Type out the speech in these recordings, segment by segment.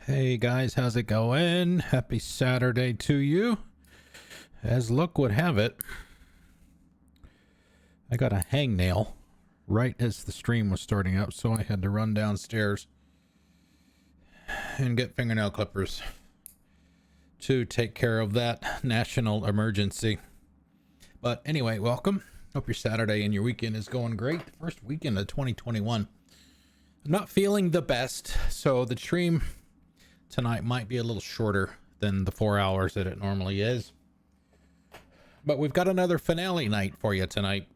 Hey guys, how's it going? Happy Saturday to you. As luck would have it, I got a hangnail right as the stream was starting up, so I had to run downstairs and get fingernail clippers to take care of that national emergency. But anyway, welcome. Hope your Saturday and your weekend is going great. First weekend of 2021. I'm not feeling the best, so the stream tonight might be a little shorter than the 4 hours that it normally is. But we've got another finale night for you tonight.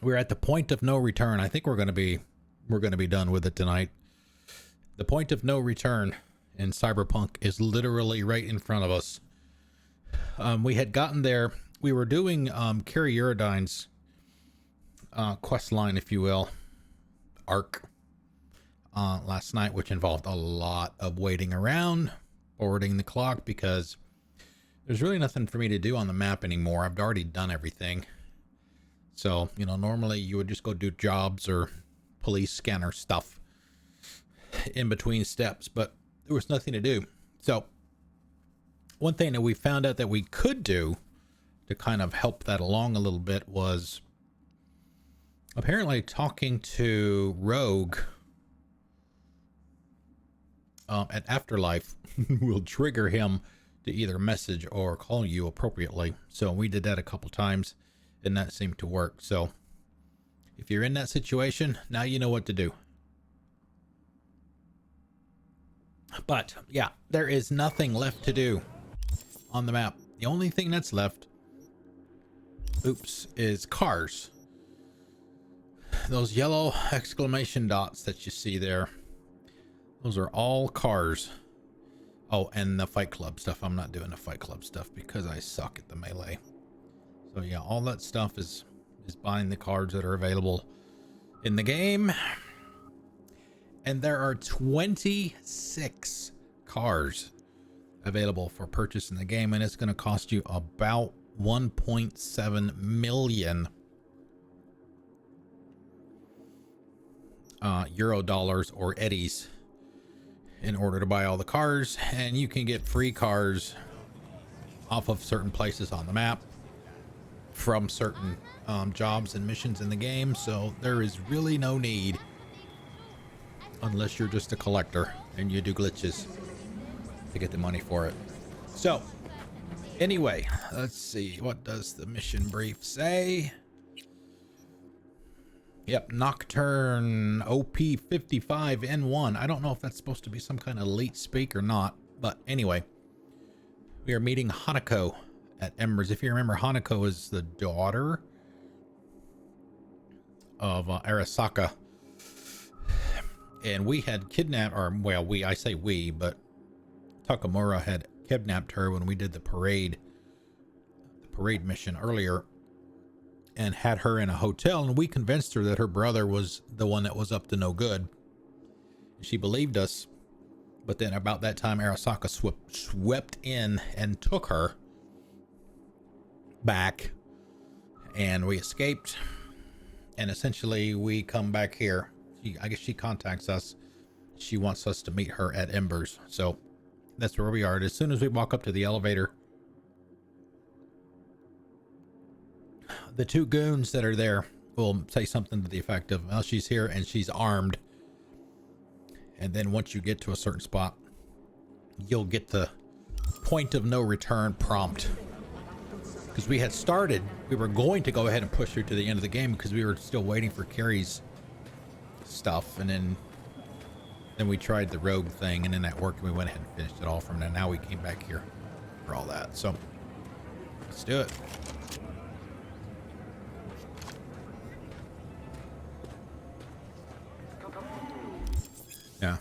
We're at the point of no return. I think we're going to be done with it tonight. The point of no return in Cyberpunk is literally right in front of us. We had gotten there. We were doing Carrie Eurodyne's quest line, if you will, arc last night, which involved a lot of waiting around, forwarding the clock, because there's really nothing for me to do on the map anymore. I've already done everything. So, you know, normally you would just go do jobs or police scanner stuff in between steps, but there was nothing to do. So one thing that we found out that we could do to kind of help that along a little bit was apparently talking to Rogue at Afterlife will trigger him to either message or call you appropriately. So we did that a couple times and that seemed to work. So if you're in that situation, now you know what to do. But yeah, there is nothing left to do on the map. The only thing that's left, is cars. Those yellow exclamation dots that you see there, those are all cars. Oh, and the Fight Club stuff. I'm not doing the Fight Club stuff because I suck at the melee. So yeah, all that stuff is buying the cards that are available in the game. And there are 26 cars available for purchase in the game, and it's going to cost you about 1.7 million euro dollars or eddies in order to buy all the cars. And you can get free cars off of certain places on the map from certain jobs and missions in the game. So there is really no need, unless you're just a collector and you do glitches, to get the money for it. So anyway, let's see, what does the mission brief say? Yep, Nocturne OP55N1. I don't know if that's supposed to be some kind of elite speak or not, but anyway, we are meeting Hanako at Embers. If you remember, Hanako is the daughter of Arasaka, and we had kidnapped, or well, I say we, but Takamura had kidnapped her when we did the parade mission earlier, and had her in a hotel, and we convinced her that her brother was the one that was up to no good. She believed us, but then about that time Arasaka swept in and took her back, and we escaped, and essentially we come back here. I guess she contacts us. She wants us to meet her at Embers, so that's where we are. As soon as we walk up to the elevator, the two goons that are there will say something to the effect of, well, she's here and she's armed. And then once you get to a certain spot, you'll get the point of no return prompt. Because we were going to go ahead and push her to the end of the game because we were still waiting for Carrie's stuff. And then we tried the rogue thing, and then that worked, and we went ahead and finished it all from there. Now we came back here for all that. So let's do it. Yeah,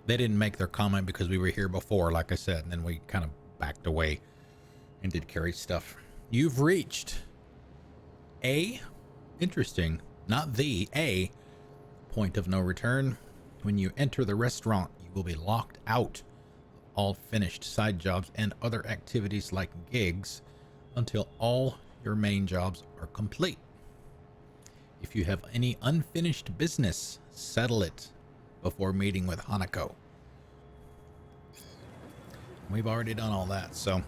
they didn't make their comment because we were here before, like I said, and then we kind of backed away and did Carrie's stuff. You've reached a point of no return. When you enter the restaurant, you will be locked out of all finished side jobs and other activities like gigs until all your main jobs are complete. If you have any unfinished business, settle it before meeting with Hanako. We've already done all that, so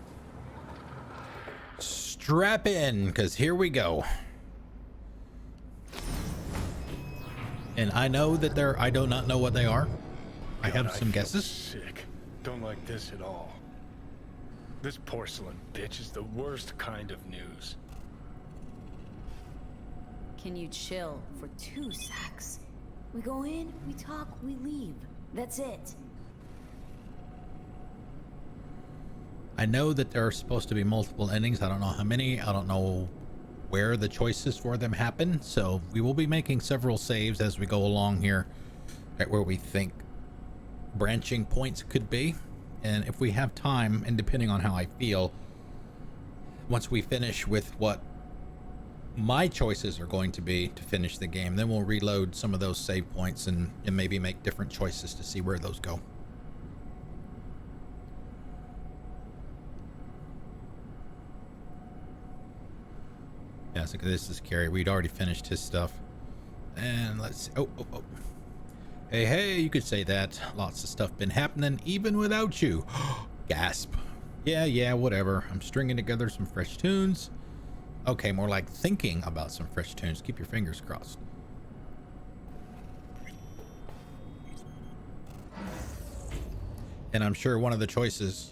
strap in, because here we go. And I know that I do not know what they are. I have some guesses. Sick. Don't like this at all. This porcelain bitch is the worst kind of news. Can you chill for 2 secs? We go in, we talk, we leave. That's it. I know that there are supposed to be multiple endings. I don't know how many. I don't know where the choices for them happen. So we will be making several saves as we go along here at where we think branching points could be. And if we have time, and depending on how I feel, once we finish with what my choices are going to be to finish the game, then we'll reload some of those save points and maybe make different choices to see where those go. Yeah, so this is Carrie. We'd already finished his stuff. And let's see. Oh. Hey, you could say that. Lots of stuff been happening even without you. Gasp. Yeah, whatever. I'm stringing together some fresh tunes. Okay, more like thinking about some fresh tunes. Keep your fingers crossed. And I'm sure one of the choices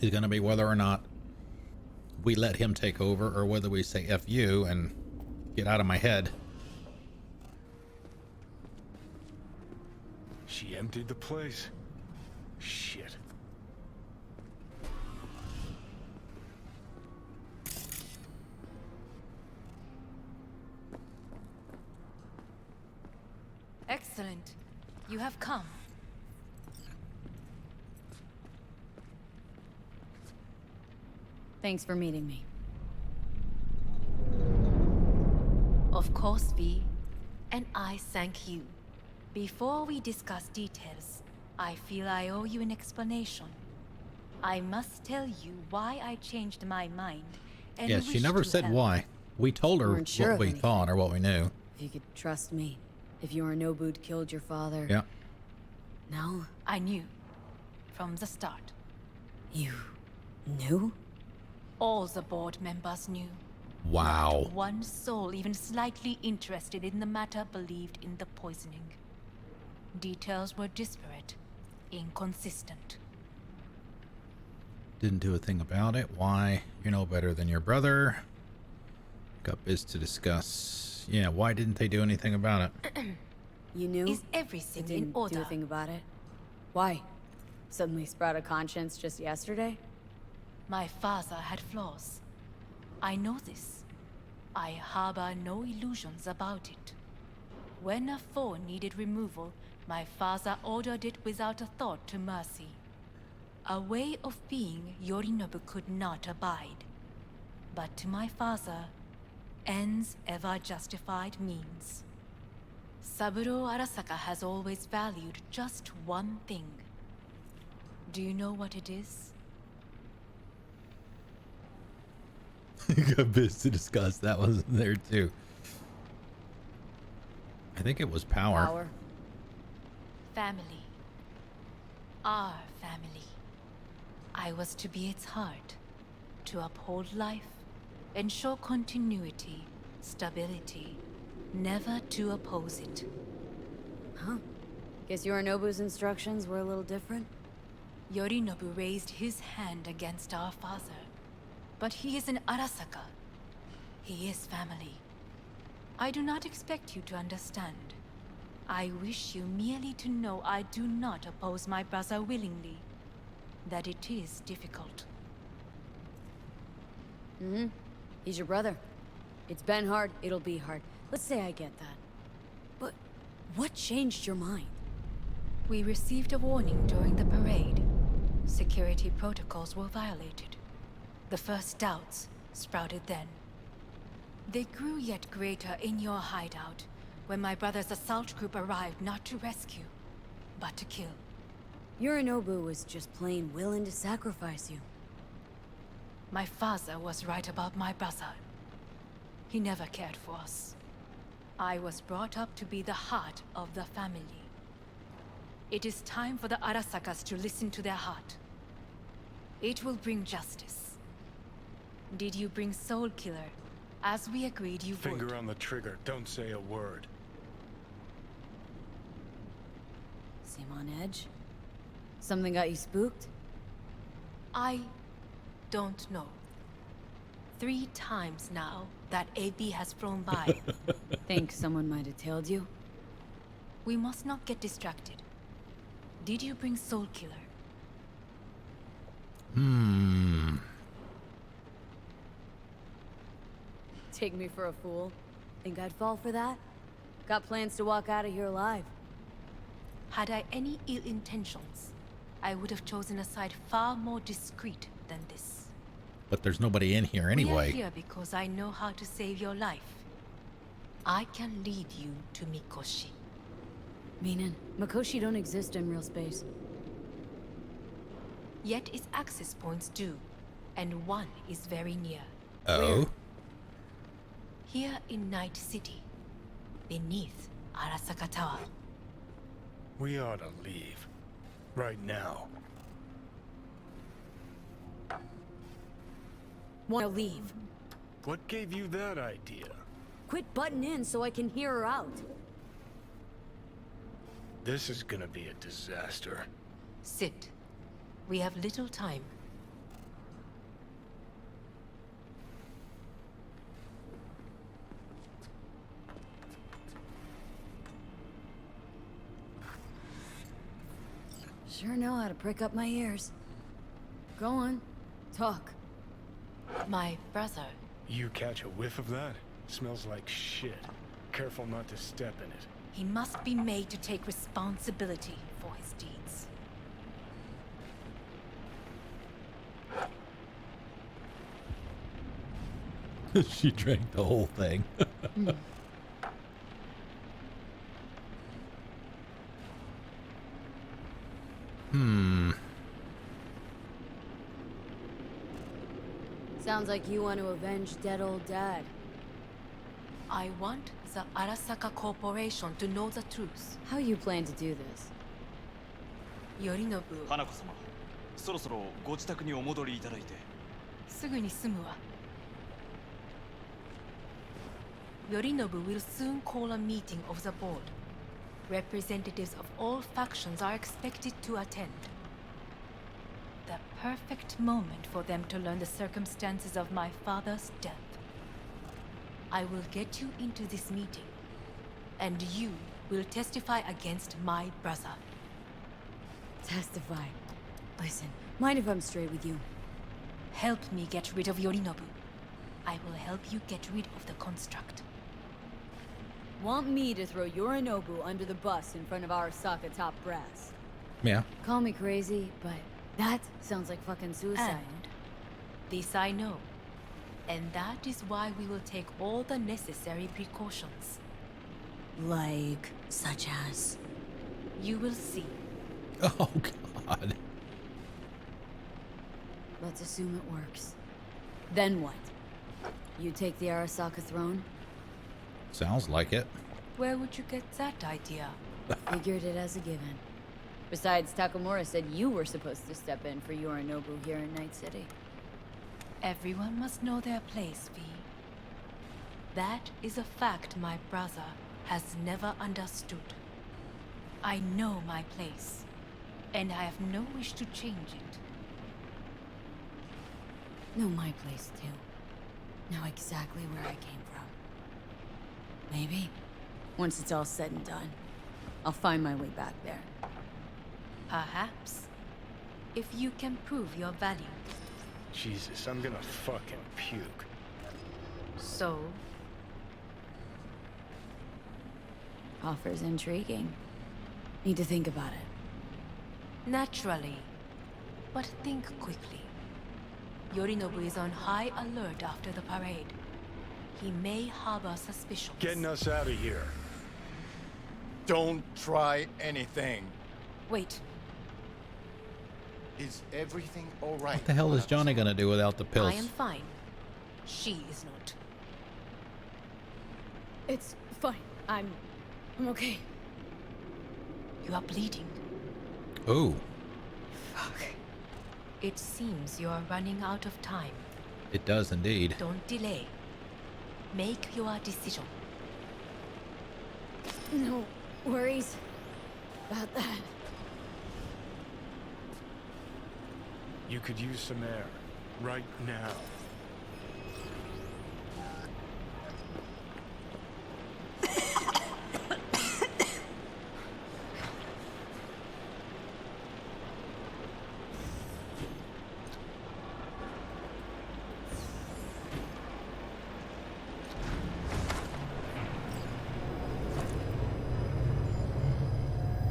is going to be whether or not we let him take over or whether we say F you and get out of my head. She emptied the place. Shit. Excellent. You have come. Thanks for meeting me. Of course, V. And I thank you. Before we discuss details, I feel I owe you an explanation. I must tell you why I changed my mind. And yeah, she never said help. why. We told her Sure what we thought or what we knew. If you could trust me. If Yorinobu'd killed your father. Yeah. No? I knew. From the start. You knew? All the board members knew. Wow. Not one soul even slightly interested in the matter believed in the poisoning. Details were disparate, inconsistent. Didn't do a thing about it. Why? You know better than your brother. Got biz to discuss. Yeah, why didn't they do anything about it? You knew? Is everything and didn't in order? do a thing about it? Why? Suddenly sprout a conscience just yesterday? My father had flaws. I know this. I harbor no illusions about it. When a foe needed removal, my father ordered it without a thought to mercy. A way of being Yorinobu could not abide. But to my father, ends ever justified means. Saburo Arasaka has always valued just one thing. Do you know what it is? Got biz to discuss. That was there too. I think it was power. Power. Family. Our family. I was to be its heart, to uphold life, ensure continuity, stability, never to oppose it. Huh? Guess Yorinobu's instructions were a little different? Yorinobu raised his hand against our father, but he is an Arasaka. He is family. I do not expect you to understand. I wish you merely to know I do not oppose my brother willingly. That it is difficult. Mm-hmm. He's your brother. It's been hard, it'll be hard. Let's say I get that. But what changed your mind? We received a warning during the parade. Security protocols were violated. The first doubts sprouted then. They grew yet greater in your hideout, when my brother's assault group arrived not to rescue, but to kill. Yorinobu was just plain willing to sacrifice you. My father was right about my brother. He never cared for us. I was brought up to be the heart of the family. It is time for the Arasakas to listen to their heart. It will bring justice. Did you bring Soul Killer, as we agreed you would? Finger on the trigger. Don't say a word. Seem on edge? Something got you spooked? I don't know. 3 times now that AB has flown by. Think someone might have tailed you? We must not get distracted. Did you bring Soul Killer? Take me for a fool? Think I'd fall for that? Got plans to walk out of here alive. Had I any ill intentions, I would have chosen a side far more discreet than this. But there's nobody in here We are anyway. here because I know how to save your life. I can lead you to Mikoshi. Meaning, Mikoshi don't exist in real space. Yet its access points do, and one is very near. Oh? Here in Night City, beneath Arasaka Tower. We ought to leave. Right now. Wanna leave? What gave you that idea? Quit butting in so I can hear her out. This is gonna be a disaster. Sit. We have little time. Sure know how to prick up my ears. Go on, talk. My brother. You catch a whiff of that? Smells like shit. Careful not to step in it. He must be made to take responsibility for his deeds. She drank the whole thing. Sounds like you want to avenge dead old dad. I want the Arasaka Corporation to know the truth. How you plan to do this? Yorinobu, 花子様、そろそろご自宅にお戻りいただいて。すぐに済むわ。Yorinobu will soon call a meeting of the board. Representatives of all factions are expected to attend. The perfect moment for them to learn the circumstances of my father's death. I will get you into this meeting, and you will testify against my brother. Testify. Listen, mind if I'm straight with you? Help me get rid of Yorinobu. I will help you get rid of the construct. Want me to throw Yorinobu under the bus in front of Arasaka top brass? Yeah. Call me crazy, but that sounds like fucking suicide. And this I know. And that is why we will take all the necessary precautions. Like, such as? You will see. Oh, God. Let's assume it works. Then what? You take the Arasaka throne? Sounds like it. Where would you get that idea? Figured it as a given. Besides, Takamura said you were supposed to step in for Yorinobu here in Night City. Everyone must know their place, V. That is a fact my brother has never understood. I know my place, and I have no wish to change it. Know my place, too. Know exactly where I came from. Maybe, once it's all said and done, I'll find my way back there. Perhaps. If you can prove your value. Jesus, I'm gonna fucking puke. So, Offer's intriguing. Need to think about it. naturally. But think quickly. Yorinobu is on high alert after the parade. He may harbor suspicions. Getting us out of here. Don't try anything. Wait, Is everything all right? What the hell is Johnny gonna do without the pills? I am fine. She is not. It's fine. I'm okay. You are bleeding. Oh, Fuck. It seems you're running out of time. it does indeed. Don't delay. Make your decision. No worries about that. You could use some air. Right now.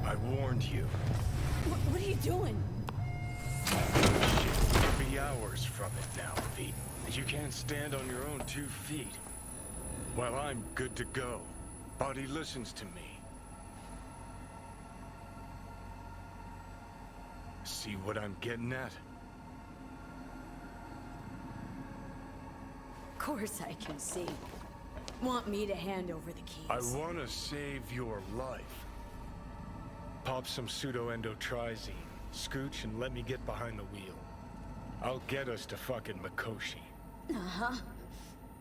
I warned you. What are you doing? You'll be hours from it now, V. And you can't stand on your own 2 feet. Well, I'm good to go. Body listens to me. See what I'm getting at? Of course I can see. Want me to hand over the keys? I want to save your life. Pop some pseudo-endotrizine, scooch, and let me get behind the wheel. I'll get us to fucking Mikoshi. Uh-huh.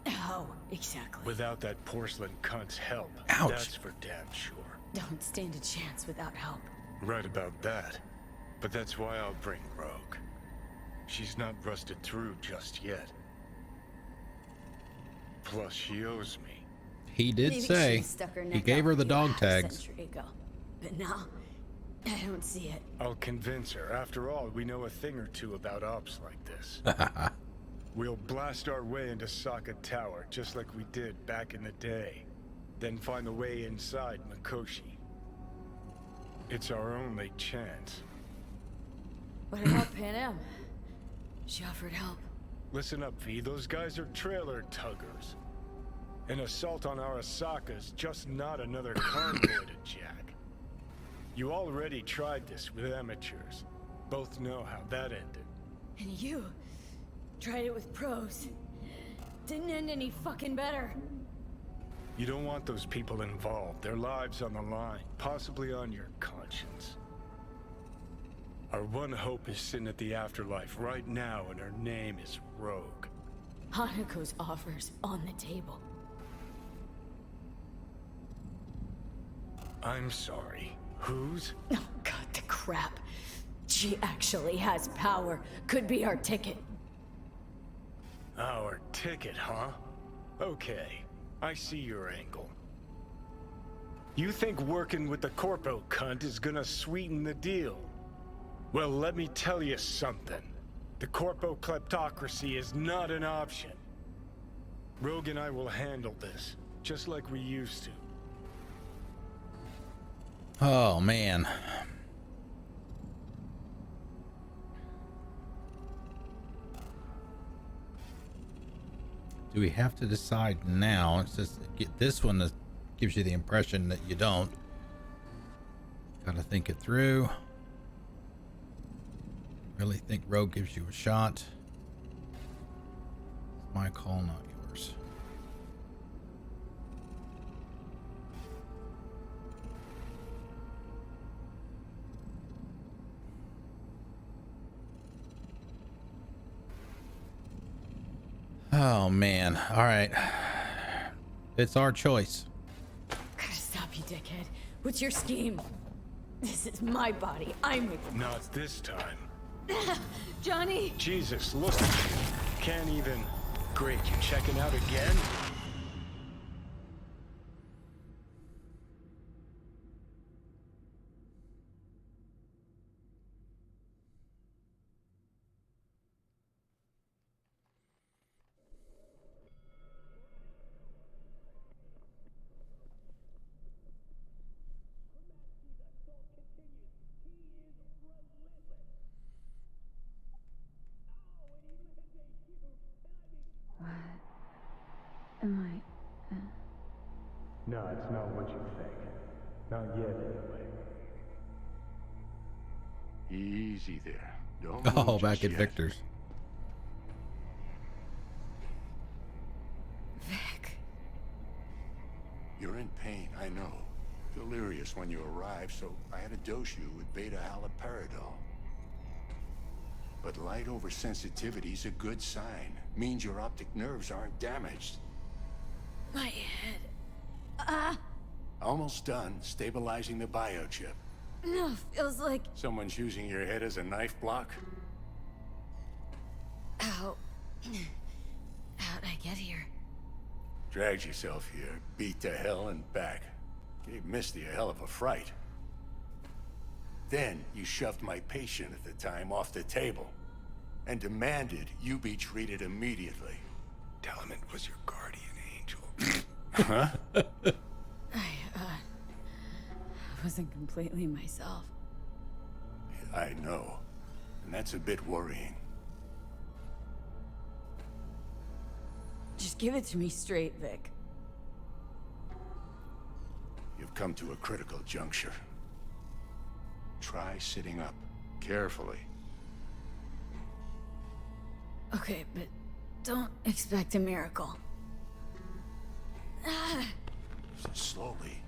How exactly? Without that porcelain cunt's help. Ouch. That's for damn sure. Don't stand a chance without help. Right about that. But that's why I'll bring Rogue. She's not rusted through just yet. Plus, she owes me. He did Maybe say she stuck her he neck gave out her the with you a dog half tags. century ago. But now, I don't see it. I'll convince her. After all, we know a thing or two about ops like this. We'll blast our way into Sokka Tower, just like we did back in the day. Then find a way inside Mikoshi. It's our only chance. What about Pan Am? She offered help. Listen up, V. Those guys are trailer tuggers. An assault on Arasaka's just not another convoy to jack. You already tried this with amateurs. Both know how that ended. And you tried it with pros. Didn't end any fucking better. You don't want those people involved. Their lives on the line, possibly on your conscience. Our one hope is sitting at the afterlife right now, and her name is Rogue. Hanako's offers on the table. I'm sorry. Whose? Oh god, the crap. She actually has power. Could be our ticket. Our ticket, huh? Okay, I see your angle. You think working with the corpo cunt is gonna sweeten the deal? Well, let me tell you something. The corpo kleptocracy is not an option. Rogue and I will handle this, just like we used to. Oh man. Do we have to decide now? It's just this one that gives you the impression that you don't. Gotta think it through. Really think Rogue gives you a shot. It's my call, not yours. Oh man. All right. It's our choice. Gotta stop you, dickhead. What's your scheme? This is my body. I'm making. Not this time. Johnny! Jesus, look at you. Can't even... Great, you checking out again? What am I? No, it's not what you think. Not yet, anyway. Easy there. Don't Oh, move back just at yet. Victor's. Vic. You're in pain, I know. delirious when you arrived, so I had to dose you with beta-haloperidol. But light oversensitivity's a good sign. Means your optic nerves aren't damaged. My head. Ah! Almost done stabilizing the biochip. No, feels like... Someone's using your head as a knife block? Ow. How'd I get here? Dragged yourself here, beat to hell and back. Gave Misty a hell of a fright. Then you shoved my patient at the time off the table and demanded you be treated immediately. Tell him it was your guardian angel. Huh? I wasn't completely myself. I know. And that's a bit worrying. Just give it to me straight, Vic. You've come to a critical juncture. Try sitting up, carefully. Okay, but don't expect a miracle. Ah! Slowly.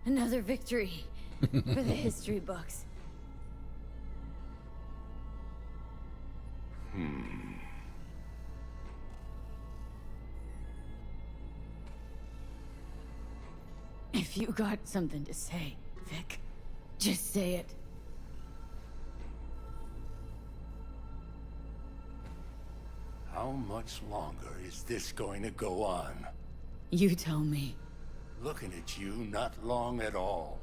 Another victory for the history books. If you got something to say, Vic, just say it. How much longer is this going to go on? You tell me. Looking at you, not long at all.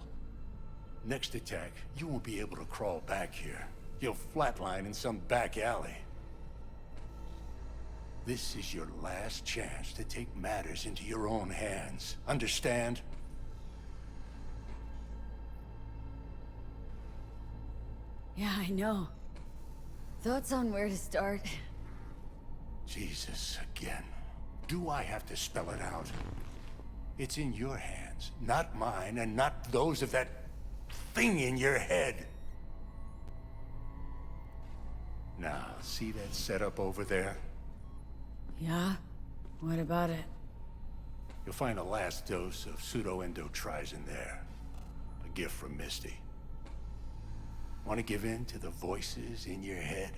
Next attack, you won't be able to crawl back here. You'll flatline in some back alley. This is your last chance to take matters into your own hands. Understand? Yeah, I know. Thoughts on where to start? Jesus, again. Do I have to spell it out? It's in your hands, not mine, and not those of that thing in your head. Now, see that setup over there? Yeah? What about it? You'll find a last dose of pseudo-endotrizin there. A gift from Misty. Want to give in to the voices in your head?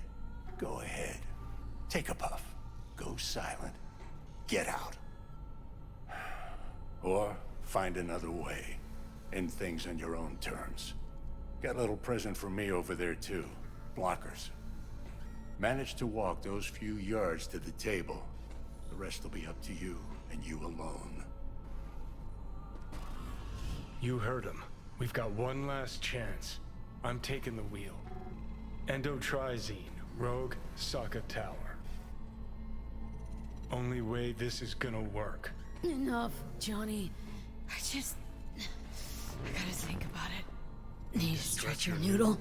Go ahead. Take a puff. Go silent. Get out. Or find another way. End things on your own terms. Got a little present for me over there too. Blockers. Manage to walk those few yards to the table. The rest will be up to you, and you alone. You heard him. We've got one last chance. I'm taking the wheel. Endotrizine, Rogue, Sokka Tower. Only way this is gonna work. Enough, Johnny. I gotta think about it. Need to stretch your noodle?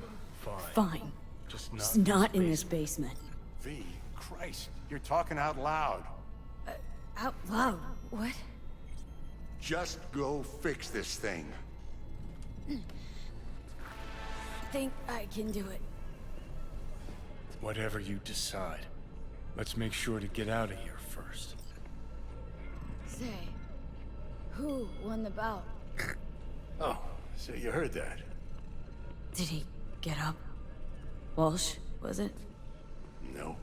Fine. Just not in this basement. V, Christ, you're talking out loud. Out loud? What? Just go fix this thing. Think I can do it. Whatever you decide. Let's make sure to get out of here first. Say, who won the bout? Oh, so you heard that. Did he get up? Walsh, was it? Nope,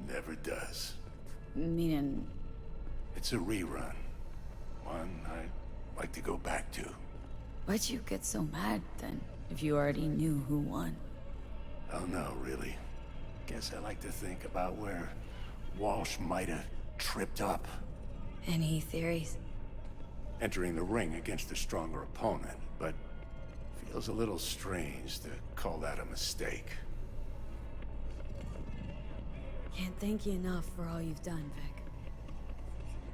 never does. Meaning... It's a rerun. One I'd like to go back to. Why'd you get so mad, then, if you already knew who won? Oh no, really. Guess I like to think about where Walsh might have tripped up. Any theories? Entering the ring against a stronger opponent, but feels a little strange to call that a mistake. Can't thank you enough for all you've done, Vic.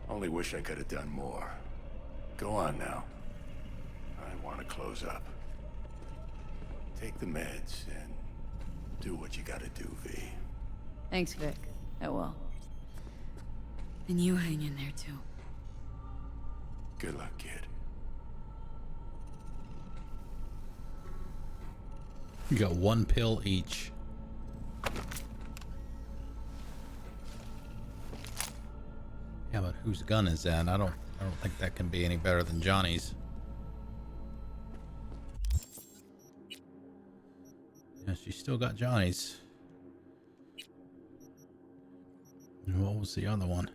Only wish I could have done more. Go on now. I want to close up. Take the meds and do what you gotta do, V. Thanks, Vic. I will. And you hang in there, too. Good luck, kid. You got one pill each. Yeah, but whose gun is that? I don't think that can be any better than Johnny's. Yeah, she still got Johnny's. And what was the other one?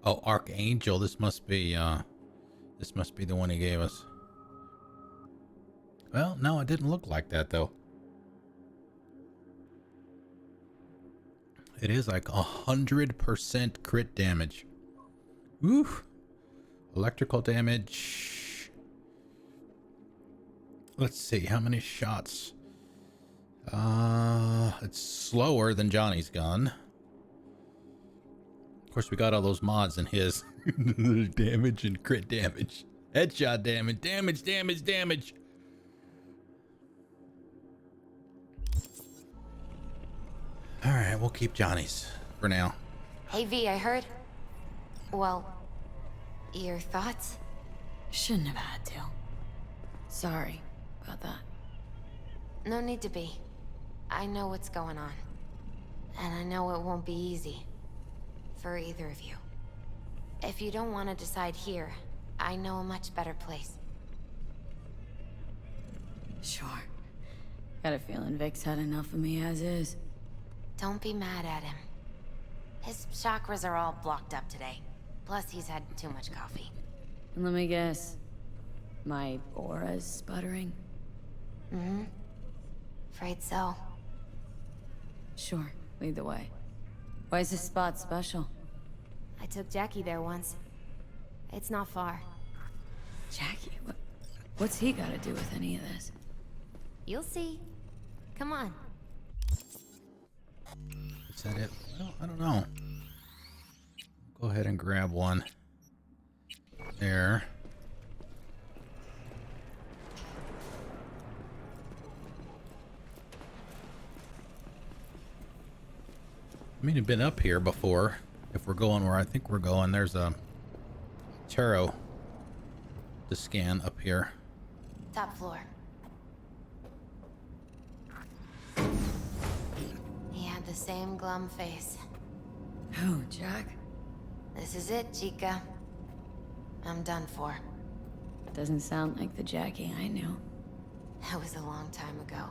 Oh, Archangel. This must be the one he gave us. Well, no, it didn't look like that though. It is like 100% crit damage. Woo! Electrical damage. Let's see how many shots. It's slower than Johnny's gun. Of course, we got all those mods in his. Damage and crit damage. Headshot damage. Damage. Alright, we'll keep Johnny's for now. Hey V, I heard. Well, your thoughts? Shouldn't have had to. Sorry about that. No need to be. I know what's going on. And I know it won't be easy. For either of you. If you don't want to decide here, I know a much better place. Sure. Got a feeling Vic's had enough of me as is. Don't be mad at him. His chakras are all blocked up today. Plus, he's had too much coffee. And let me guess. My aura's sputtering? Mm-hmm. Afraid so. Sure. Lead the way. Why is this spot special? I took Jackie there once. It's not far. Jackie? What's he got to do with any of this? You'll see. Come on. Is that it? Well, I don't know. Go ahead and grab one. There. I mean, I've been up here before. If we're going where I think we're going, there's a tarot to scan up here. Top floor. He had the same glum face. Oh, Jack? This is it, Chica. I'm done for. Doesn't sound like the Jackie I knew. That was a long time ago.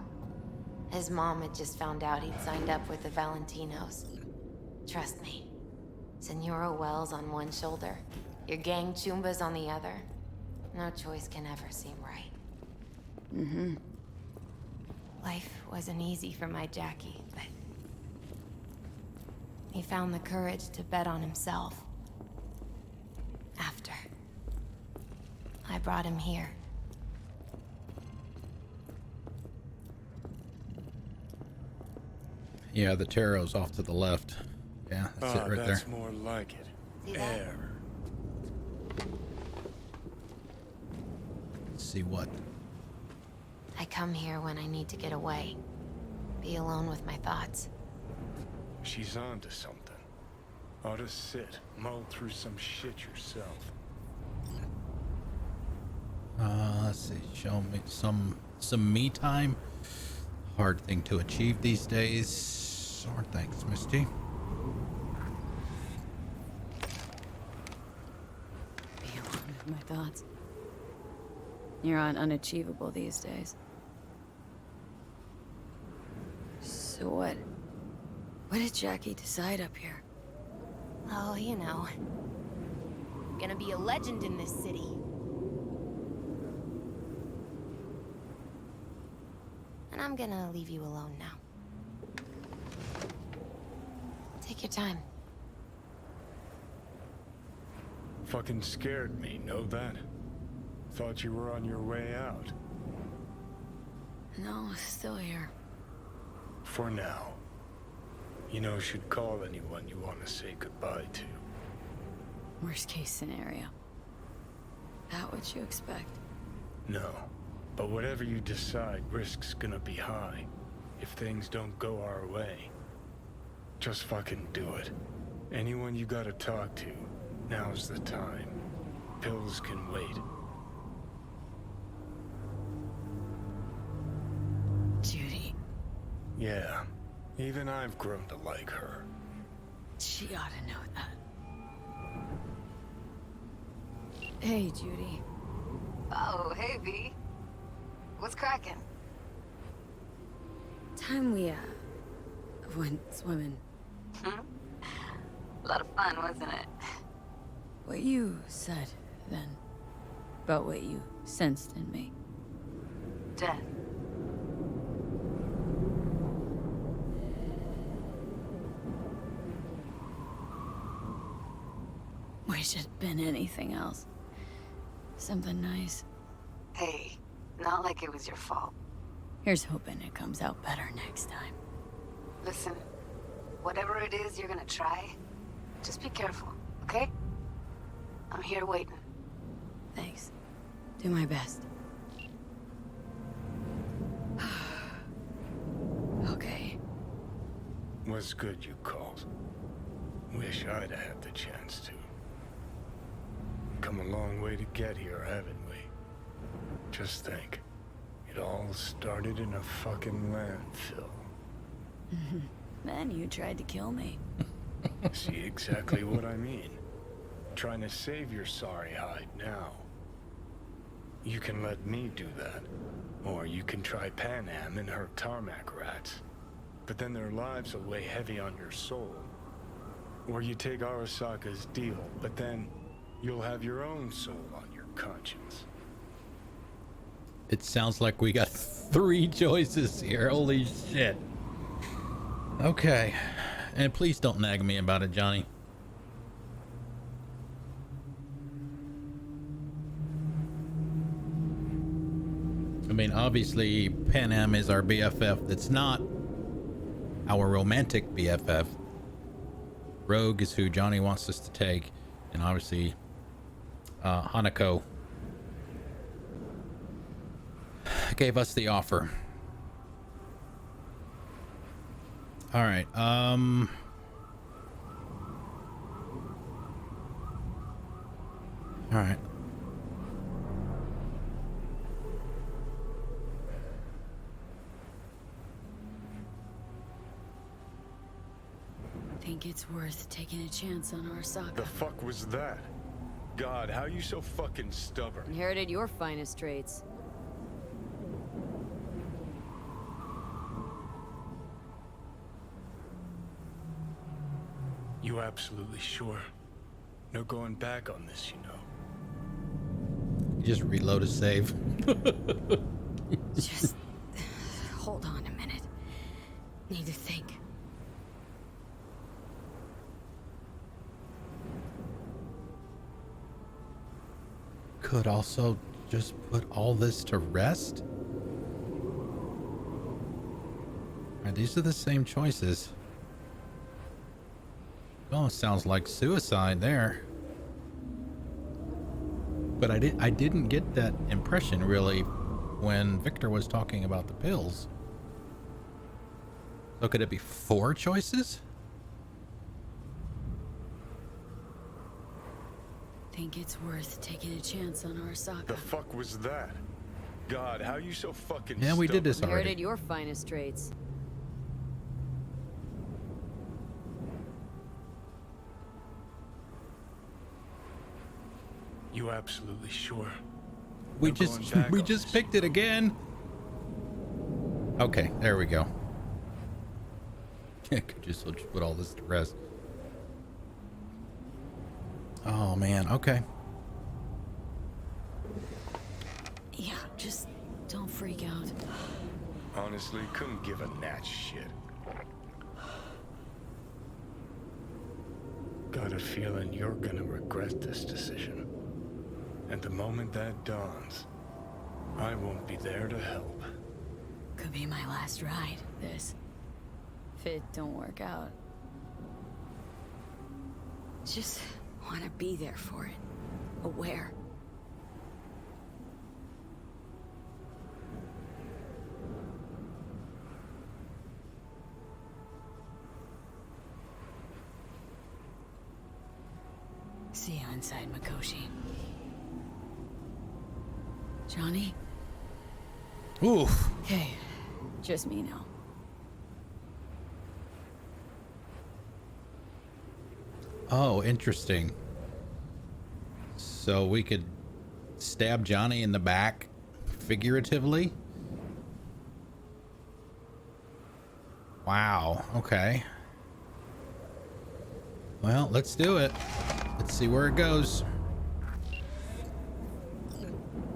His mom had just found out he'd signed up with the Valentinos. Trust me. Senora Wells on one shoulder, your gang Chumbas on the other. No choice can ever seem right. Mm-hmm. Life wasn't easy for my Jackie, but he found the courage to bet on himself. After I brought him here. Yeah, the tarot's off to the left. Yeah, that's it right there. That's more like it. See that? Air. Let's see what. I come here when I need to get away. Be alone with my thoughts. She's on to something. Ought to sit, mull through some shit yourself. Let's see. Show me some me time. Hard thing to achieve these days. Or thanks, Misty. Be alone with my thoughts. You're on unachievable these days. So what? What did Jackie decide up here? Oh, you know. Gonna be a legend in this city. And I'm gonna leave you alone now. Take your time. Fucking scared me, know that? Thought you were on your way out. No, still here. For now. You know, should call anyone you want to say goodbye to. Worst case scenario. That what you expect? No. But whatever you decide, risk's gonna be high. If things don't go our way. Just fucking do it. Anyone you gotta talk to, now's the time. Pills can wait. Yeah, even I've grown to like her. She ought to know that. Hey, Judy. Oh, hey, V. What's cracking? Time we, went swimming. A lot of fun, wasn't it? What you said, then, about what you sensed in me. Death. Wish it'd been anything else. Something nice. Hey, not like it was your fault. Here's hoping it comes out better next time. Listen, whatever it is you're gonna try, just be careful, okay? I'm here waiting. Thanks. Do my best. Okay. Was good you called. Wish I'd had the chance to. Come a long way to get here, haven't we? Just think. It all started in a fucking landfill. Then you tried to kill me. See exactly what I mean. Trying to save your sorry hide now. You can let me do that. Or you can try Pan Am and her tarmac rats. But then their lives will weigh heavy on your soul. Or you take Arasaka's deal, but then you'll have your own soul on your conscience. It sounds like we got 3 choices here. Holy shit. Okay. And please don't nag me about it, Johnny. I mean, obviously, Pan Am is our BFF. That's not our romantic BFF. Rogue is who Johnny wants us to take. And obviously, Hanako gave us the offer. All right. All right. Think it's worth taking a chance on Arasaka. The fuck was that? God, how you so fucking stubborn? Inherited your finest traits. You absolutely sure? No going back on this, you know. You just reload a save. Just hold on a minute. Need to think. Could also just put all this to rest. All right, these are the same choices. Oh, sounds like suicide there. But I didn't get that impression really when Victor was talking about the pills. So could it be 4 choices? Think it's worth taking a chance on Arasaka. The fuck was that? God, how you so fucking Yeah, we did stubborn? this Inherited already. your finest traits. You absolutely sure? We No just going back we on just this. picked it again. Okay, there we go. Could just put all this to rest. Oh man, okay. Yeah, just don't freak out. Honestly, couldn't give a gnat shit. Got a feeling you're gonna regret this decision. And the moment that dawns, I won't be there to help. Could be my last ride, this. If it don't work out. Just want to be there for it. Aware. See you inside Mikoshi. Johnny? Oof. Okay, just me now. Oh, interesting. So we could stab Johnny in the back, figuratively? Wow, okay. Well, let's do it. Let's see where it goes.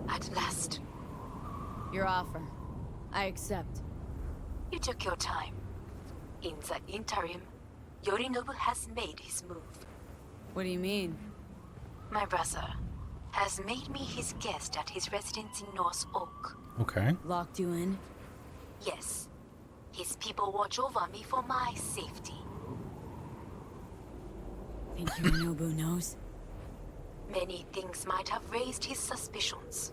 At last, Your offer. I accept. you took your time. In the interim, Yorinobu has made his move. What do you mean? My brother has made me his guest at his residence in North Oak. Okay. Locked you in? Yes, his people watch over me for my safety. Think Yorinobu knows? Many things might have raised his suspicions.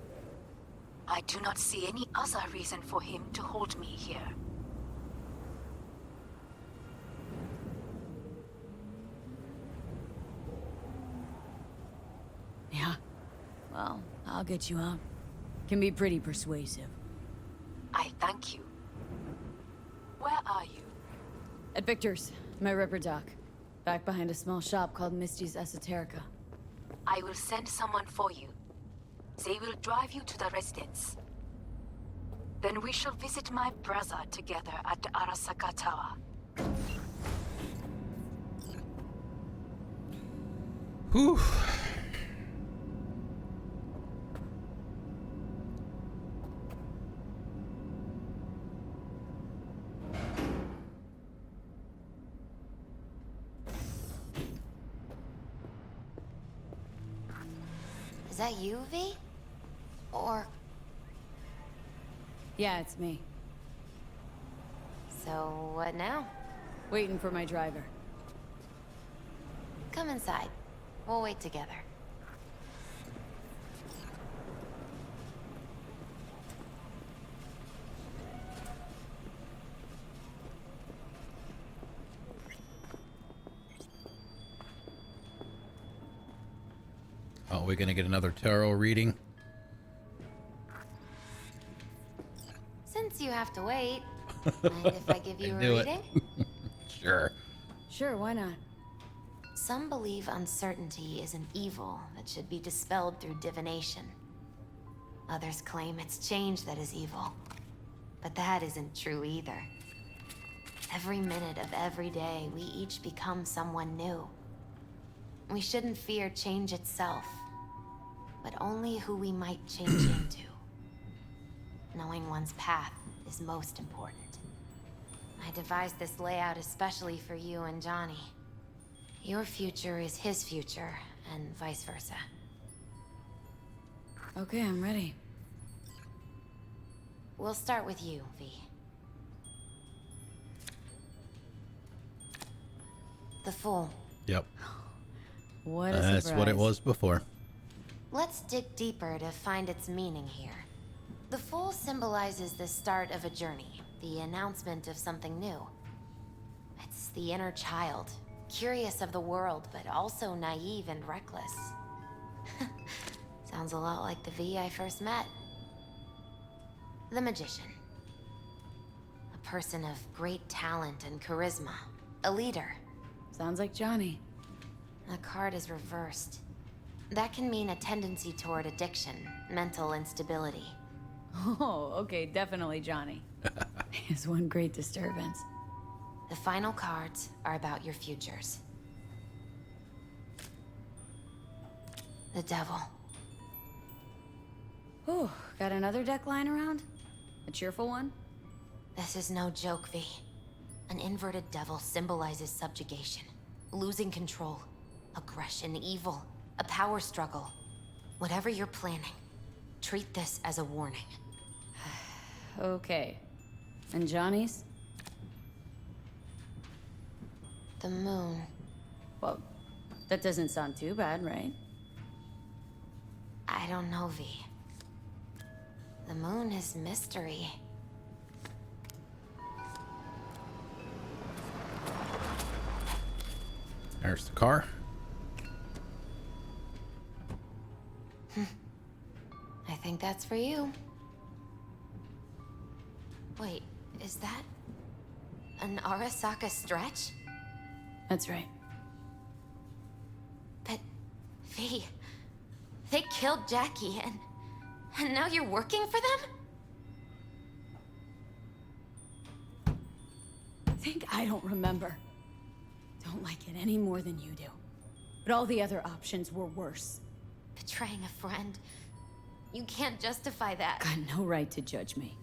I do not see any other reason for him to hold me here. Yeah. Well, I'll get you out. Can be pretty persuasive. I thank you. Where are you? At Victor's, my ripper dock. Back behind a small shop called Misty's Esoterica. I will send someone for you. They will drive you to the residence. Then we shall visit my brother together at the Arasaka Tower. Whew. Is that you, V? Or... Yeah, it's me. So, what now? Waiting for my driver. Come inside. We'll wait together. Oh, we're gonna get another tarot reading. Since you have to wait, mind if I give you a Do it. reading? Sure. Sure, why not? Some believe uncertainty is an evil that should be dispelled through divination. Others claim it's change that is evil. But that isn't true either. Every minute of every day, we each become someone new. We shouldn't fear change itself, but only who we might change into. Knowing one's path is most important. I devised this layout especially for you and Johnny. Your future is his future, and vice versa. Okay, I'm ready. We'll start with you, V. The Fool. Yep. What a That's what it surprise. was before. Let's dig deeper to find its meaning here. The Fool symbolizes the start of a journey, the announcement of something new. It's the inner child, curious of the world, but also naive and reckless. Sounds a lot like the V I first met. The Magician. A person of great talent and charisma. A leader. Sounds like Johnny. The card is reversed. That can mean a tendency toward addiction, mental instability. Oh, okay, definitely Johnny. Is one great disturbance. The final cards are about your futures. The Devil. Whew, got another deck lying around? A cheerful one? This is no joke, V. An inverted devil symbolizes subjugation, losing control, aggression, evil, a power struggle. Whatever you're planning, treat this as a warning. Okay. And Johnny's? The Moon. Well, that doesn't sound too bad, right? I don't know, V. The Moon is mystery. There's the car. I think that's for you. Wait, is that an Arasaka stretch? That's right. They killed Jackie and now you're working for them? Think I don't remember. Don't like it any more than you do. But all the other options were worse. Betraying a friend. You can't justify that. Got no right to judge me.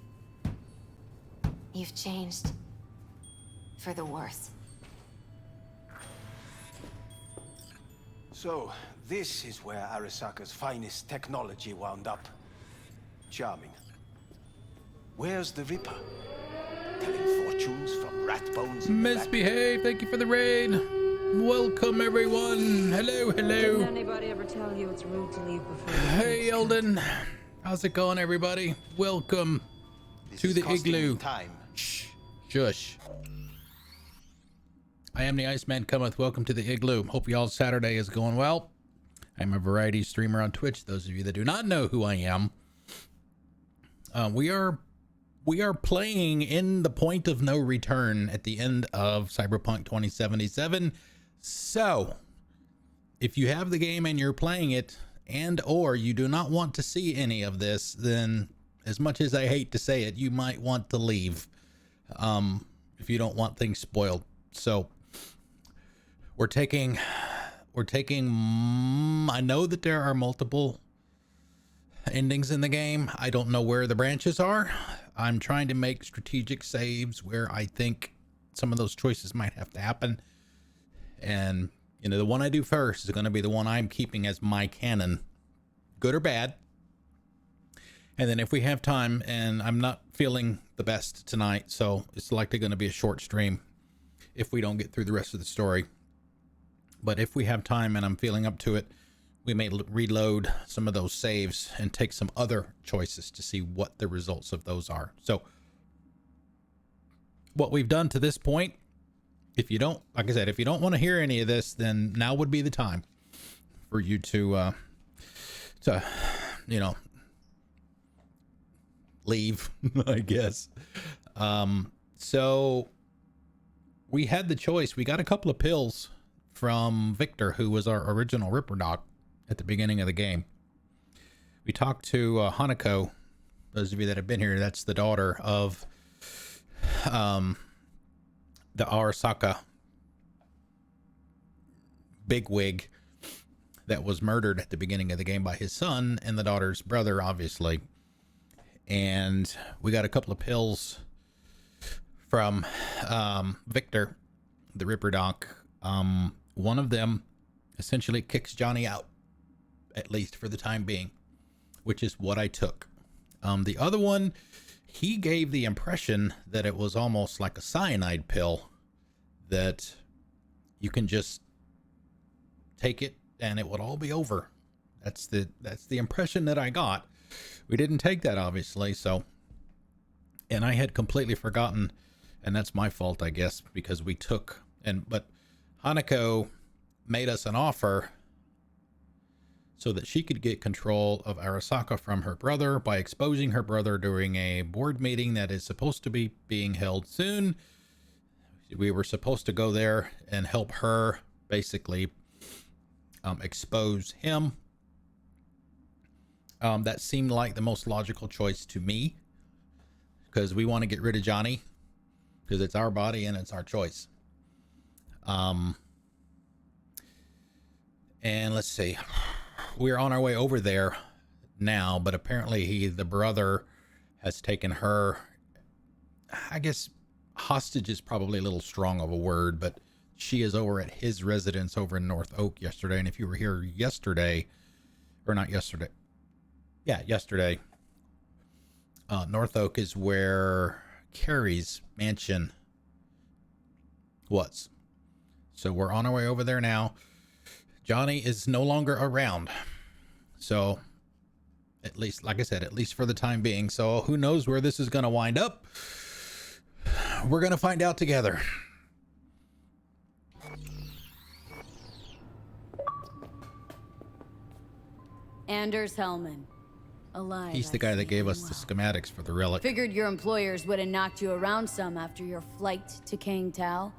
You've changed. For the worse. So, this is where Arasaka's finest technology wound up. Charming. Where's the Ripper? Telling fortunes from rat bones in the back? Misbehave. Thank you for the raid. Welcome everyone. Hello, Didn't hello. anybody ever tell you it's rude to leave before the Hey, kids come? Eldon. How's it going, everybody? Welcome This to is the costing me igloo. time. Shh. Shush. I am the Iceman cometh. Welcome to the igloo. Hope y'all's Saturday is going well. I'm a variety streamer on Twitch. Those of you that do not know who I am, we are playing in the point of no return at the end of Cyberpunk 2077. So, if you have the game and you're playing it, and or you do not want to see any of this, then as much as I hate to say it, you might want to leave. If you don't want things spoiled. So we're taking I know that there are multiple endings in the game. I don't know where the branches are. I'm trying to make strategic saves where I think some of those choices might have to happen. And you know, the one I do first is going to be the one I'm keeping as my canon, good or bad. And then if we have time, and I'm not feeling the best tonight, so it's likely going to be a short stream if we don't get through the rest of the story. But if we have time and I'm feeling up to it, we may reload some of those saves and take some other choices to see what the results of those are. So what we've done to this point, if you don't, like I said, if you don't want to hear any of this, then now would be the time for you to you know, leave, I guess. So we had the choice. We got a couple of pills from Victor, who was our original Ripper Doc at the beginning of the game. We talked to Hanako. Those of you that have been here, that's the daughter of the Arasaka bigwig that was murdered at the beginning of the game by his son and the daughter's brother, obviously. And we got a couple of pills from Victor, the Ripper Doc. One of them essentially kicks Johnny out, at least for the time being, which is what I took. The other one, he gave the impression that it was almost like a cyanide pill, that you can just take it and it would all be over. That's the impression that I got. We didn't take that, obviously, so, and I had completely forgotten, and that's my fault, I guess, because we took, but Hanako made us an offer so that she could get control of Arasaka from her brother by exposing her brother during a board meeting that is supposed to be being held soon. We were supposed to go there and help her basically expose him. That seemed like the most logical choice to me, because we want to get rid of Johnny, because it's our body and it's our choice. And let's see, we're on our way over there now, but apparently the brother has taken her, I guess hostage is probably a little strong of a word, but she is over at his residence over in North Oak yesterday. And if you were here yesterday, or not yesterday, yeah, yesterday, North Oak is where Carrie's mansion was. So we're on our way over there now. Johnny is no longer around. So at least, like I said, at least for the time being. So who knows where this is going to wind up? We're going to find out together. Anders Hellman. Alive. He's the guy that gave us the schematics for the relic. Figured your employers would have knocked you around some after your flight to King Tao.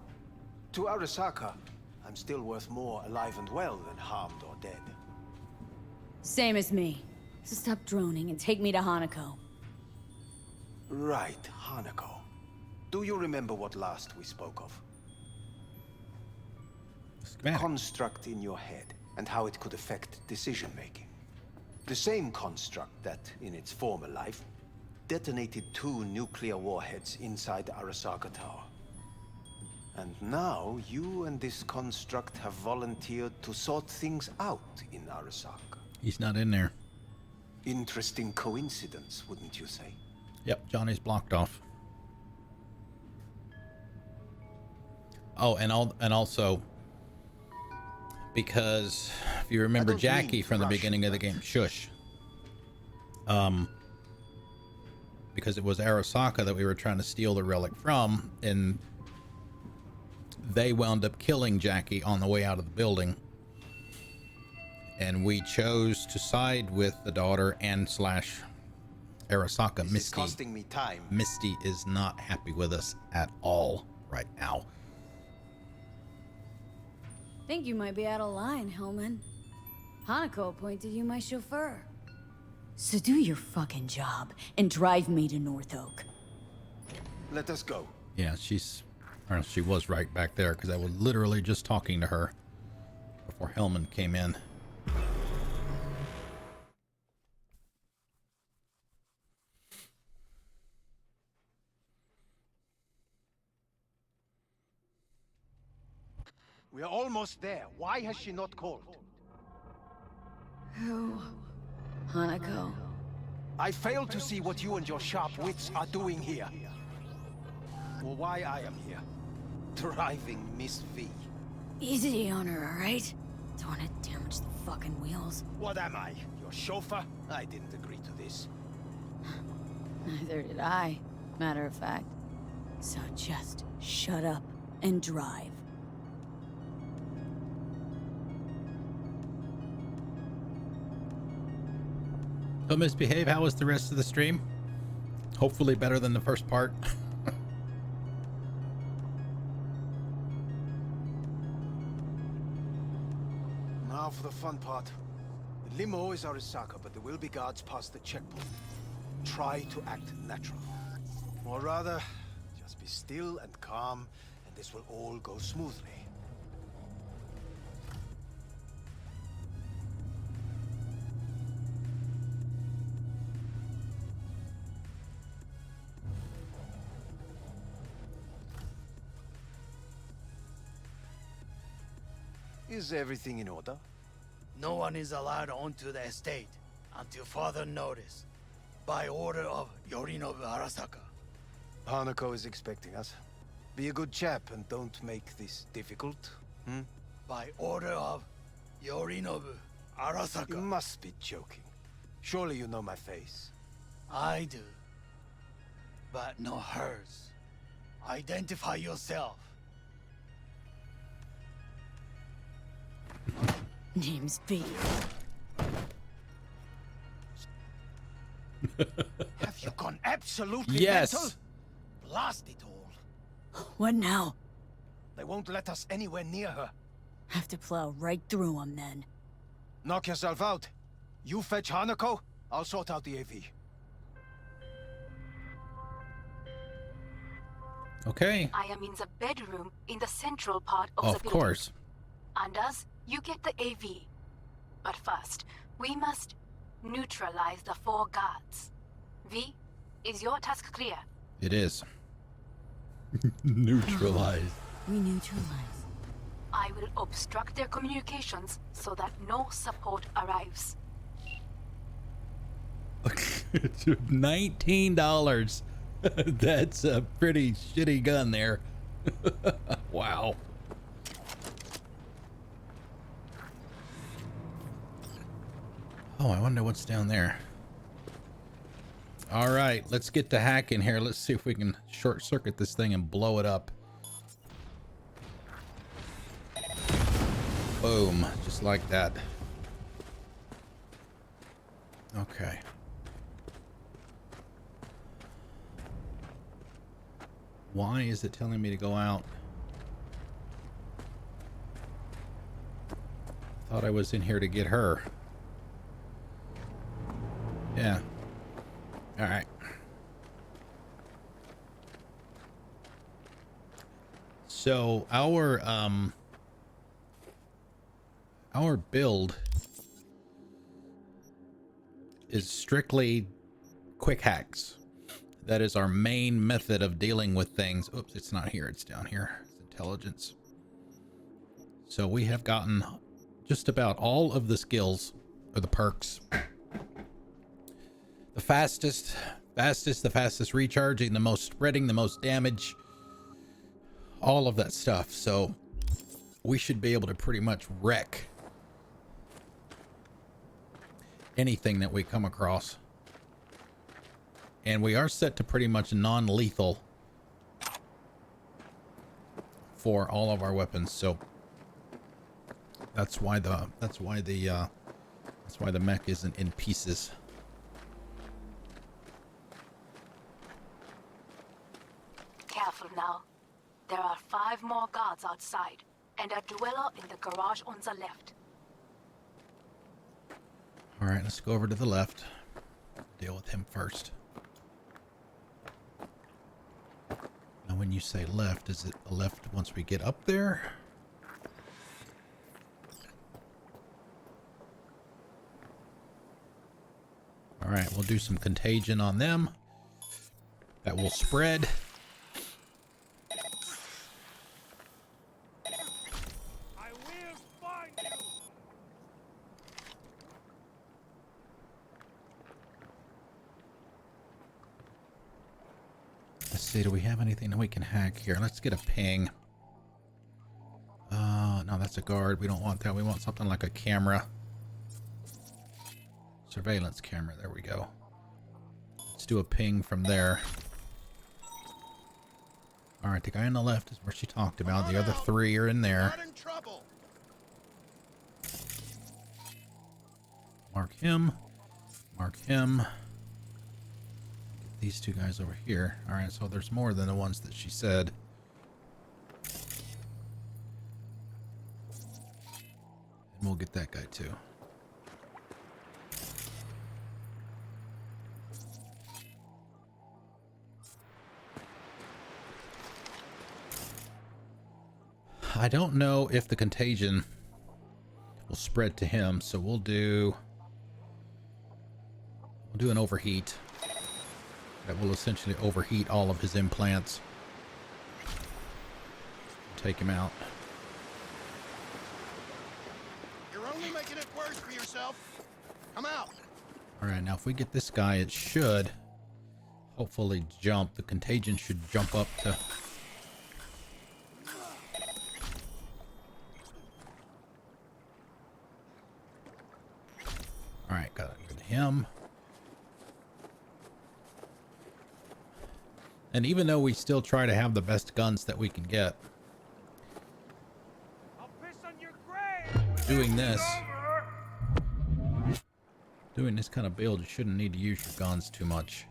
To Arasaka, I'm still worth more alive and well than harmed or dead. Same as me. So stop droning and take me to Hanako. Right, Hanako. Do you remember what last we spoke of? The construct in your head and how it could affect decision-making. The same construct that, in its former life, detonated 2 nuclear warheads inside Arasaka Tower. And now, you and this construct have volunteered to sort things out in Arasaka. He's not in there. Interesting coincidence, wouldn't you say? Yep, Johnny's blocked off. Oh, and also, because if you remember Jackie from the beginning of the game, shush. Because it was Arasaka that we were trying to steal the relic from, and they wound up killing Jackie on the way out of the building. And we chose to side with the daughter and / Arasaka, Misty. It's costing me time. Misty is not happy with us at all right now. Think you might be out of line, Hellman. Hanako appointed you my chauffeur. So do your fucking job and drive me to North Oak. Let us go. Yeah, she was right back there because I was literally just talking to her before Hellman came in. We are almost there. Why has she not called? Who? Hanako. I fail to see what you and your sharp wits are doing here. Or why I am here. Driving Miss V. Easy on her, alright? Don't want to damage the fucking wheels. What am I? Your chauffeur? I didn't agree to this. Neither did I, matter of fact. So just shut up and drive. So Misbehave, how was the rest of the stream? Hopefully better than the first part. Now for the fun part. The limo is Arasaka, but there will be guards past the checkpoint. Try to act natural. Or rather, just be still and calm, and this will all go smoothly. Is everything in order? No one is allowed onto the estate until further notice, by order of Yorinobu Arasaka. Hanako is expecting us. Be a good chap and don't make this difficult, hmm? By order of Yorinobu Arasaka. You must be joking. Surely you know my face. I do. But no hers. Identify yourself. Name's B. Have you gone absolutely Yes. mental? Blast it all. What now? They won't let us anywhere near her. Have to plow right through them then. Knock yourself out. You fetch Hanako, I'll sort out the AV. Okay. I am in the bedroom in the central part of the Of building. course. Anders, you get the AV. But first, we must neutralize the 4 guards. V, is your task clear? It is. Neutralize. We neutralize. I will obstruct their communications so that no support arrives. $19. That's a pretty shitty gun there. Wow. Oh, I wonder what's down there. All right, let's get to hacking here. Let's see if we can short circuit this thing and blow it up. Boom, just like that. Okay. Why is it telling me to go out? Thought I was in here to get her. Yeah. All right. So our build is strictly quick hacks. That is our main method of dealing with things. Oops, it's not here. It's down here. It's intelligence. So we have gotten just about all of the skills or the perks. The fastest recharging, the most spreading, the most damage, all of that stuff. So we should be able to pretty much wreck anything that we come across. And we are set to pretty much non-lethal for all of our weapons. So that's why the mech isn't in pieces. Careful now. There are 5 more guards outside, and a dweller in the garage on the left. All right, let's go over to the left. Deal with him first. Now, when you say left, is it a left once we get up there? All right, we'll do some contagion on them. That will spread. I will find you. Let's see, do we have anything that we can hack here? Let's get a ping. No, that's a guard. We don't want that. We want something like a camera. Surveillance camera. There we go. Let's do a ping from there. All right, the guy on the left is where she talked about. The other 3 are in there. Mark him. Mark him. Get these 2 guys over here. All right, so there's more than the ones that she said. And we'll get that guy too. I don't know if the contagion will spread to him, so we'll do an overheat. That will essentially overheat all of his implants. Take him out. You're only making it worse for yourself. Come out. All right, now if we get this guy, it should hopefully jump. The contagion should jump up to... All right, got him. And even though we still try to have the best guns that we can get, doing this kind of build, you shouldn't need to use your guns too much.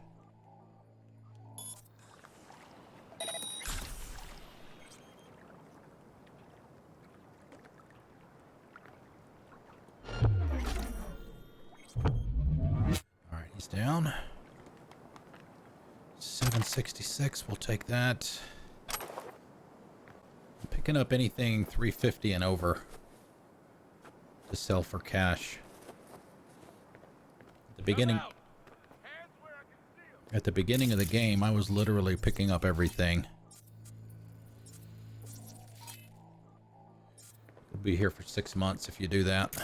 All right, he's down. 766, we'll take that. I'm picking up anything 350 and over to sell for cash. At the beginning of the game, I was literally picking up everything. We'll be here for 6 months if you do that.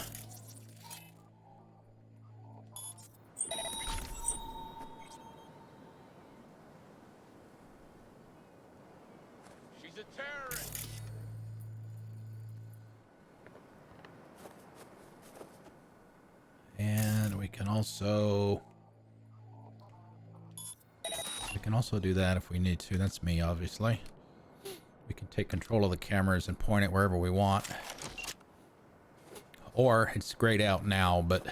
And we can also do that if we need to. That's me, obviously. We can take control of the cameras and point it wherever we want. Or it's grayed out now, but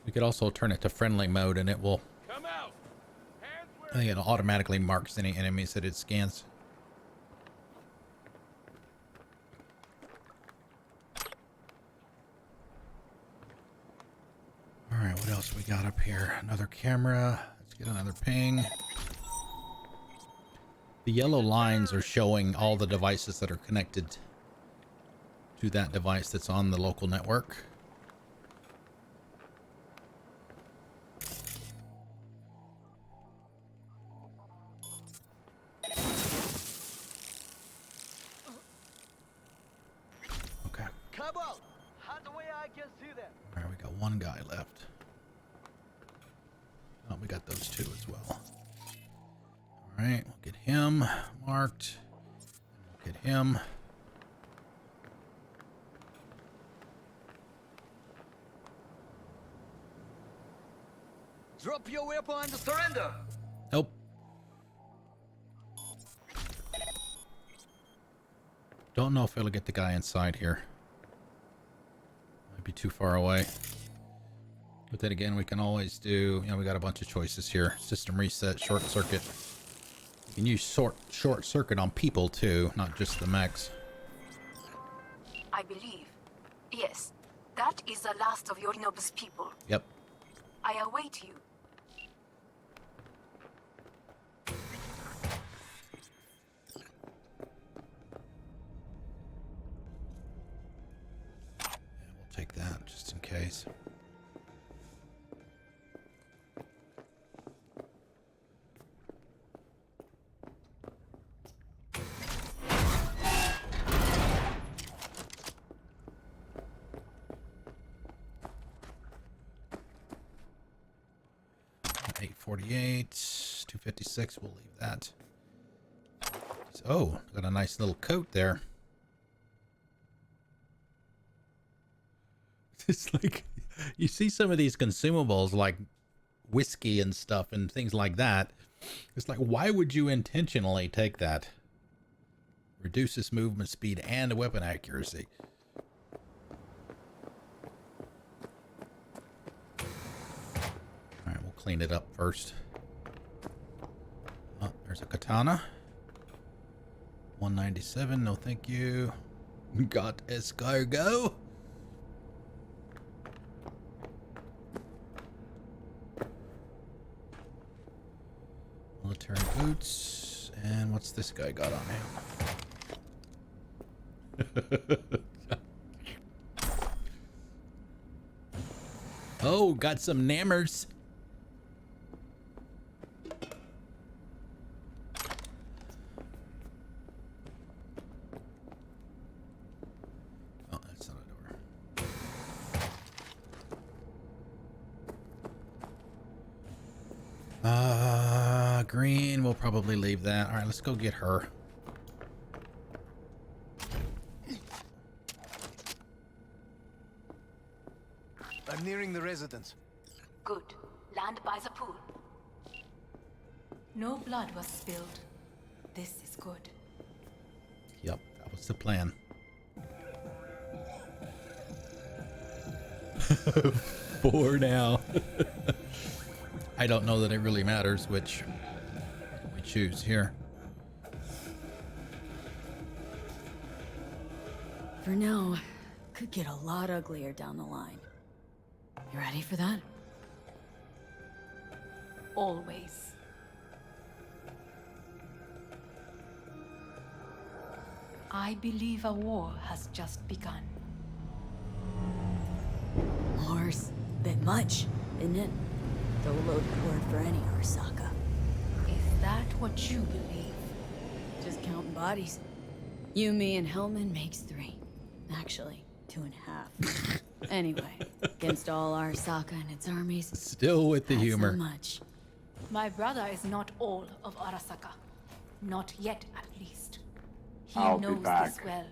we could also turn it to friendly mode and it will, I think it automatically marks any enemies that it scans. else we got up here? Another camera. Let's get another ping. The yellow lines are showing all the devices that are connected to that device that's on the local network. Okay. All right, we got one guy left. Oh, we got those two as well. All right, we'll get him marked. We'll get him. Drop your weapon and surrender. Nope. Don't know if it'll get the guy inside here. Might be too far away. But then again, we can always do, you know, we got a bunch of choices here. System reset, short circuit. You can use short circuit on people too, not just the mechs. I believe. Yes, that is the last of Yorinobu's people. Yep. I await you. We'll take that just in case. $848, $256. We'll leave that. Oh, got a nice little coat there. It's like you see some of these consumables like whiskey and stuff and things like that. It's like, why would you intentionally take that? Reduces movement speed and weapon accuracy. Alright, we'll clean it up first. Oh, there's a katana. 197, no thank you. Got escargot. Military boots. And what's this guy got on him? Oh, got some nammers. Oh, that's not a door. Green, we'll probably leave that. All right, let's go get her. I'm nearing the residence. Good. Land by the pool. No blood was spilled. This is good. Yep, that was the plan. 4 now. I don't know that it really matters which we choose here. For now, could get a lot uglier down the line. You ready for that? Always. I believe a war has just begun. War's bit much, isn't it? The loaded word for any Arasaka. Is that what you believe? Just counting bodies. You, me, and Hellman makes 3. Actually, 2.5. Anyway, against all Arasaka and its armies. Still with the that's humor. Not much. My brother is not all of Arasaka. Not yet, at least. He I'll be knows back. this well.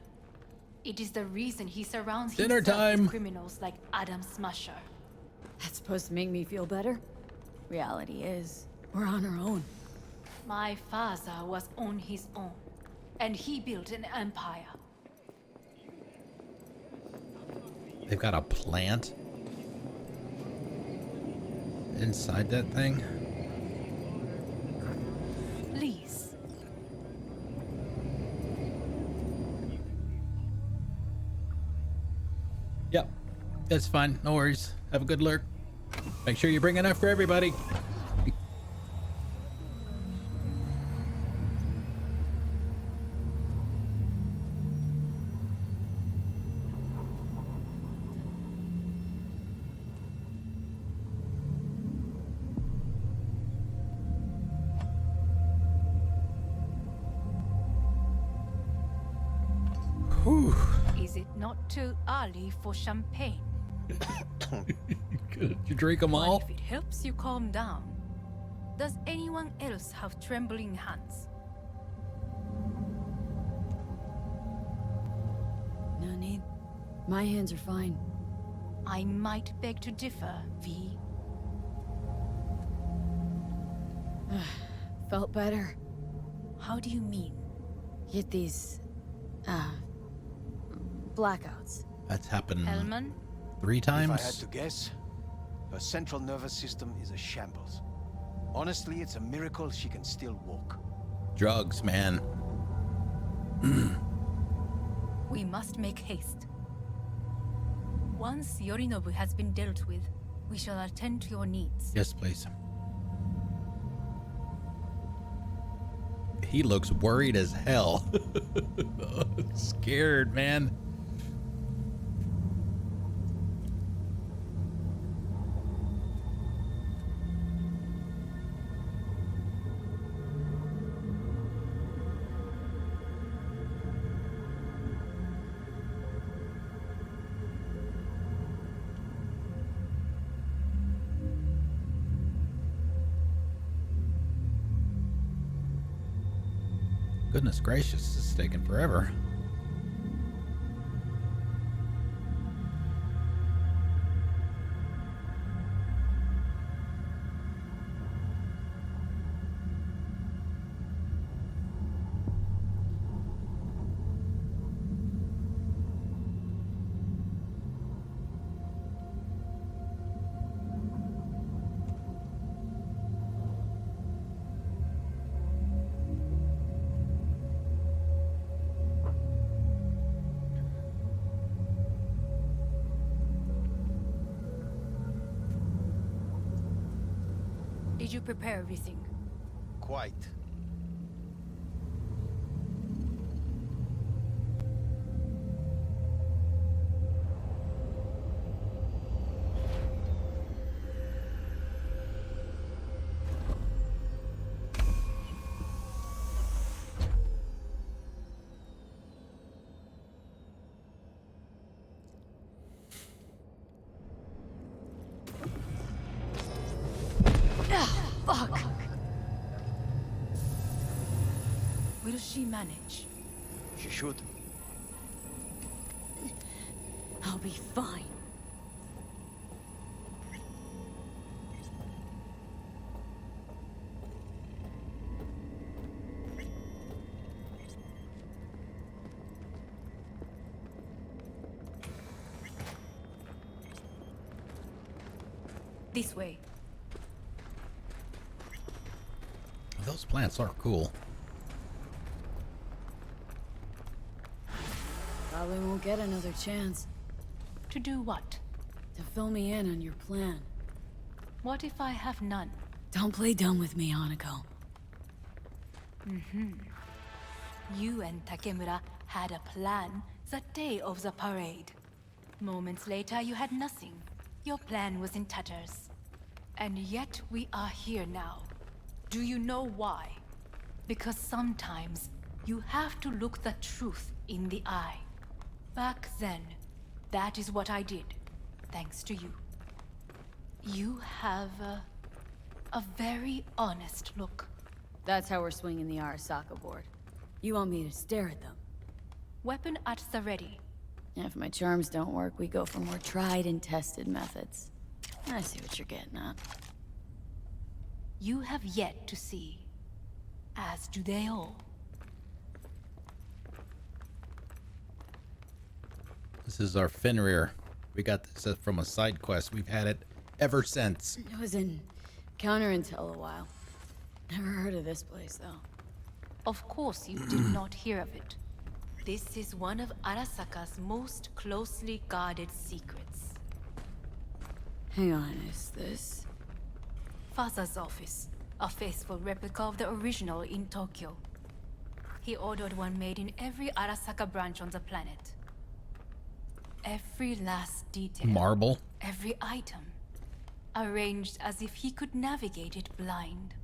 It is the reason he surrounds Dinner himself time. with criminals like Adam Smasher. That's supposed to make me feel better? Reality is, we're on our own. My father was on his own, and he built an empire. They've got a plant inside that thing. Please. Yep, that's fine. No worries. Have a good lurk. Make sure you bring enough for everybody. Whew. Is it not too early for champagne? Did you drink them all? Well, if it helps you calm down. Does anyone else have trembling hands? No need. My hands are fine. I might beg to differ, V. Felt better. How do you mean? Get these, blackouts. That's happened Hellman? 3 times. If I had to guess, her central nervous system is a shambles. Honestly, it's a miracle she can still walk. Drugs, man. We must make haste. Once Yorinobu has been dealt with, we shall attend to your needs. Yes, please. He looks worried as hell. Scared, man. Goodness gracious, this is taking forever. Did you prepare everything? Quite. Fuck! Will she manage? She should. I'll be fine. This way. Those plants are cool. Probably won't get another chance. To do what? To fill me in on your plan. What if I have none? Don't play dumb with me, Hanako. You and Takemura had a plan the day of the parade. Moments later, you had nothing. Your plan was in tatters. And yet we are here now. Do you know why? Because sometimes you have to look the truth in the eye. Back then, that is what I did, thanks to you. You have a very honest look. That's how we're swinging the Arasaka board. You want me to stare at them? Weapon at the ready. If my charms don't work, we go for more tried and tested methods. I see what you're getting at. You have yet to see, as do they all. This is our Fenrir. We got this from a side quest. We've had it ever since. It was in Counterintel a while. Never heard of this place, though. Of course you did not hear of it. This is one of Arasaka's most closely guarded secrets. Hang on, is this... Father's office. A faithful replica of the original in Tokyo. He ordered one made in every Arasaka branch on the planet. Every last detail. Marble. Every item. Arranged as if he could navigate it blind.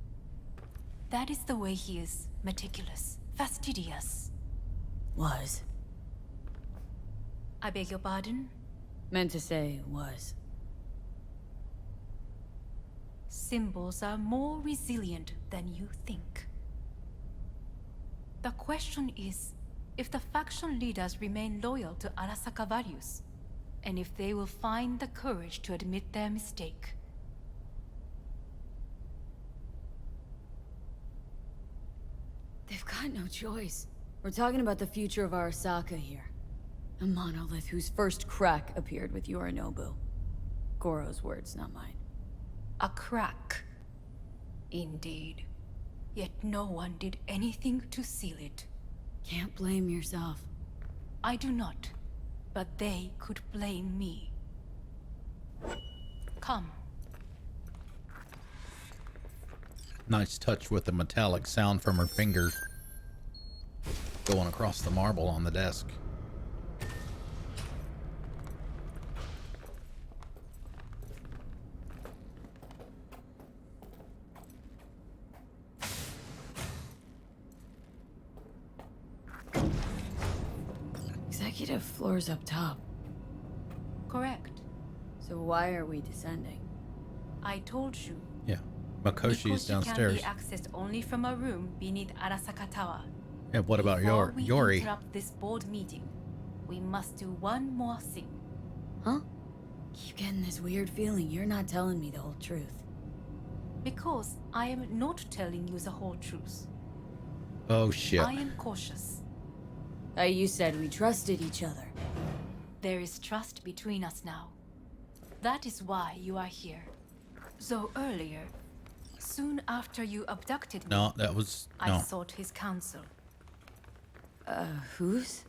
That is the way he is. Meticulous. Fastidious. Was. I beg your pardon? Meant to say was. Symbols are more resilient than you think. The question is, if the faction leaders remain loyal to Arasaka values, and if they will find the courage to admit their mistake. They've got no choice. We're talking about the future of Arasaka here. A monolith whose first crack appeared with Yorinobu. Goro's words, not mine. A crack. Indeed. Yet no one did anything to seal it. Can't blame yourself. I do not. But they could blame me. Come. Nice touch with the metallic sound from her fingers going across the marble on the desk. Executive floor's up top. Correct. So why are we descending? I told you. Yeah. Makoshi is downstairs. Because you can be accessed only from a room beneath Arasaka Tower. Yeah, what about Before we Yori? interrupt this board meeting, we must do one more thing. Huh? Keep getting this weird feeling you're not telling me the whole truth. Because I am not telling you the whole truth. Oh shit. I am cautious. You said we trusted each other. There is trust between us now. That is why you are here. So earlier, soon after you abducted me, No, that was no. I sought his counsel. Whose?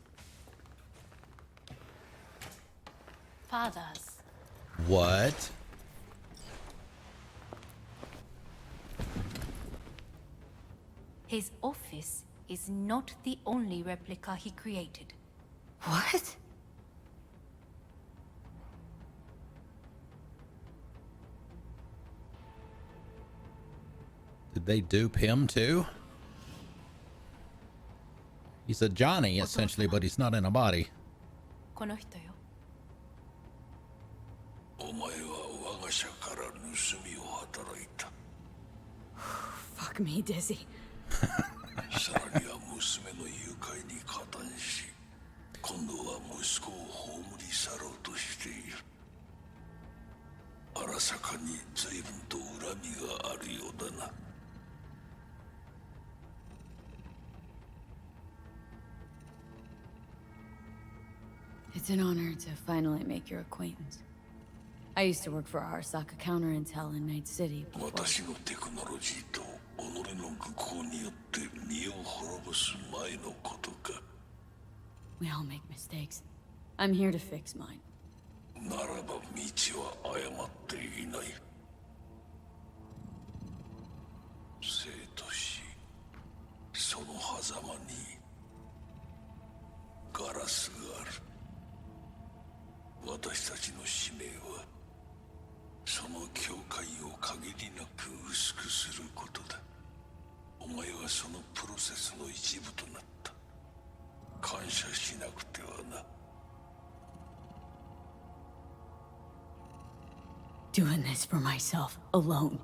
Father's. What? His office is not the only replica he created. What? Did they dupe him too? He's a Johnny essentially, but he's not in a body. この人よ。お前は我が社から盗みを働いた。Fuck me, Dizzy. さらには娘の誘拐に加担し、今度は息子を葬り去ろうとしている。荒坂に随分と恨みがあるようだな。It's an honor to finally make your acquaintance. I used to work for Arasaka Counter Intel in Night City before. 私のテクノロジーと己の愚行によって身を滅ぼす前のことか。We all make mistakes. I'm here to fix mine. ならば道は誤っていない。生と死、その狭間にガラスがある。私たちの使命はその境界を限りなく薄くすることだ。お前はそのプロセスの一部となった。感謝しなくてはな。Doing this for myself, alone.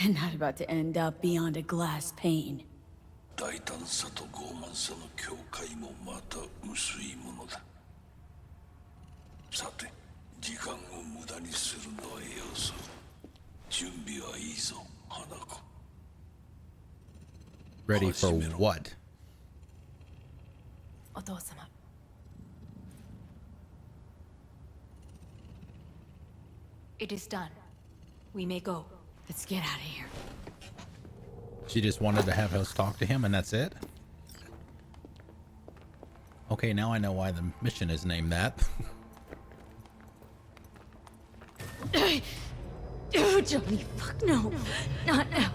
And not about to end up beyond a glass pane. 大胆さと傲慢さの境界もまた薄いものだ。さて、時間を無駄にするのはよそう。準備はいいぞ、花子。Ready for what? お父様。It is done. We may go. Let's get out of here. She just wanted to have us talk to him and that's it? Okay, now I know why the mission is named that. Oh, Johnny, fuck no. Not now.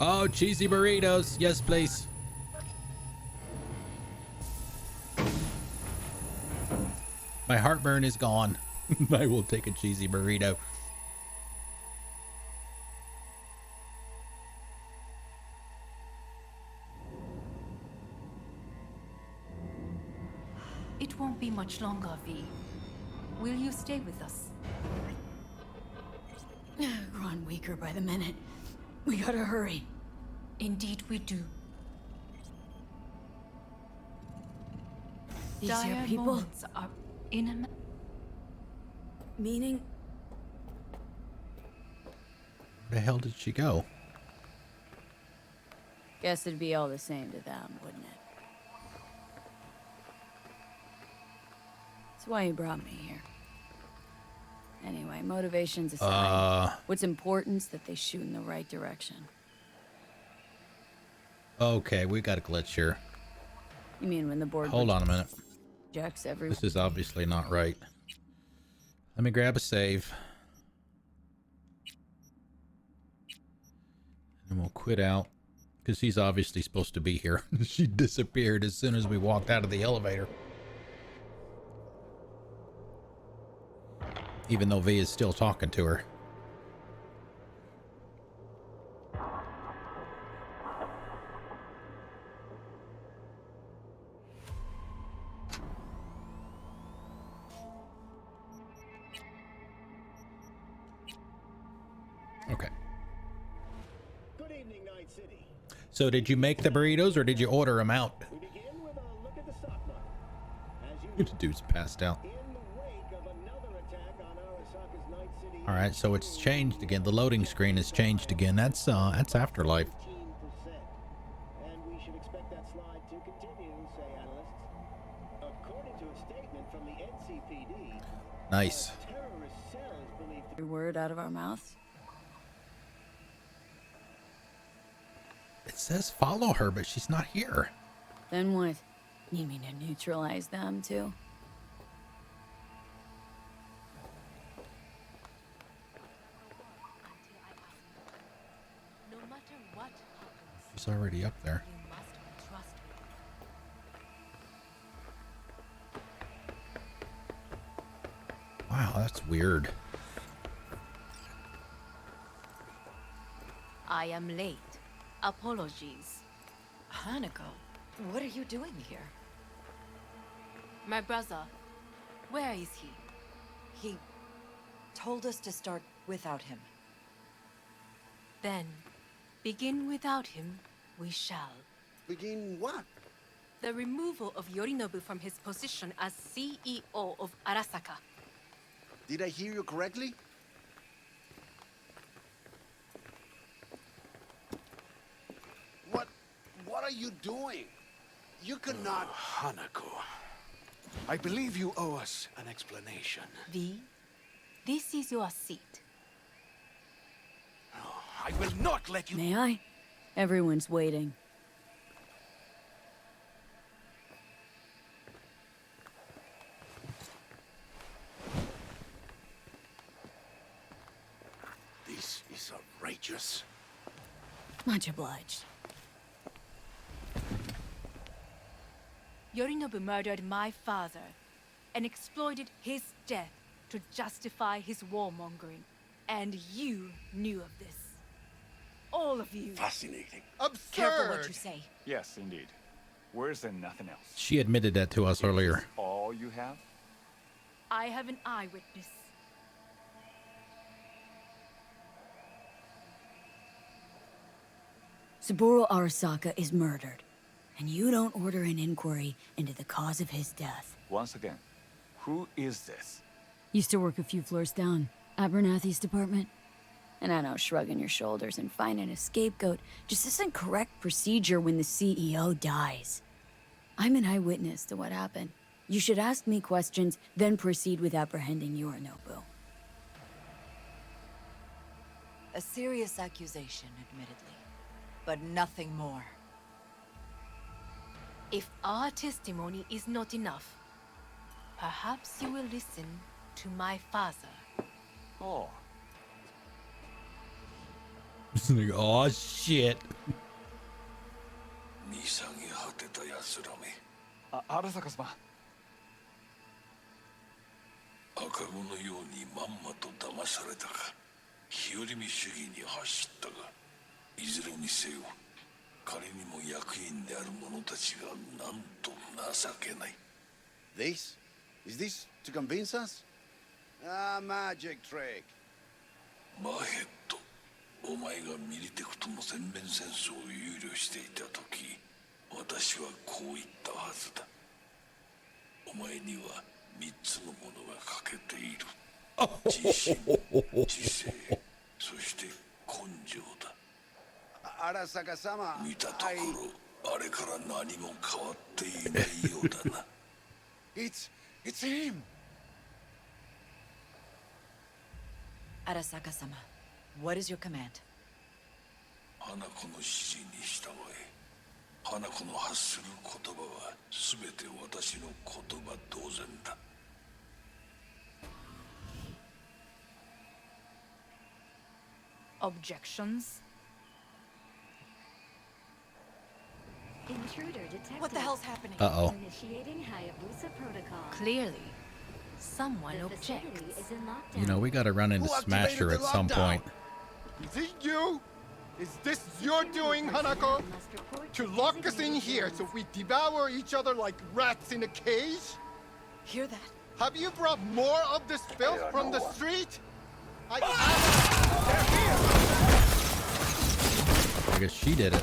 Oh, cheesy burritos. Yes, please. My heartburn is gone. I will take a cheesy burrito. It won't be much longer, V. Will you stay with us? Growing weaker by the minute. We gotta hurry. Indeed we do. These Dire here people? moments are Meaning? Where the hell did she go? Guess it'd be all the same to them, wouldn't it? That's why you brought me here. Anyway, motivations aside, what's important's that they shoot in the right direction. Okay, we got a glitch here. You mean when the board... Hold on a minute. Jacks every... This is obviously not right. Let me grab a save. And we'll quit out. Because she's obviously supposed to be here. She disappeared as soon as we walked out of the elevator. Even though V is still talking to her. Okay. Good evening, Night City. So did you make the burritos or did you order them out? We begin with a look at the stock market. As The dude's passed out. in the wake of another attack on Arasaka's Night City. All right, so it's changed again. The loading screen has changed again. That's Afterlife. 15%. And we should expect that slide to continue, say analysts. According to a statement from the NCPD, Nice. terrorist cells believe Every word out of our mouths? It says follow her, but she's not here. Then what? You mean to neutralize them, too? No matter what happens, She's already up there. you must trust me. Wow, that's weird. I am late. Apologies. Hanako, what are you doing here? My brother, where is he? He told us to start without him. Then, begin without him, we shall. Begin what? The removal of Yorinobu from his position as CEO of Arasaka. Did I hear you correctly? What are you doing? You could not... Hanako, I believe you owe us an explanation. V, this is your seat. I will not let you... May I? Everyone's waiting. This is outrageous. Much obliged. Yorinobu murdered my father and exploited his death to justify his warmongering. And you knew of this. All of you. Fascinating. Absurd! Careful what you say. Yes, indeed. Where's there nothing else? She admitted that to us earlier. All you have? I have an eyewitness. Saburo Arasaka is murdered, and you don't order an inquiry into the cause of his death. Once again, who is this? Used to work a few floors down, Abernathy's department. And I know shrugging your shoulders and finding a scapegoat just isn't correct procedure when the CEO dies. I'm an eyewitness to what happened. You should ask me questions, then proceed with apprehending Yorinobu. A serious accusation, admittedly, but nothing more. If our testimony is not enough, perhaps you will listen to my father. Oh. Oh shit. 見下げ果てた奴らめ。荒坂様。赤子のようにまんまと騙されたか。日和見主義に走ったが、いずれにせよ、仮にも役員である者たちがなんと情けない。This? Is this to convince us? Ah, magic trick. マーヘッド、お前がミリテクとの全面戦争を憂慮していた時、私はこう言ったはずだ。お前には3つのものが欠けている。自信、知性、そして根性だ。Arasaka-sama, 見たところ、あれから何も変わっていないようだな。It's him! Arasaka-sama, what is your command? 花子の指示に従え。花子の発する言葉は全て私の言葉同然だ。Objections? Intruder detected. What the hell's happening? Uh-oh. Initiating Hayabusa protocol. Clearly, someone The objects. facility is in lockdown. You know, we gotta run into Who Smasher activated at the some lockdown? point. Is it you? Is this your doing, Hanako? To lock us in here so we devour each other like rats in a cage? Hear that? Have you brought more of this filth from the street? I guess she did it.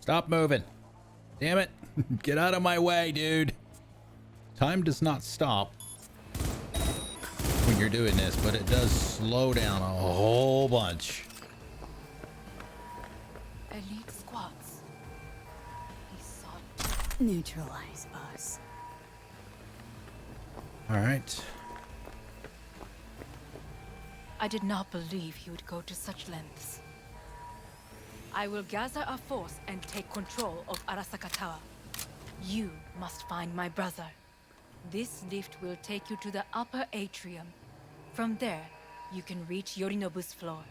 Stop moving. Damn it. Get out of my way, dude. Time does not stop when you're doing this, but it does slow down a whole bunch. Elite squads. He sought Neutralize us. All right. I did not believe he would go to such lengths. I will gather a force and take control of Arasaka Tower. You must find my brother. This lift will take you to the upper atrium. From there, you can reach Yorinobu's floor.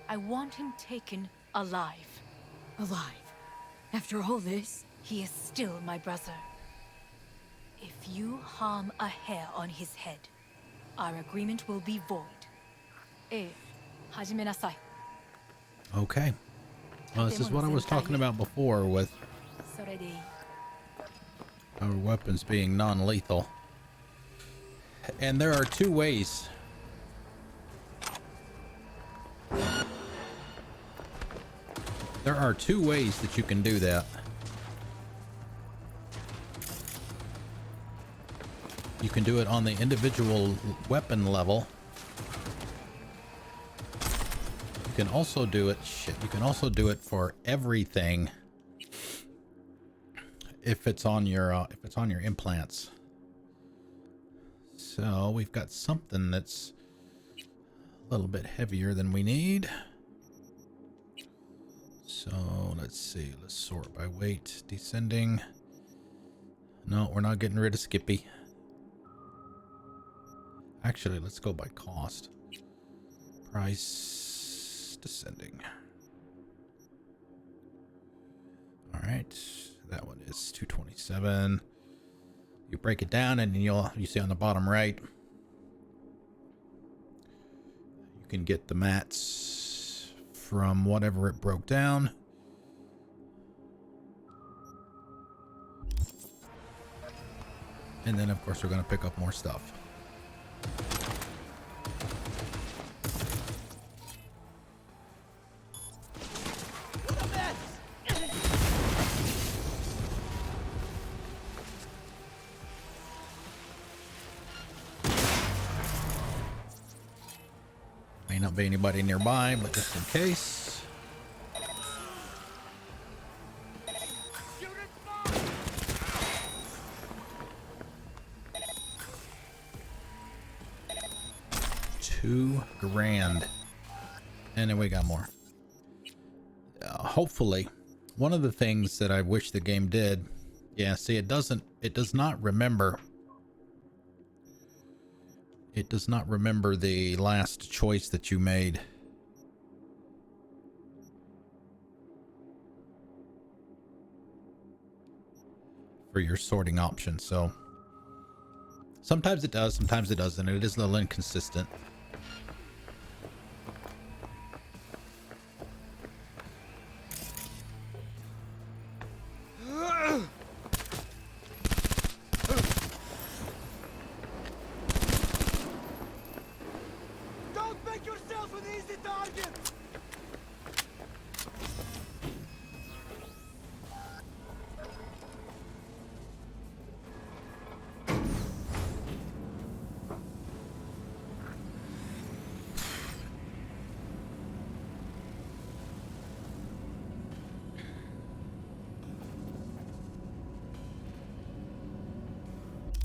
I want him taken alive. Alive? After all this? He is still my brother. If you harm a hair on his head, our agreement will be void. Hajime nasai. Okay. Well, this is what I was talking about before with our weapons being non-lethal. And there are two ways. There are two ways that you can do that. You can do it on the individual weapon level. You can also do it, you can also do it for everything if it's on your implants. So we've got something that's a little bit heavier than we need. So let's see, let's sort by weight, descending. No, we're not getting rid of Skippy. Actually, let's go by cost. Price, descending. All right, that one is 227. You break it down and you see on the bottom right, you can get the mats from whatever it broke down. And then of course we're going to pick up more stuff. May not be anybody nearby, but just in case. 2 grand. And then we got more. Hopefully, one of the things that I wish the game did, yeah, see, it does not remember. It does not remember the last choice that you made. For your sorting option, so sometimes it does, sometimes it doesn't. It is a little inconsistent. Don't make yourself an easy target!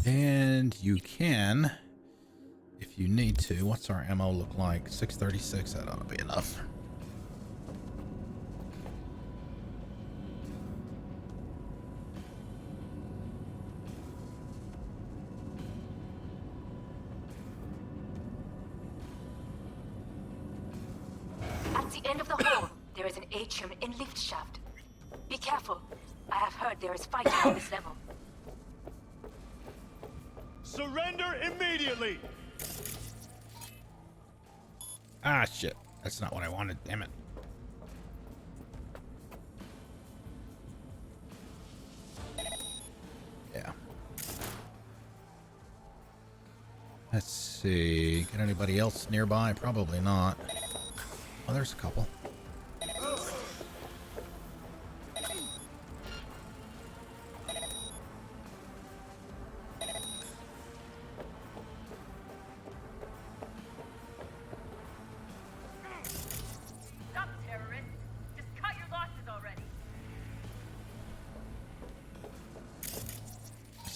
And you can, if you need to. What's our ammo look like? 636. That ought to be enough. At the end of the hall, there is an atrium in lift shaft. Be careful. I have heard there is fighting on this level. Surrender immediately! Ah, shit. That's not what I wanted. Damn it. Yeah. Let's see. Get anybody else nearby? Probably not. Oh, there's a couple.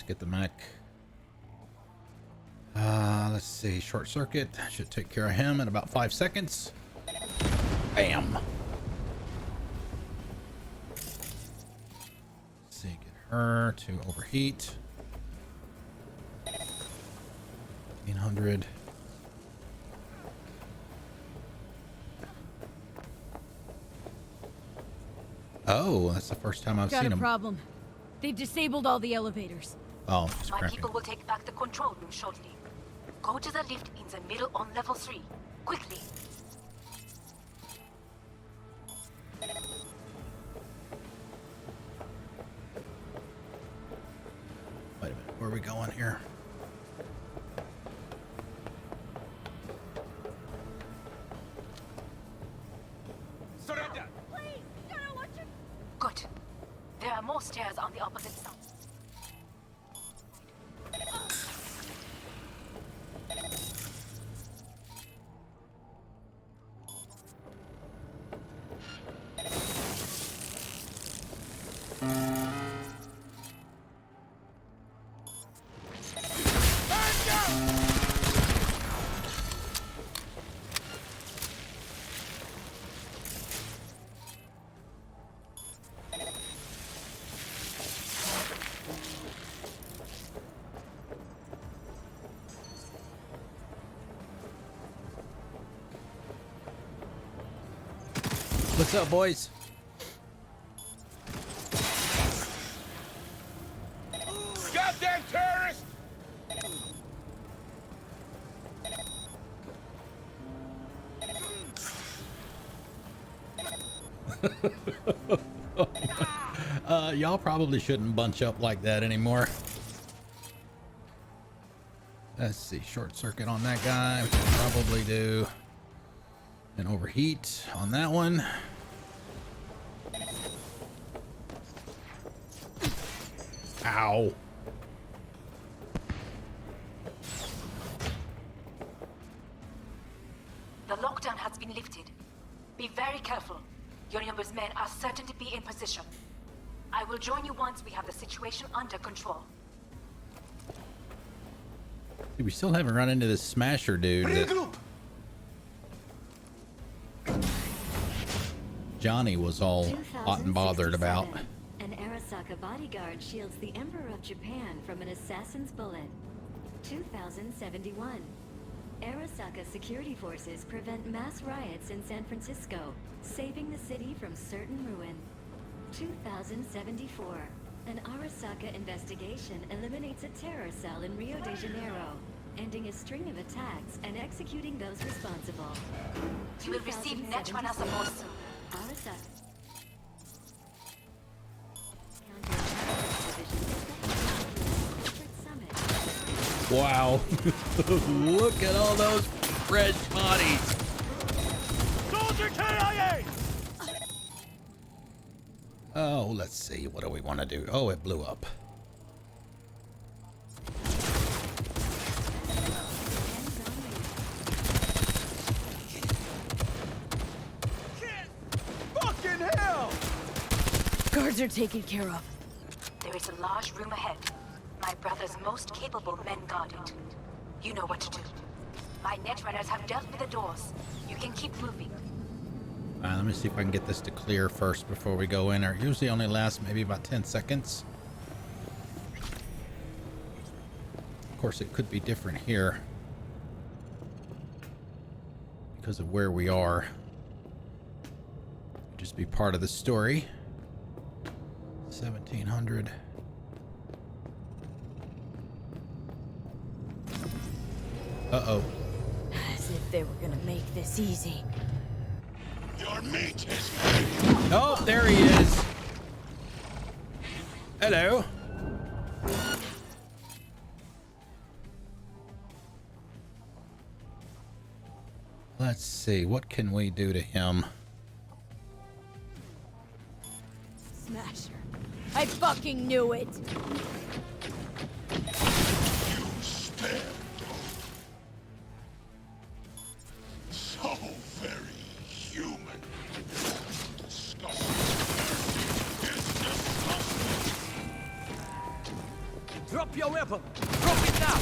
Get the mech. Let's see. Short circuit should take care of him in about 5 seconds. Bam. Let's see. Get her to overheat. 1800. Oh, that's the first time I've seen him. Got a problem. They've disabled all the elevators. Oh, My people will take back the control room shortly. Go to the lift in the middle on level 3. Quickly. Wait a minute. Where are we going here? Surrender! Good. There are more stairs on the opposite side. What's up, boys? Goddamn terrorist! Y'all probably shouldn't bunch up like that anymore. Let's see, short circuit on that guy. We can probably do an overheat on that one. Ow. The lockdown has been lifted. Be very careful. Your numbers men are certain to be in position. I will join you once we have the situation under control. We still haven't run into this smasher dude. Regroup! Johnny was all hot and bothered about. An Arasaka bodyguard shields the Emperor of Japan from an assassin's bullet. 2071. Arasaka security forces prevent mass riots in San Francisco, saving the city from certain ruin. 2074. An Arasaka investigation eliminates a terror cell in Rio de Janeiro, ending a string of attacks and executing those responsible. You will receive Nocturne support soon. Arasaka. Wow. Look at all those fresh bodies. Soldier KIA! Oh, let's see. What do we want to do? Oh, it blew up. Fucking hell! Guards are taken care of. There is a large room ahead. My brother's most capable men guard it. You know what to do. My netrunners have dealt with the doors. You can keep moving. Let me see if I can get this to clear first before we go in. It usually only lasts maybe about 10 seconds. Of course, it could be different here because of where we are. Just be part of the story. 1700. Uh-oh. As if they were gonna make this easy. Your meat is Oh, there he is. Hello. Let's see, what can we do to him? Smasher. I fucking knew it. You stand so very human. Disgusting. It's disgusting. Drop your weapon! Drop it now!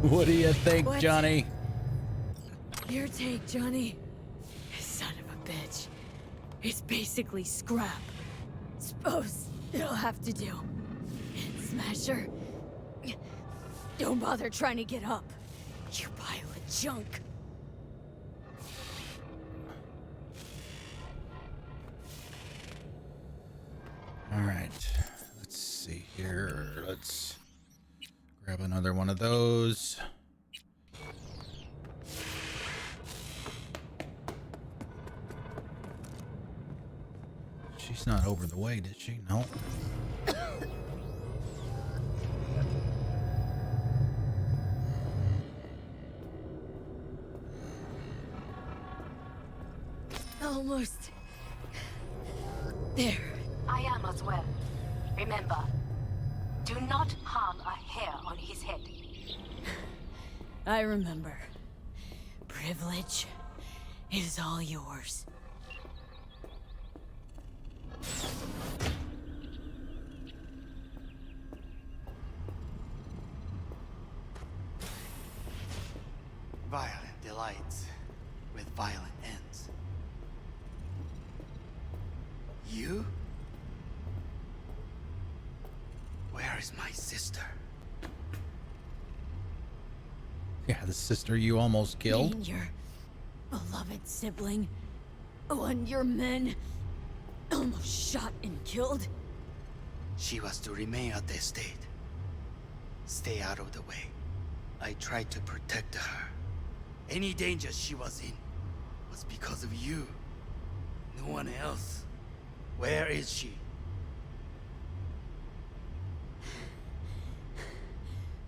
What do you think, What? Johnny? Your take, Johnny. Son of a bitch. It's basically scrap. Suppose it'll have to do. Smasher. Don't bother trying to get up. You pile of junk. All right. Let's see here. Let's grab another one of those. She's not over the way, did she? No. Almost. There. I am as well. Remember, do not harm a hair on his head. I remember. Privilege is all yours. Violent delights with violent ends. You? Where is my sister? Yeah, the sister you almost killed. And your beloved sibling, one your men almost shot and killed. She was to remain at the estate. Stay out of the way. I tried to protect her. Any danger she was in was because of you. No one else. Where is she?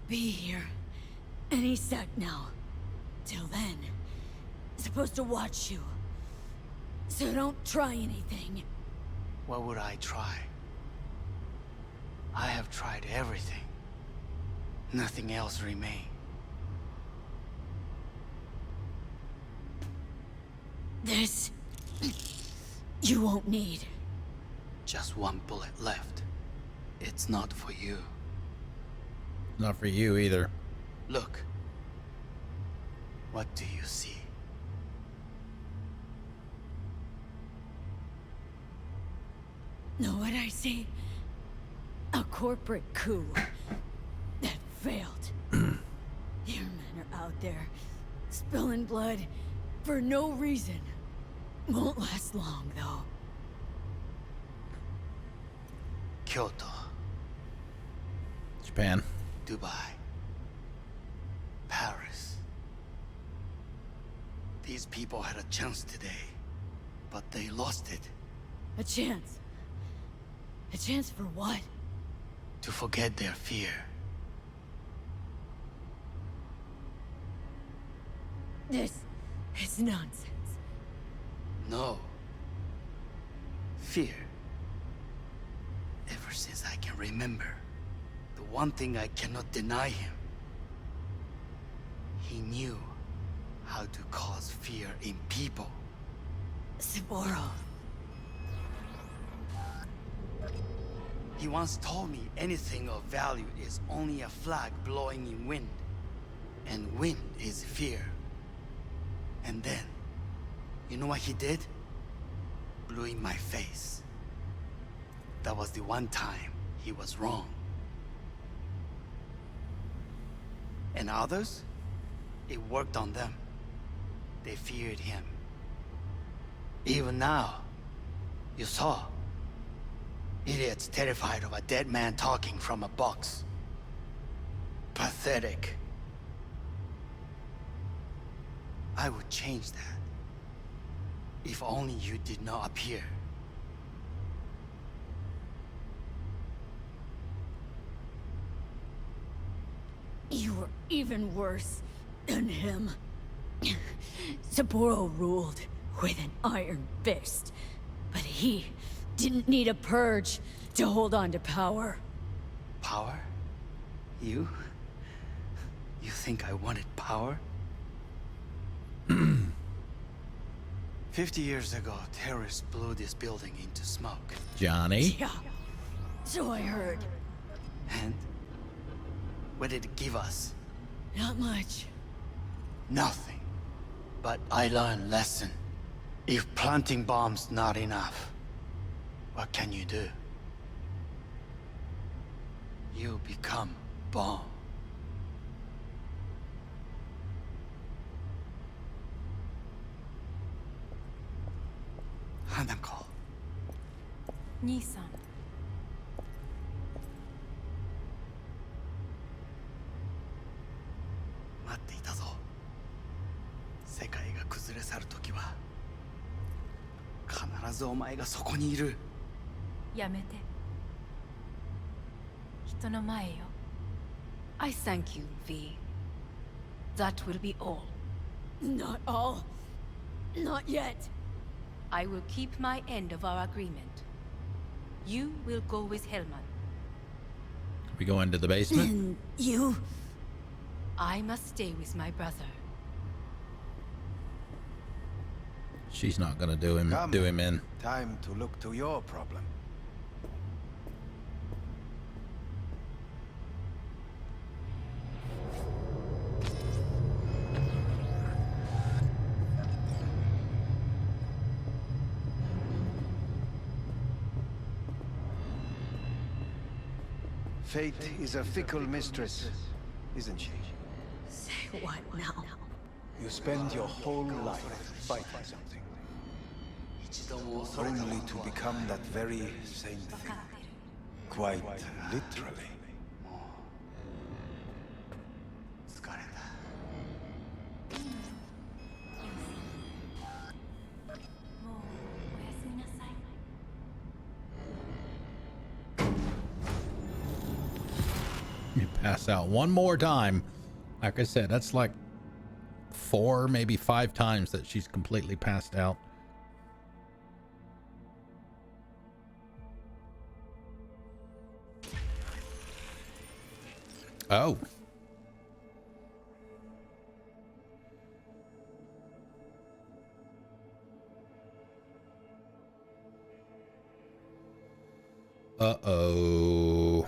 Be here. Any sec now. Till then, supposed to watch you. So don't try anything. What would I try? I have tried everything. Nothing else remains. This... you won't need. Just one bullet left. It's not for you. Not for you either. Look. What do you see? Know what I see? A corporate coup that failed. Your men are out there, spilling blood for no reason. Won't last long, though. Kyoto. Japan. Dubai. Paris. These people had a chance today, but they lost it. A chance? A chance for what? To forget their fear. This is nonsense. No. Fear. Ever since I can remember, the one thing I cannot deny him. He knew how to cause fear in people. Saburo. He once told me anything of value is only a flag blowing in wind. And wind is fear. And then, you know what he did? Blew in my face. That was the one time he was wrong. And others? It worked on them. They feared him. Even now, you saw. Idiots terrified of a dead man talking from a box. Pathetic. I would change that. If only you did not appear. You were even worse than him. Saburo ruled with an iron fist, but he didn't need a purge to hold on to power. Power? You? You think I wanted power? 50 years ago, terrorists blew this building into smoke. Johnny? Yeah, so I heard. And? What did it give us? Not much. Nothing. But I learned lesson. If planting bombs not enough, what can you do? You become bomb. Hanako. 兄さん。待っていたぞ。世界が崩れ去るときは必ずお前がそこにいる。やめて。人の前よ。I thank you, V. That will be all. Not all. Not yet. I will keep my end of our agreement. You will go with Hellman. We go into the basement? And you? I must stay with my brother. She's not gonna do him in. Time to look to your problem. Fate is a fickle mistress, isn't she? Say what now? You spend your whole life fighting something, only to become that very same thing. Quite literally. pass out one more time. Like I said, that's like 4, maybe 5 times that she's completely passed out. Oh. Uh-oh.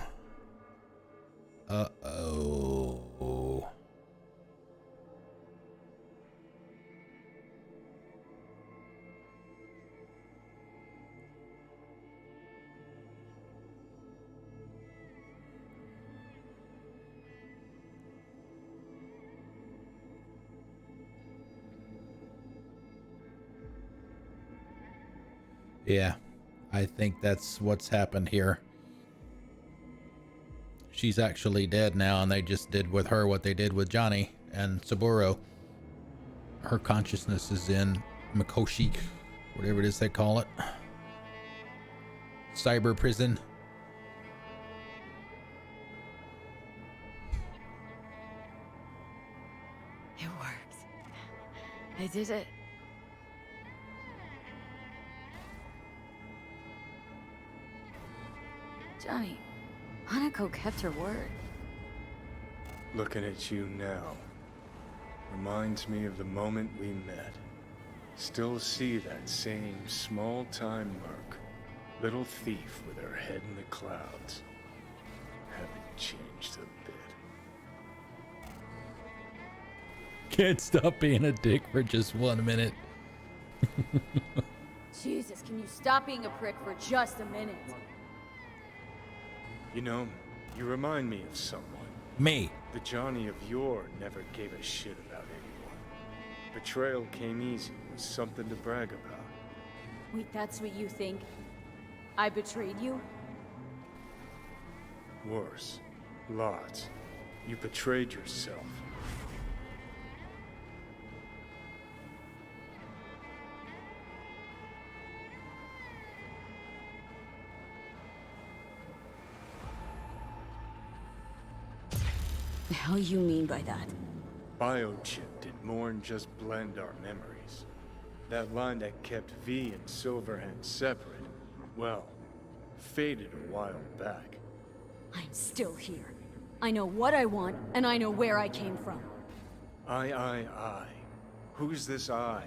Uh-oh. Yeah, I think that's what's happened here. She's actually dead now, and they just did with her what they did with Johnny and Saburo. Her consciousness is in Mikoshi, whatever it is they call it. Cyber prison. It worked. I did it. Johnny, Hanako kept her word. Looking at you now reminds me of the moment we met. Still see that same small-time merc. Little thief with her head in the clouds. Haven't changed a bit. Can't stop being a dick for just 1 minute. Jesus, can you stop being a prick for just a minute? You know, you remind me of someone. Me. The Johnny of yore never gave a shit about anyone. Betrayal came easy, was something to brag about. Wait, that's what you think? I betrayed you? Worse. Lots. You betrayed yourself. The hell you mean by that? Biochip did more than just blend our memories. That line that kept V and Silverhand separate, well, faded a while back. I'm still here. I know what I want, and I know where I came from. I. Who's this I?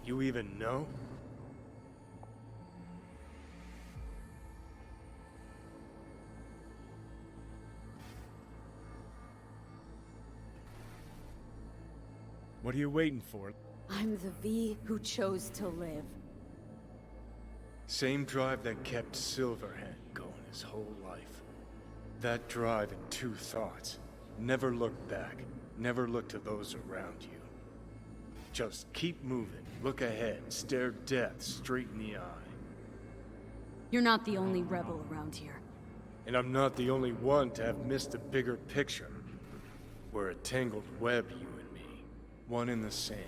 You even know? What are you waiting for? I'm the V who chose to live. Same drive that kept Silverhand going his whole life. That drive and 2 thoughts. Never look back. Never look to those around you. Just keep moving. Look ahead. Stare death straight in the eye. You're not the only rebel around here. And I'm not the only one to have missed the bigger picture. We're a tangled web, you and me. One and the same.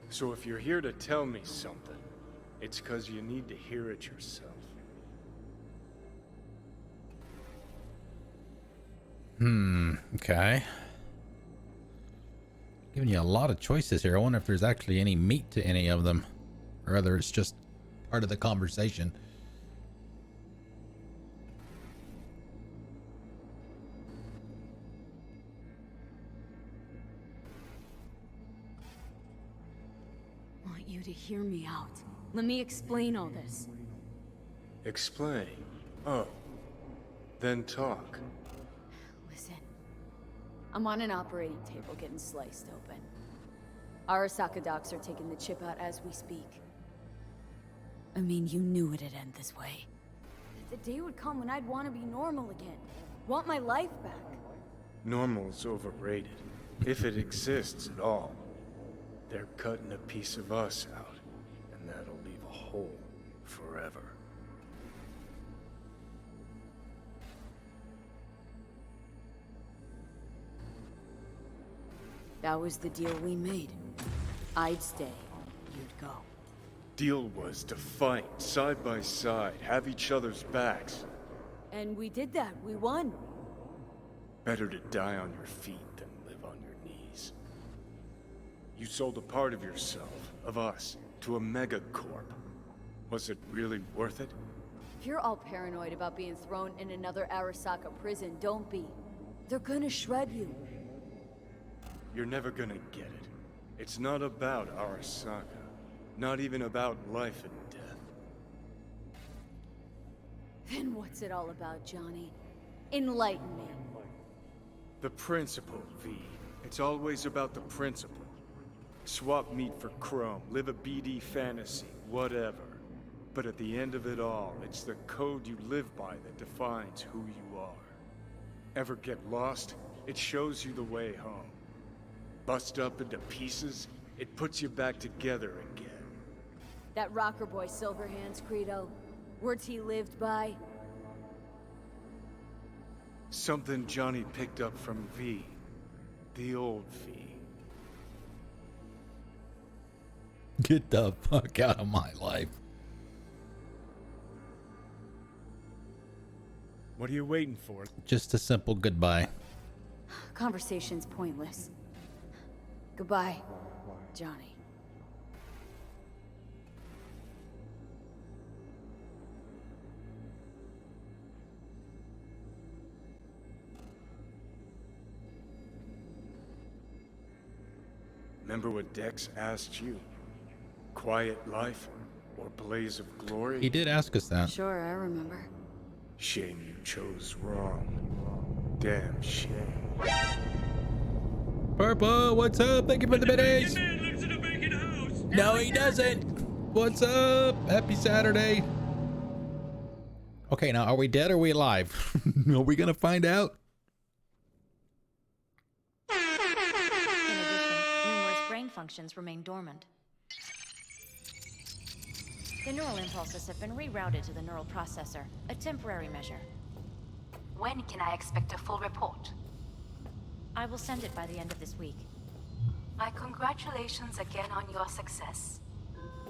So if you're here to tell me something, it's 'cause you need to hear it yourself. Okay. Giving you a lot of choices here. I wonder if there's actually any meat to any of them, or whether it's just part of the conversation. I want you to hear me out. Let me explain all this. Explain. Oh. Then talk. Listen. I'm on an operating table getting sliced open. Arasaka docs are taking the chip out as we speak. I mean, you knew it'd end this way. The day would come when I'd want to be normal again. Want my life back. Normal's overrated. If it exists at all. They're cutting a piece of us out, and that'll leave a hole forever. That was the deal we made. I'd stay, you'd go. Deal was to fight, side by side, have each other's backs. And we did that, we won. Better to die on your feet than live on your knees. You sold a part of yourself, of us, to a megacorp. Was it really worth it? If you're all paranoid about being thrown in another Arasaka prison, don't be. They're gonna shred you. You're never gonna get it. It's not about Arasaka. Not even about life and death. Then what's it all about, Johnny? Enlighten me. The principle, V. It's always about the principle. Swap meat for chrome, live a BD fantasy, whatever. But at the end of it all, it's the code you live by that defines who you are. Ever get lost? It shows you the way home. Bust up into pieces, it puts you back together again. That rocker boy Silverhand's credo. Words he lived by. Something Johnny picked up from V. The old V. Get the fuck out of my life. What are you waiting for? Just a simple goodbye. Conversation's pointless. Goodbye, Johnny. Remember what Dex asked you? Quiet life or blaze of glory? He did ask us that. Sure, I remember. Shame you chose wrong. Damn shame. Purple, what's up? Thank you for the biddies. No, he doesn't. What's up? Happy Saturday. Okay, now are we dead or are we alive? Are we gonna find out? In addition, numerous brain functions remain dormant. The neural impulses have been rerouted to the neural processor, a temporary measure. When can I expect a full report? I will send it by the end of this week. My congratulations again on your success.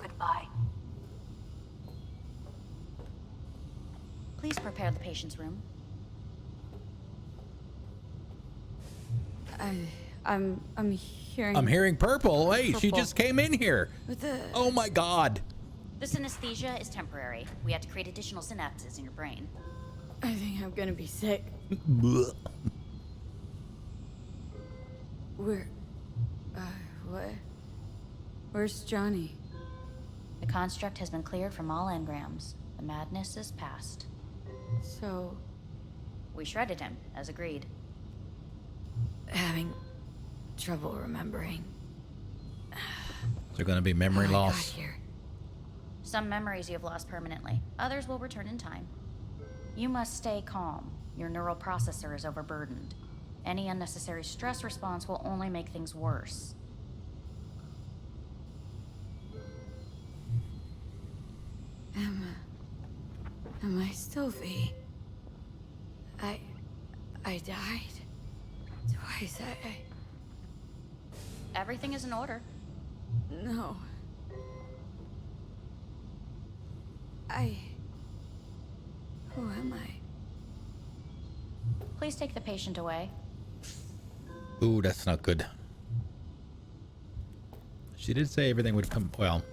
Goodbye. Please prepare the patient's room. I'm hearing... I'm hearing purple. Hey, she Purple. just came in here. Oh my god. The synesthesia is temporary. We had to create additional synapses in your brain. I think I'm gonna be sick. Where... what? Where's Johnny? The construct has been cleared from all engrams. The madness is past. So... We shredded him, as agreed. Having trouble remembering. Is there gonna be memory loss? Here. Some memories you have lost permanently. Others will return in time. You must stay calm. Your neural processor is overburdened. Any unnecessary stress response will only make things worse. Am I still V? I died. Twice, Everything is in order. No. Who am I? Please take the patient away. Ooh, that's not good. She did say everything would come, well,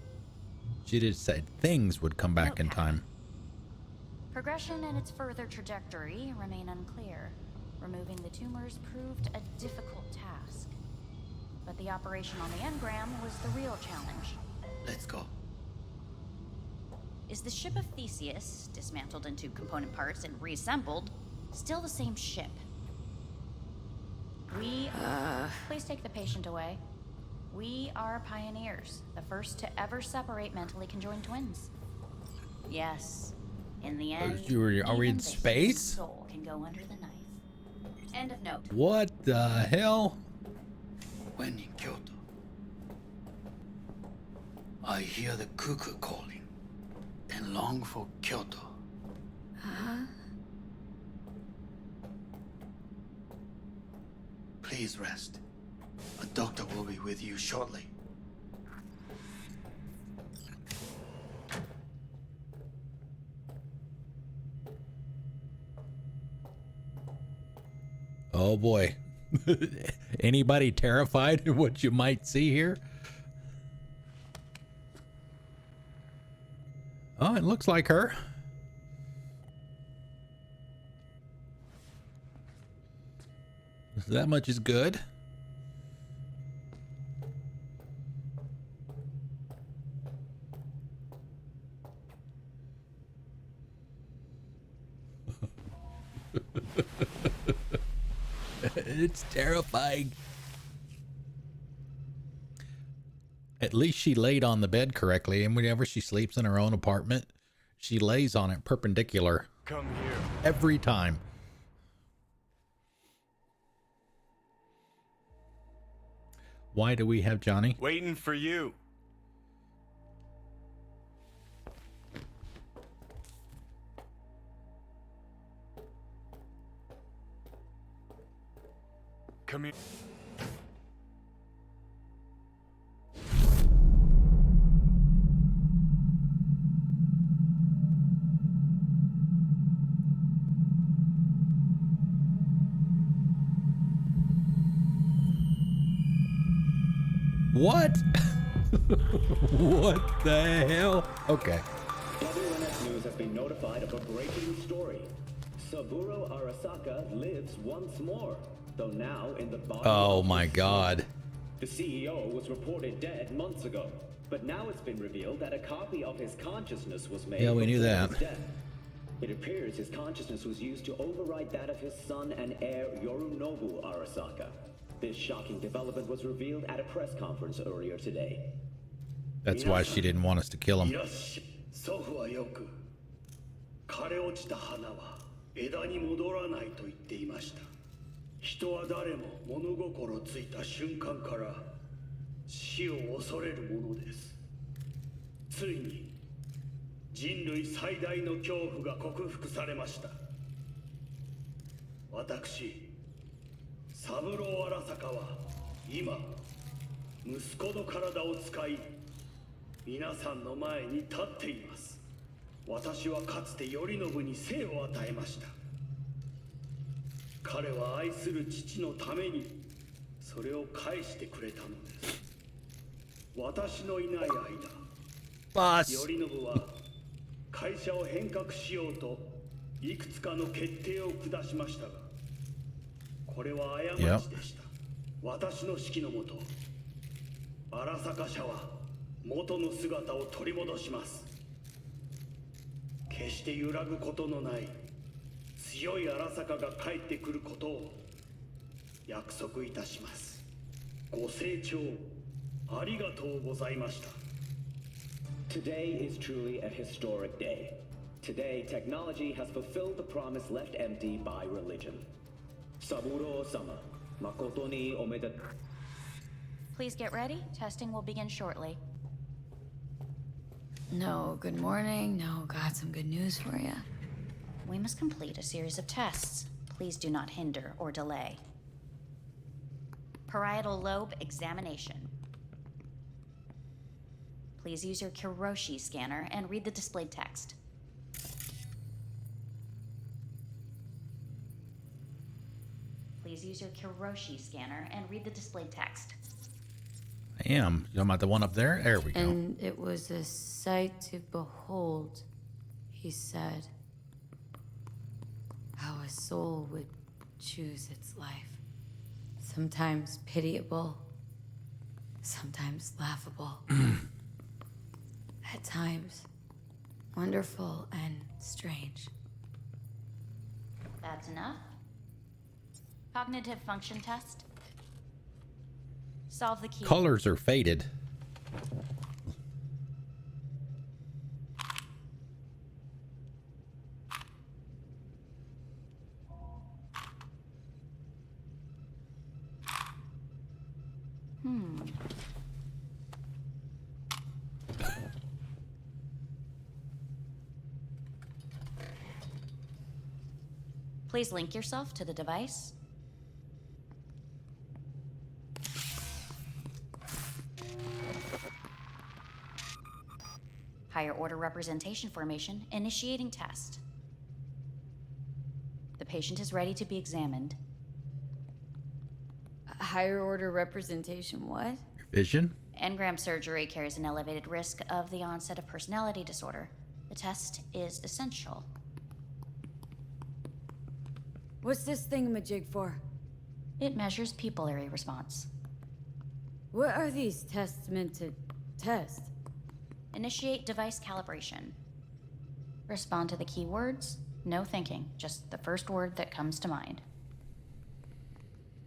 she did say things would come back in time. Progression and its further trajectory remain unclear. Removing the tumors proved a difficult task. But the operation on the engram was the real challenge. Let's go. Is the ship of Theseus, dismantled into component parts and reassembled, still the same ship? Please take the patient away. We are pioneers, the first to ever separate mentally conjoined twins. Yes, in the end, Are we in even the space? human soul can go under the knife. End of note. What the hell? When in Kyoto, I hear the cuckoo calling and long for Kyoto. Please rest. A doctor will be with you shortly. Oh boy. Anybody terrified of what you might see here? Oh, it looks like her. That much is good. It's terrifying. At least she laid on the bed correctly, and whenever she sleeps in her own apartment, she lays on it perpendicular. Come here. Every time. Why do we have Johnny? Waiting for you. Come here. What? What the hell? Okay. WNS News has been notified of a breaking story. Saburo Arasaka lives once more, though now in the body Oh my God. The CEO was reported dead months ago, but now it's been revealed that a copy of his consciousness was made. Yeah, we knew before that. his death. It appears his consciousness was used to override that of his son and heir Yorinobu Arasaka. This shocking development was revealed at a press conference earlier today. That's why she didn't want us to kill him. 祖父はよく枯れ落ちた花は枝に戻らないと言っていました。人は誰も物心ついた瞬間から死を恐れるものです。ついに人類最大の恐怖が克服されました。私、三郎荒坂は今息子の体を使い皆さんの前に立っています。私はかつて頼信に生を与えました。彼は愛する父のためにそれを返してくれたのです。私のいない間、頼信は会社を変革しようといくつかの決定を下しましたが、これは過ちでした。私の指揮のもと、荒坂社は元の姿を取り戻します。決して揺らぐことのない強い荒坂が帰ってくることを約束いたします。ご清聴ありがとうございました。 Today is truly a historic day. Today, technology has fulfilled the promise left empty by religion. Saburo-sama, makoto ni omedetou. Please get ready. Testing will begin shortly. No, good morning. No, got some good news for you. We must complete a series of tests. Please do not hinder or delay. Parietal lobe examination. Please use your Kiroshi scanner and read the displayed text. Please use your Kiroshi scanner and read the displayed text. I am. You talking about the one up there? There we go. And it was a sight to behold, he said, how a soul would choose its life. Sometimes pitiable, sometimes laughable. At times, wonderful and strange. That's enough. Cognitive function test. Solve the key. Colors are faded. Please link yourself to the device. Higher order representation formation, initiating test. The patient is ready to be examined. higher order representation, what? Vision? Engram surgery carries an elevated risk of the onset of personality disorder. The test is essential. What's this thingamajig for? It measures pupillary response. What are these tests meant to test? Initiate device calibration. Respond to the keywords. No thinking, just the first word that comes to mind.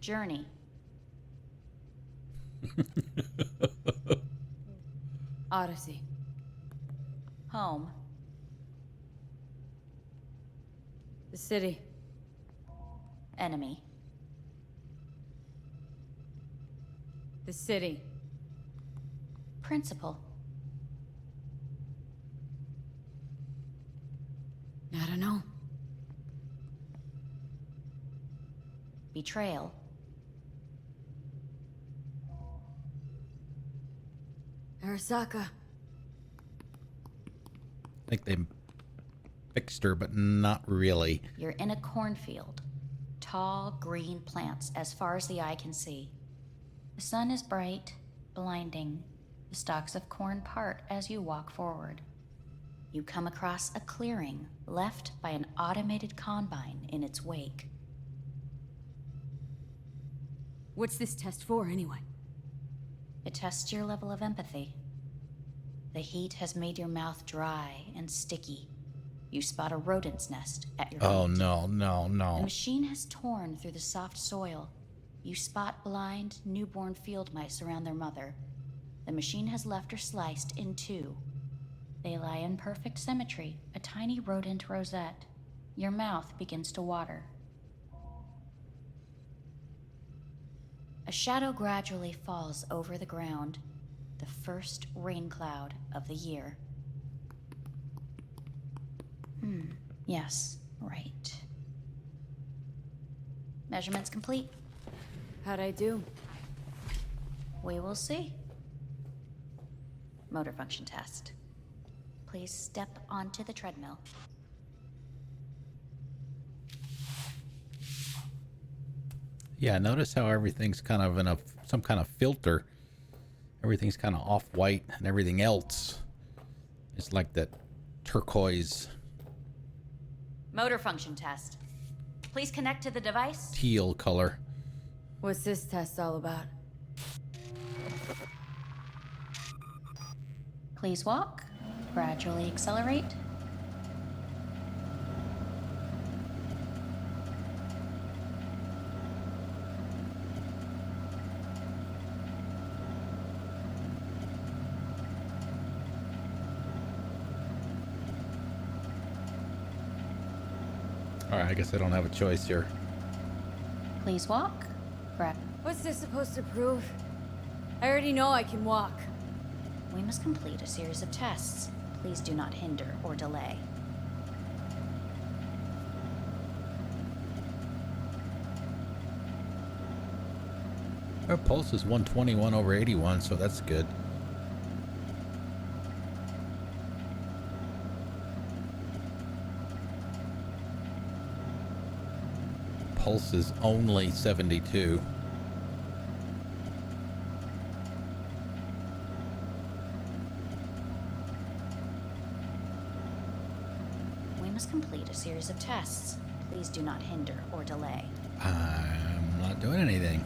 Journey. Odyssey. Home. The city. Enemy. The city. Principal. I don't know. Betrayal. Arasaka. I think they fixed her, but not really. You're in a cornfield. Tall, green plants as far as the eye can see. The sun is bright, blinding. The stalks of corn part as you walk forward. You come across a clearing left by an automated combine in its wake. What's this test for, anyway? It tests your level of empathy. The heat has made your mouth dry and sticky. You spot a rodent's nest at your feet. Oh, no. The machine has torn through the soft soil. You spot blind, newborn field mice around their mother. The machine has left her sliced in two. They lie in perfect symmetry, a tiny rodent rosette. Your mouth begins to water. A shadow gradually falls over the ground, the first rain cloud of the year. Yes, right. Measurements complete. How'd I do? We will see. Motor function test. Please step onto the treadmill. Yeah, notice how everything's kind of in some kind of filter. Everything's kind of off-white, and everything else is like that turquoise Motor function test. Please connect to the device. teal color. What's this test all about? Please walk. Gradually accelerate. All right, I guess I don't have a choice here. Please walk. What's this supposed to prove? I already know I can walk. We must complete a series of tests. Please do not hinder or delay. Our pulse is 121/81, so that's good. Pulse is only 72. We must complete a series of tests. Please do not hinder or delay. I'm not doing anything.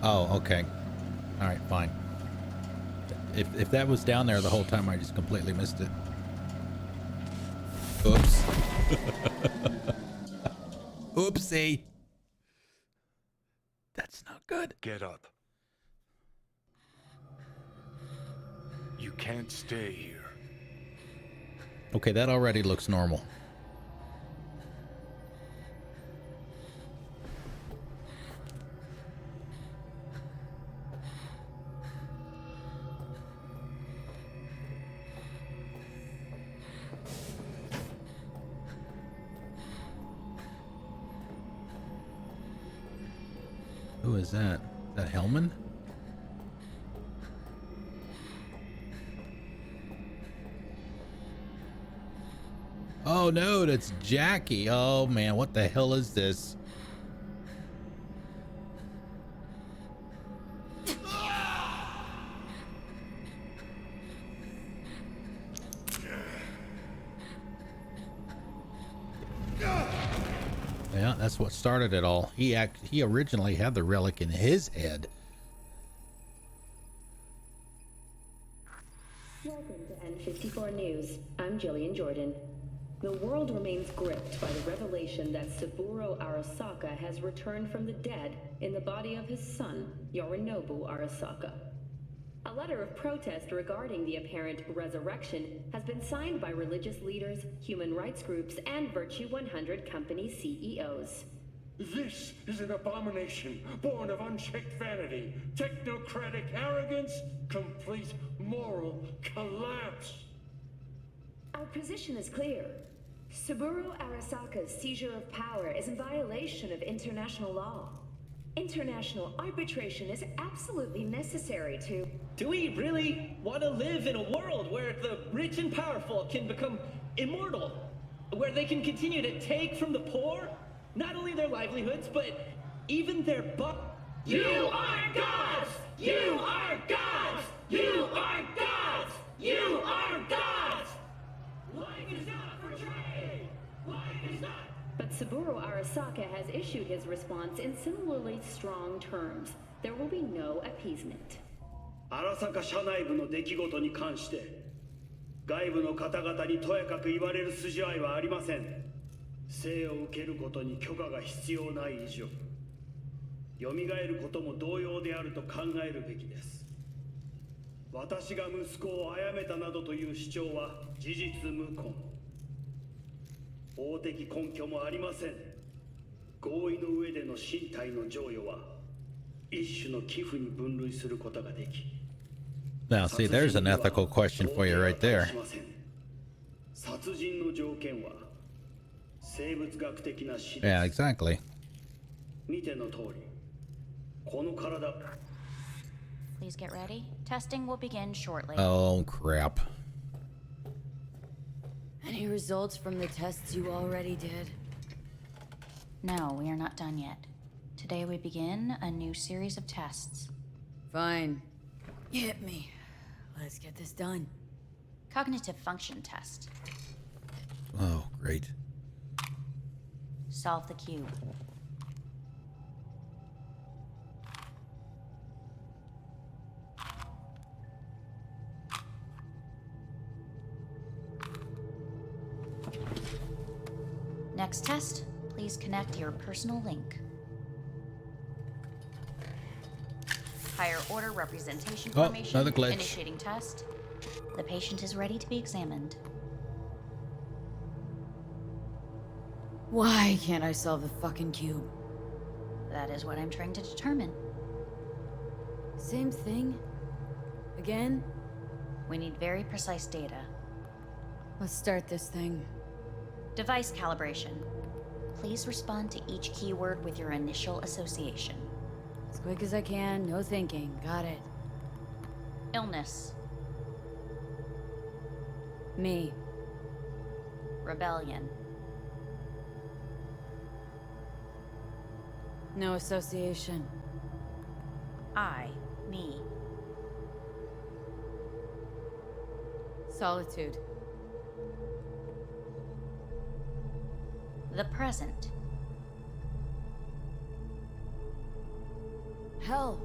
Oh, okay. All right, fine. If that was down there the whole time, I just completely missed it. Oops. Oopsie. That's not good. Get up. You can't stay here. Okay, that already looks normal. Who is that? Is that Hellman? Oh no, that's Jackie. Oh man, what the hell is this? Yeah, that's what started it all. He originally had the relic in his head. Welcome to N54 News. I'm Jillian Jordan. The world remains gripped by the revelation that Saburo Arasaka has returned from the dead in the body of his son, Yorinobu Arasaka. A letter of protest regarding the apparent resurrection has been signed by religious leaders, human rights groups, and Virtue 100 company CEOs. This is an abomination born of unchecked vanity, technocratic arrogance, complete moral collapse. Our position is clear. Saburo Arasaka's seizure of power is in violation of international law. International arbitration is absolutely necessary to... Do we really want to live in a world where the rich and powerful can become immortal? Where they can continue to take from the poor? Not only their livelihoods, but even their You are gods! You are gods! You are gods! You are gods! Life is not for trade! Life is not... But Saburo Arasaka has issued his response in similarly strong terms. There will be no appeasement. 荒坂社内部の出来事に関して外部の方々にとやかく言われる筋合いはありません。生を受けることに許可が必要ない以上、蘇ることも同様であると考えるべきです。私が息子を殺めたなどという主張は事実無根。法的根拠もありません。合意の上での身体の贈与は一種の寄付に分類することができ、Now, see, there's an ethical question for you right there. 殺人の条件は生物学的な死です。Yeah, exactly. 見ての通り、この体。Please get ready. Testing will begin shortly. Oh, crap. Any results from the tests you already did? No, we are not done yet. Today we begin a new series of tests. Fine. Hit me. Let's get this done. Cognitive function test. Oh, great. Solve the cube. Next test, please connect your personal link. Higher order representation formation. Another glitch. Initiating test. The patient is ready to be examined. Why can't I solve the fucking cube? That is what I'm trying to determine. Same thing? Again? We need very precise data. Let's start this thing. Device calibration. Please respond to each keyword with your initial association. As quick as I can, no thinking. Got it. Illness. Me. Rebellion. No association. I. Me. Solitude. The present. Hell.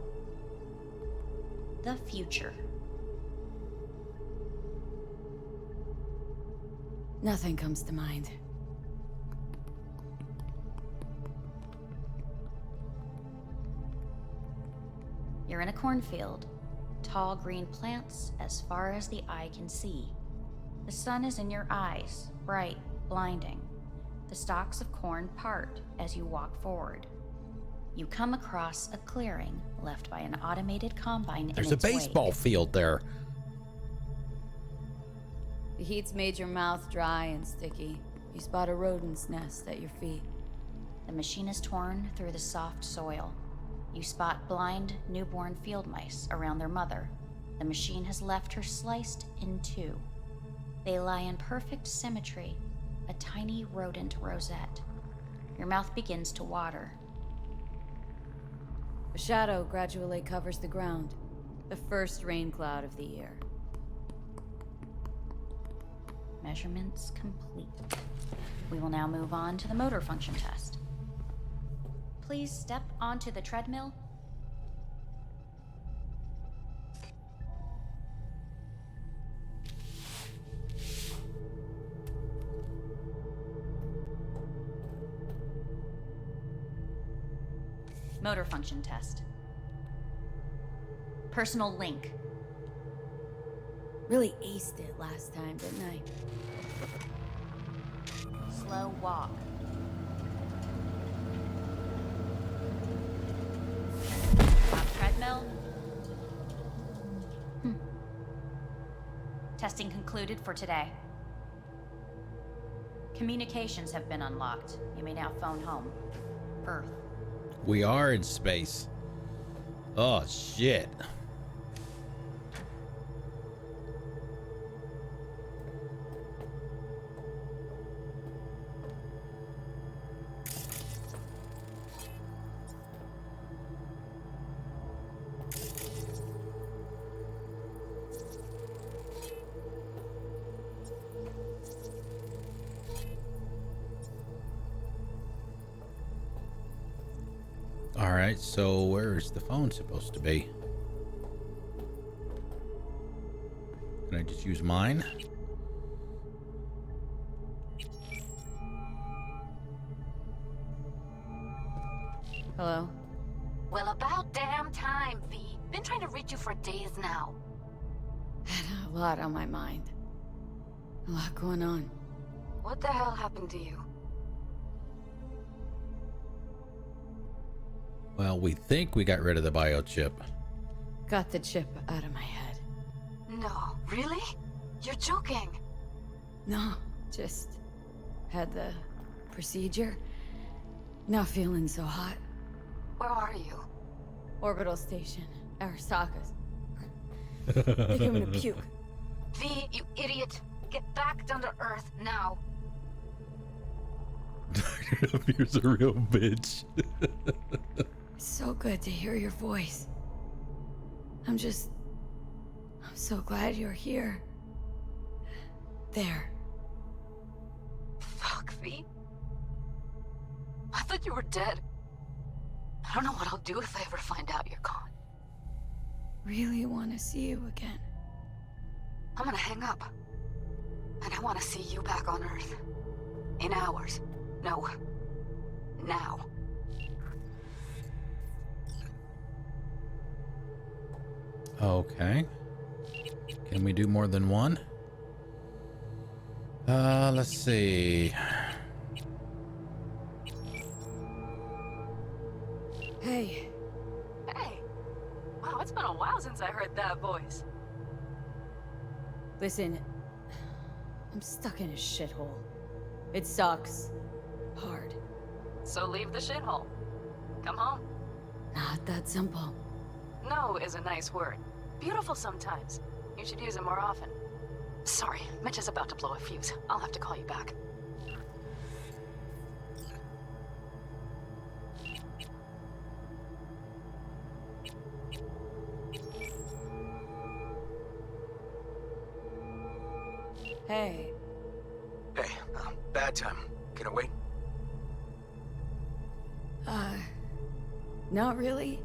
The future. Nothing comes to mind. You're in a cornfield. Tall green plants as far as the eye can see. The sun is in your eyes, bright, blinding. The stalks of corn part as you walk forward. You come across a clearing left by an automated combine. There's a baseball field there. The heat's made your mouth dry and sticky. You spot a rodent's nest at your feet. The machine is torn through the soft soil. You spot blind, newborn field mice around their mother. The machine has left her sliced in two. They lie in perfect symmetry, a tiny rodent rosette. Your mouth begins to water. A shadow gradually covers the ground. The first rain cloud of the year. Measurements complete. We will now move on to the motor function test. Please step onto the treadmill. Motor function test. Personal link. Really aced it last time, didn't I? Slow walk. Top treadmill. Testing concluded for today. Communications have been unlocked. You may now phone home. Earth. We are in space. Oh, shit. All right, so where's the phone supposed to be? Can I just use mine? Hello? Well, about damn time, V. Been trying to reach you for days now. Had a lot on my mind. A lot going on. What the hell happened to you? Well, we think we got rid of the biochip. Got the chip out of my head. No, really? You're joking. No, just had the procedure. Not feeling so hot. Where are you? Orbital station, Arasaka's. Think I'm gonna puke. V, you idiot. Get back down to Earth now. Here's a real bitch. It's so good to hear your voice. I'm so glad you're here. There. Fuck, V. I thought you were dead. I don't know what I'll do if I ever find out you're gone. Really want to see you again. I'm gonna hang up. And I want to see you back on Earth. In hours. No. Now. Okay. Can we do more than one? Let's see. Hey. Hey. Wow, it's been a while since I heard that voice. Listen, I'm stuck in a shithole. It sucks. Hard. So leave the shithole. Come home. Not that simple. No is a nice word. Beautiful sometimes. You should use it more often. Sorry, Mitch is about to blow a fuse. I'll have to call you back. Hey. Hey, bad time. Can I wait? Not really.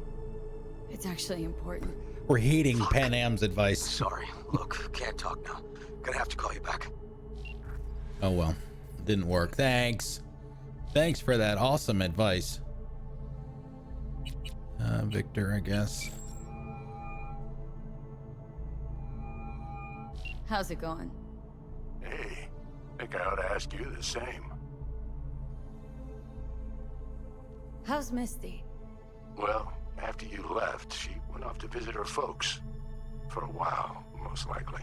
It's actually important. We're heeding Pan Am's advice. Sorry. Look, can't talk now. Gonna have to call you back. Oh well, didn't work. Thanks. Thanks for that awesome advice. Victor, I guess. How's it going? Hey, think I ought to ask you the same. How's Misty? Well, after you left, she went off to visit her folks. For a while, most likely.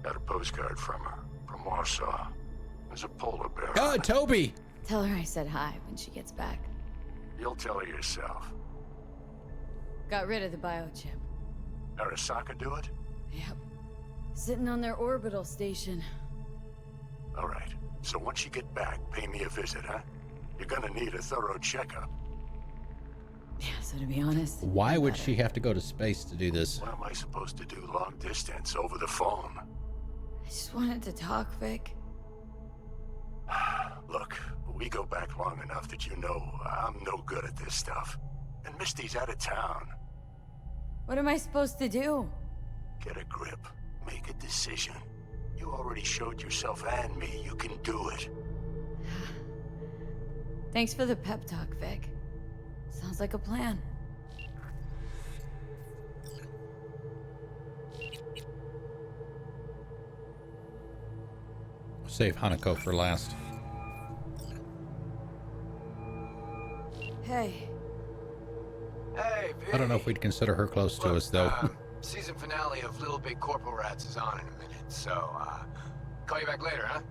Got a postcard from her, from Warsaw. There's a polar bear. Oh, Toby! Tell her I said hi when she gets back. You'll tell her yourself. Got rid of the biochip. Arasaka do it? Yep. Sitting on their orbital station. All right. So once you get back, pay me a visit, huh? You're gonna need a thorough checkup. Yeah, so to be honest... Why would she have to go to space to do this? What am I supposed to do long distance over the phone? I just wanted to talk, Vic. Look, we go back long enough that you know I'm no good at this stuff. And Misty's out of town. What am I supposed to do? Get a grip. Make a decision. You already showed yourself and me you can do it. Thanks for the pep talk, Vic. Sounds like a plan. Save Hanako for last. Hey. Hey, Vic. I don't know if we'd consider her close to us, though. Season finale of Little Big Corporal Rats is on in a minute, so, call you back later, huh?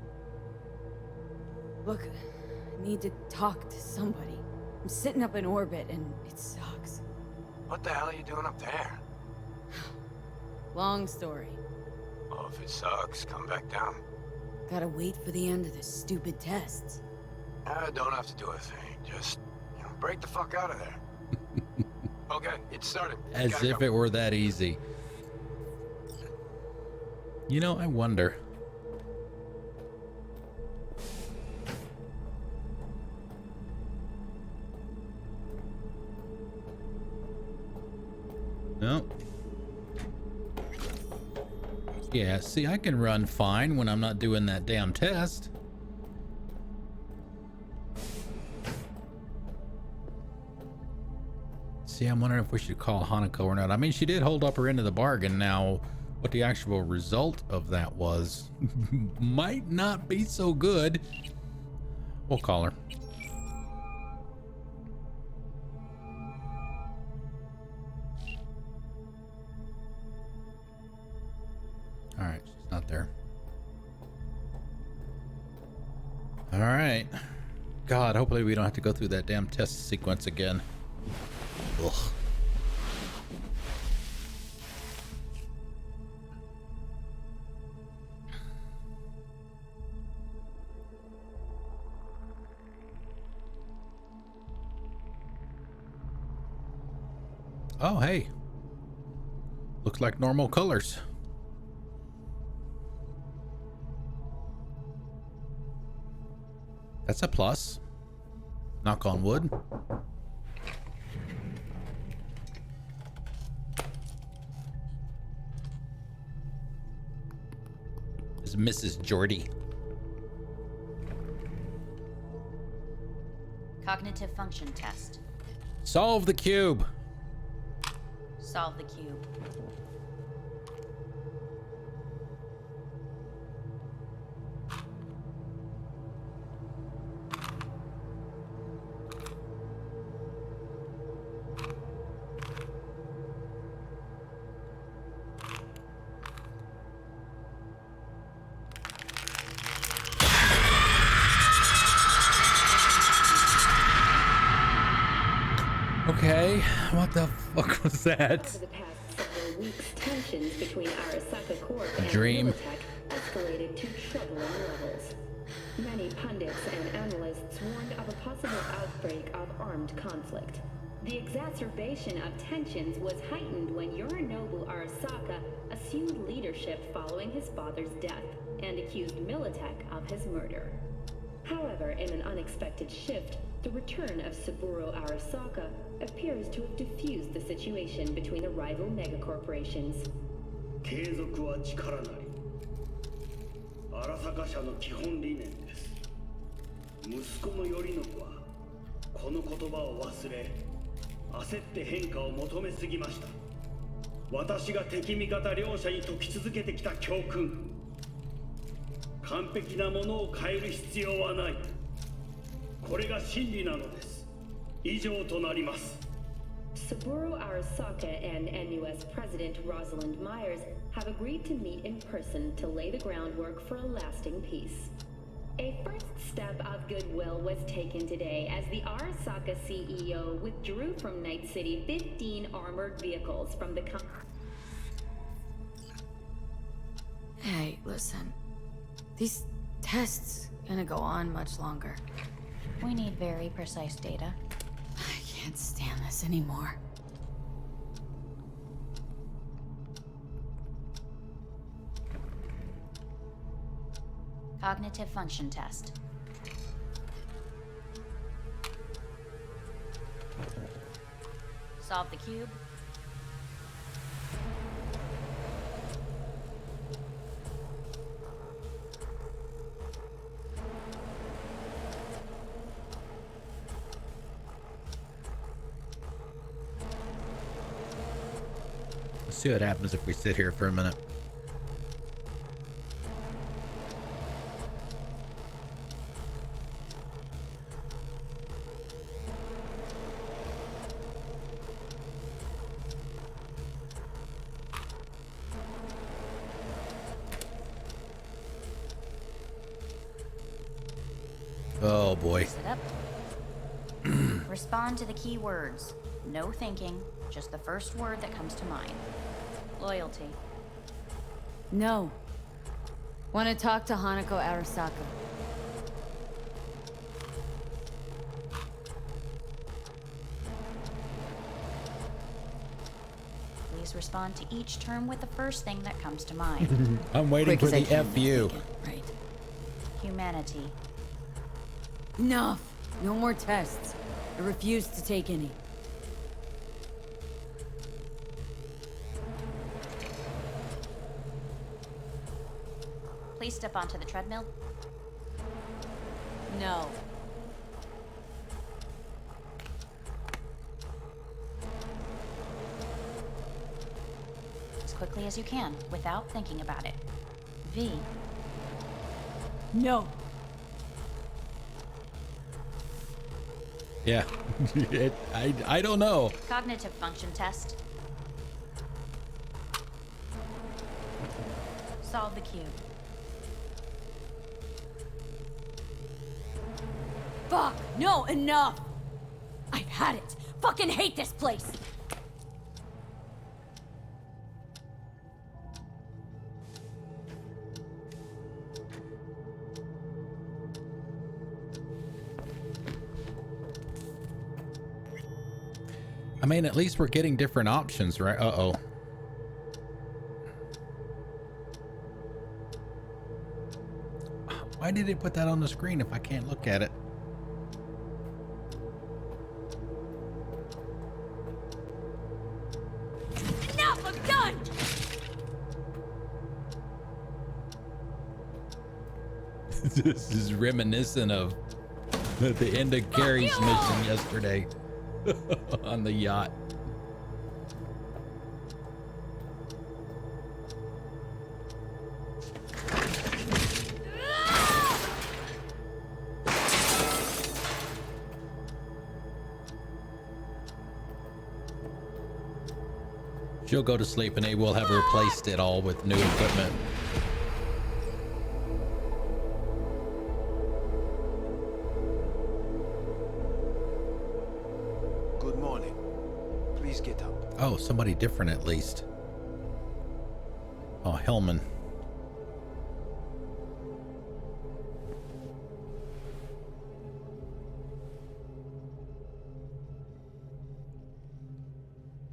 Look, I need to talk to somebody. I'm sitting up in orbit, and it sucks. What the hell are you doing up there? Long story. Well, if it sucks, come back down. Gotta wait for the end of the stupid tests. Don't have to do a thing. Just, break the fuck out of there. Okay, it's started. As if it were that easy. You know, I wonder. No. Yeah, see, I can run fine when I'm not doing that damn test. See, I'm wondering if we should call Hanako or not. I mean, she did hold up her end of the bargain. Now, what the actual result of that was might not be so good. We'll call her. All right, she's not there. All right. God, hopefully we don't have to go through that damn test sequence again. Ugh. Oh, hey. Looks like normal colors. That's a plus. Knock on wood. Is Mrs. Jordy. Cognitive function test. Solve the cube. Solve the cube. Okay, what the fuck was that? Over the past several weeks, tensions between Arasaka Corp and Dream. Militech escalated to troubling levels. Many pundits and analysts warned of a possible outbreak of armed conflict. The exacerbation of tensions was heightened when Yorinobu Arasaka assumed leadership following his father's death and accused Militech of his murder. However, in an unexpected shift, the return of Saburo Arasaka appears to have diffused the situation between the rival megacorporations. 継続は力なり。荒坂社の基本理念です。息子の頼信はこの言葉を忘れ、焦って変化を求めすぎました。私が敵味方両者に説き続けてきた教訓。完璧なものを変える必要はない。これが真理なのです。以上となります。 Saburo Arasaka and NUS President Rosalind Myers have agreed to meet in person to lay the groundwork for a lasting peace. A first step of goodwill was taken today as the Arasaka CEO withdrew from Night City 15 armored vehicles from the Hey, listen. These Tests gonna go on much longer. We need very precise data. I can't stand this anymore. Cognitive function test. Solve the cube. Let's see what happens if we sit here for a minute. Oh boy. Sit up. Respond to the key words. No thinking, just the first word that comes to mind. Loyalty. No. Want to talk to Hanako Arasaka. Please respond to each term with the first thing that comes to mind. I'm waiting for the FU. Right. Humanity. Enough. No more tests. I refuse to take any. Please step onto the treadmill. No. As quickly as you can, without thinking about it. V. No. Yeah. I don't know. Cognitive function test. Solve the cube. Fuck! No, enough! I've had it. Fucking hate this place! I mean, at least we're getting different options, right? Uh-oh. Why did it put that on the screen if I can't look at it? Enough! I'm done! This is reminiscent of the end of Carrie's mission yesterday on the yacht. She'll go to sleep and they will have replaced it all with new equipment. Good morning. Please get up. Oh, somebody different at least. Oh, Hellman.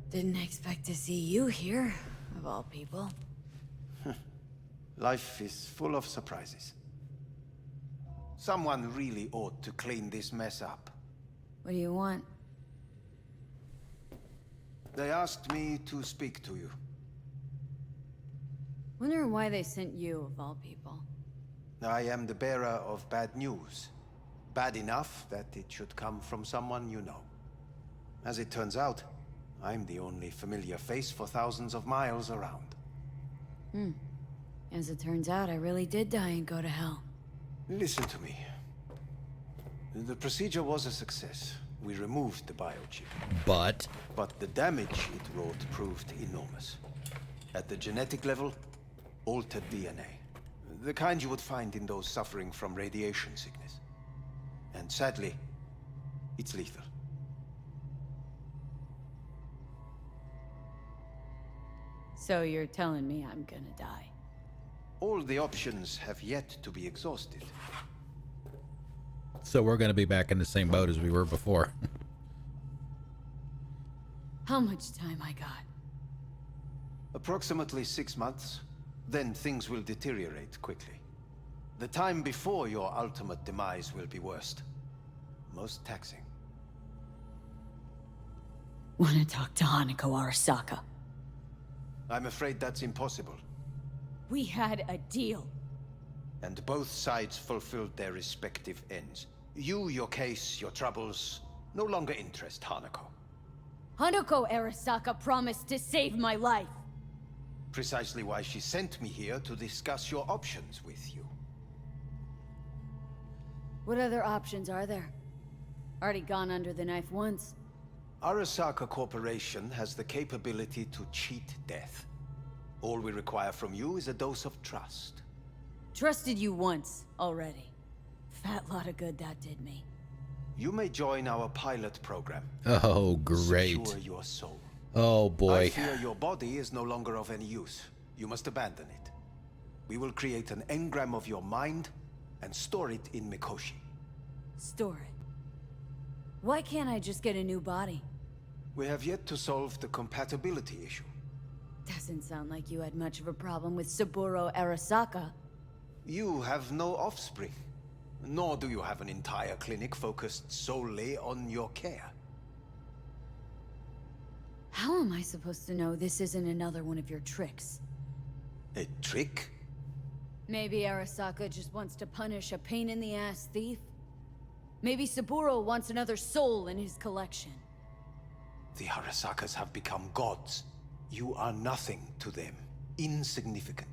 Didn't expect to see you here, of all people. Life is full of surprises. Someone really ought to clean this mess up. What do you want? They asked me to speak to you. Wonder why they sent you, of all people. I am the bearer of bad news. Bad enough that it should come from someone you know. As it turns out, I'm the only familiar face for thousands of miles around. As it turns out, I really did die and go to hell. Listen to me. The procedure was a success. We removed the biochip. But the damage it wrought proved enormous. At the genetic level, altered DNA. The kind you would find in those suffering from radiation sickness. And sadly, it's lethal. So you're telling me I'm gonna die? All the options have yet to be exhausted. So we're going to be back in the same boat as we were before. How much time I got? Approximately 6 months. Then things will deteriorate quickly. The time before your ultimate demise will be worst. Most taxing. Wanna talk to Hanako Arasaka? I'm afraid that's impossible. We had a deal. And both sides fulfilled their respective ends. You, your case, your troubles, no longer interest Hanako. Hanako Arasaka promised to save my life. Precisely why she sent me here to discuss your options with you. What other options are there? Already gone under the knife once. Arasaka Corporation has the capability to cheat death. All we require from you is a dose of trust. Trusted you once already. Fat lot of good that did me. You may join our pilot program. Oh, great. Secure your soul. Oh, boy. I fear your body is no longer of any use. You must abandon it. We will create an engram of your mind and store it in Mikoshi. Store it? Why can't I just get a new body? We have yet to solve the compatibility issue. Doesn't sound like you had much of a problem with Saburo Arasaka. You have no offspring. Nor do you have an entire clinic focused solely on your care. How am I supposed to know this isn't another one of your tricks? A trick? Maybe Arasaka just wants to punish a pain-in-the-ass thief? Maybe Saburo wants another soul in his collection. The Arasakas have become gods. You are nothing to them. Insignificant.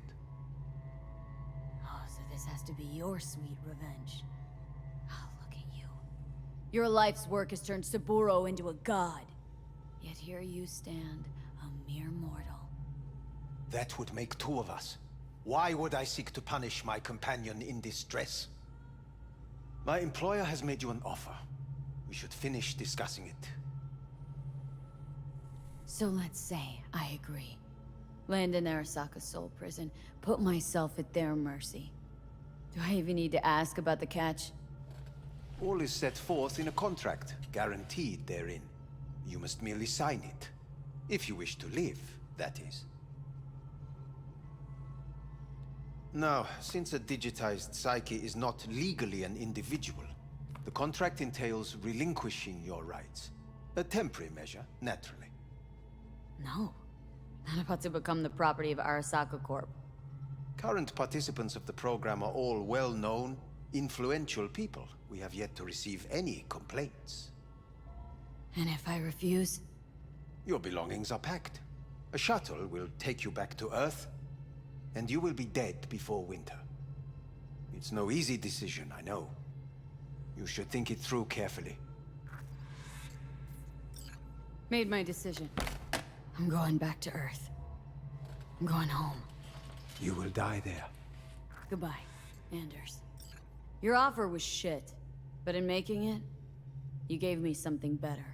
Oh, so this has to be your sweet revenge. Oh, look at you. Your life's work has turned Saburo into a god. Yet here you stand, a mere mortal. That would make two of us. Why would I seek to punish my companion in distress? My employer has made you an offer. We should finish discussing it. So let's say I agree. Land in Arasaka's soul prison, put myself at their mercy. Do I even need to ask about the catch? All is set forth in a contract, guaranteed therein. You must merely sign it. If you wish to live, that is. Now, since a digitized psyche is not legally an individual, the contract entails relinquishing your rights. A temporary measure, naturally. No. Not about to become the property of Arasaka Corp. Current participants of the program are all well-known, influential people. We have yet to receive any complaints. And if I refuse? Your belongings are packed. A shuttle will take you back to Earth, and you will be dead before winter. It's no easy decision, I know. You should think it through carefully. Made my decision. I'm going back to Earth. I'm going home. You will die there. Goodbye, Anders. Your offer was shit, but in making it, you gave me something better.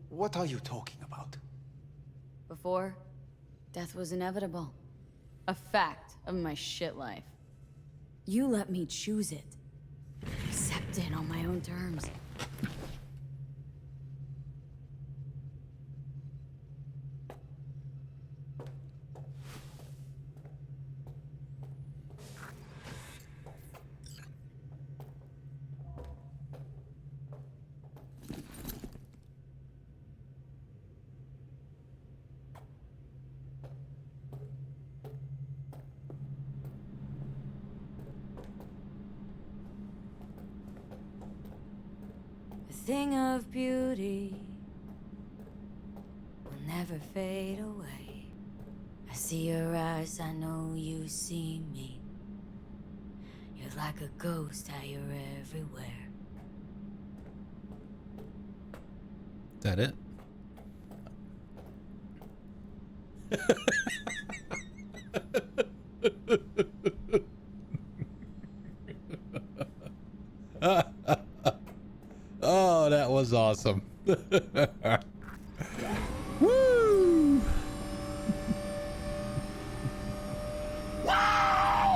What are you talking about? Before, death was inevitable. A fact of my shit life. You let me choose it. Accept it on my own terms. Thing of beauty will never fade away. I see your eyes, I know you see me. You're like a ghost, how you're everywhere. Is that it? Oh, that was awesome. Woo! Wow!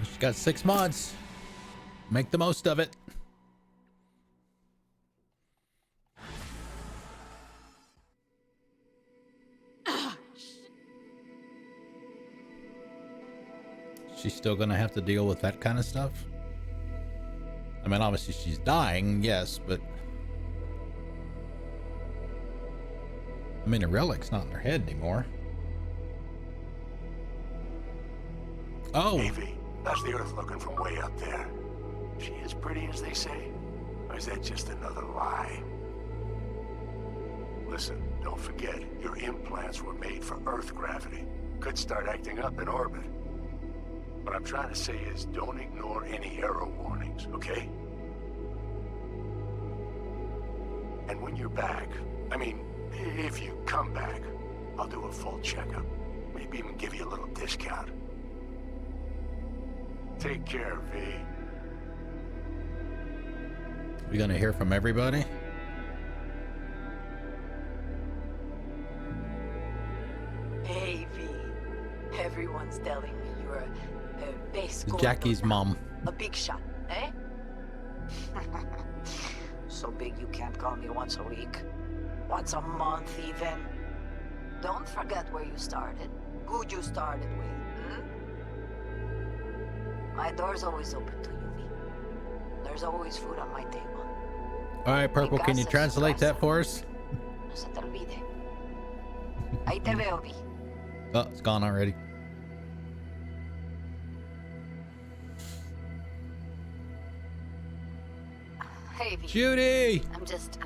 She's got 6 months. Make the most of it. She's still gonna have to deal with that kind of stuff. I mean, obviously she's dying, yes, but I mean, the relic's not in her head anymore. Oh, Evie, that's the Earth looking from way up there. She as pretty as they say? Or is that just another lie? Listen, don't forget, your implants were made for Earth gravity. Could start acting up in orbit. What I'm trying to say is, don't ignore any error warnings, okay? And when you're back, I mean, if you come back, I'll do a full checkup. Maybe even give you a little discount. Take care, V. we gonna hear from everybody? Hey, V. Everyone's telling me you're a base Jackie's mom. A big shot, eh? So big you can't call me once a week. Once a month, even. Don't forget where you started. Who you started with, My door's always open to you, V. There's always food on my table. All right, Purple, can you translate that for us? No se te olvide. Ahí te veo, V. Oh, it's gone already. Hey, V. Judy! I'm just,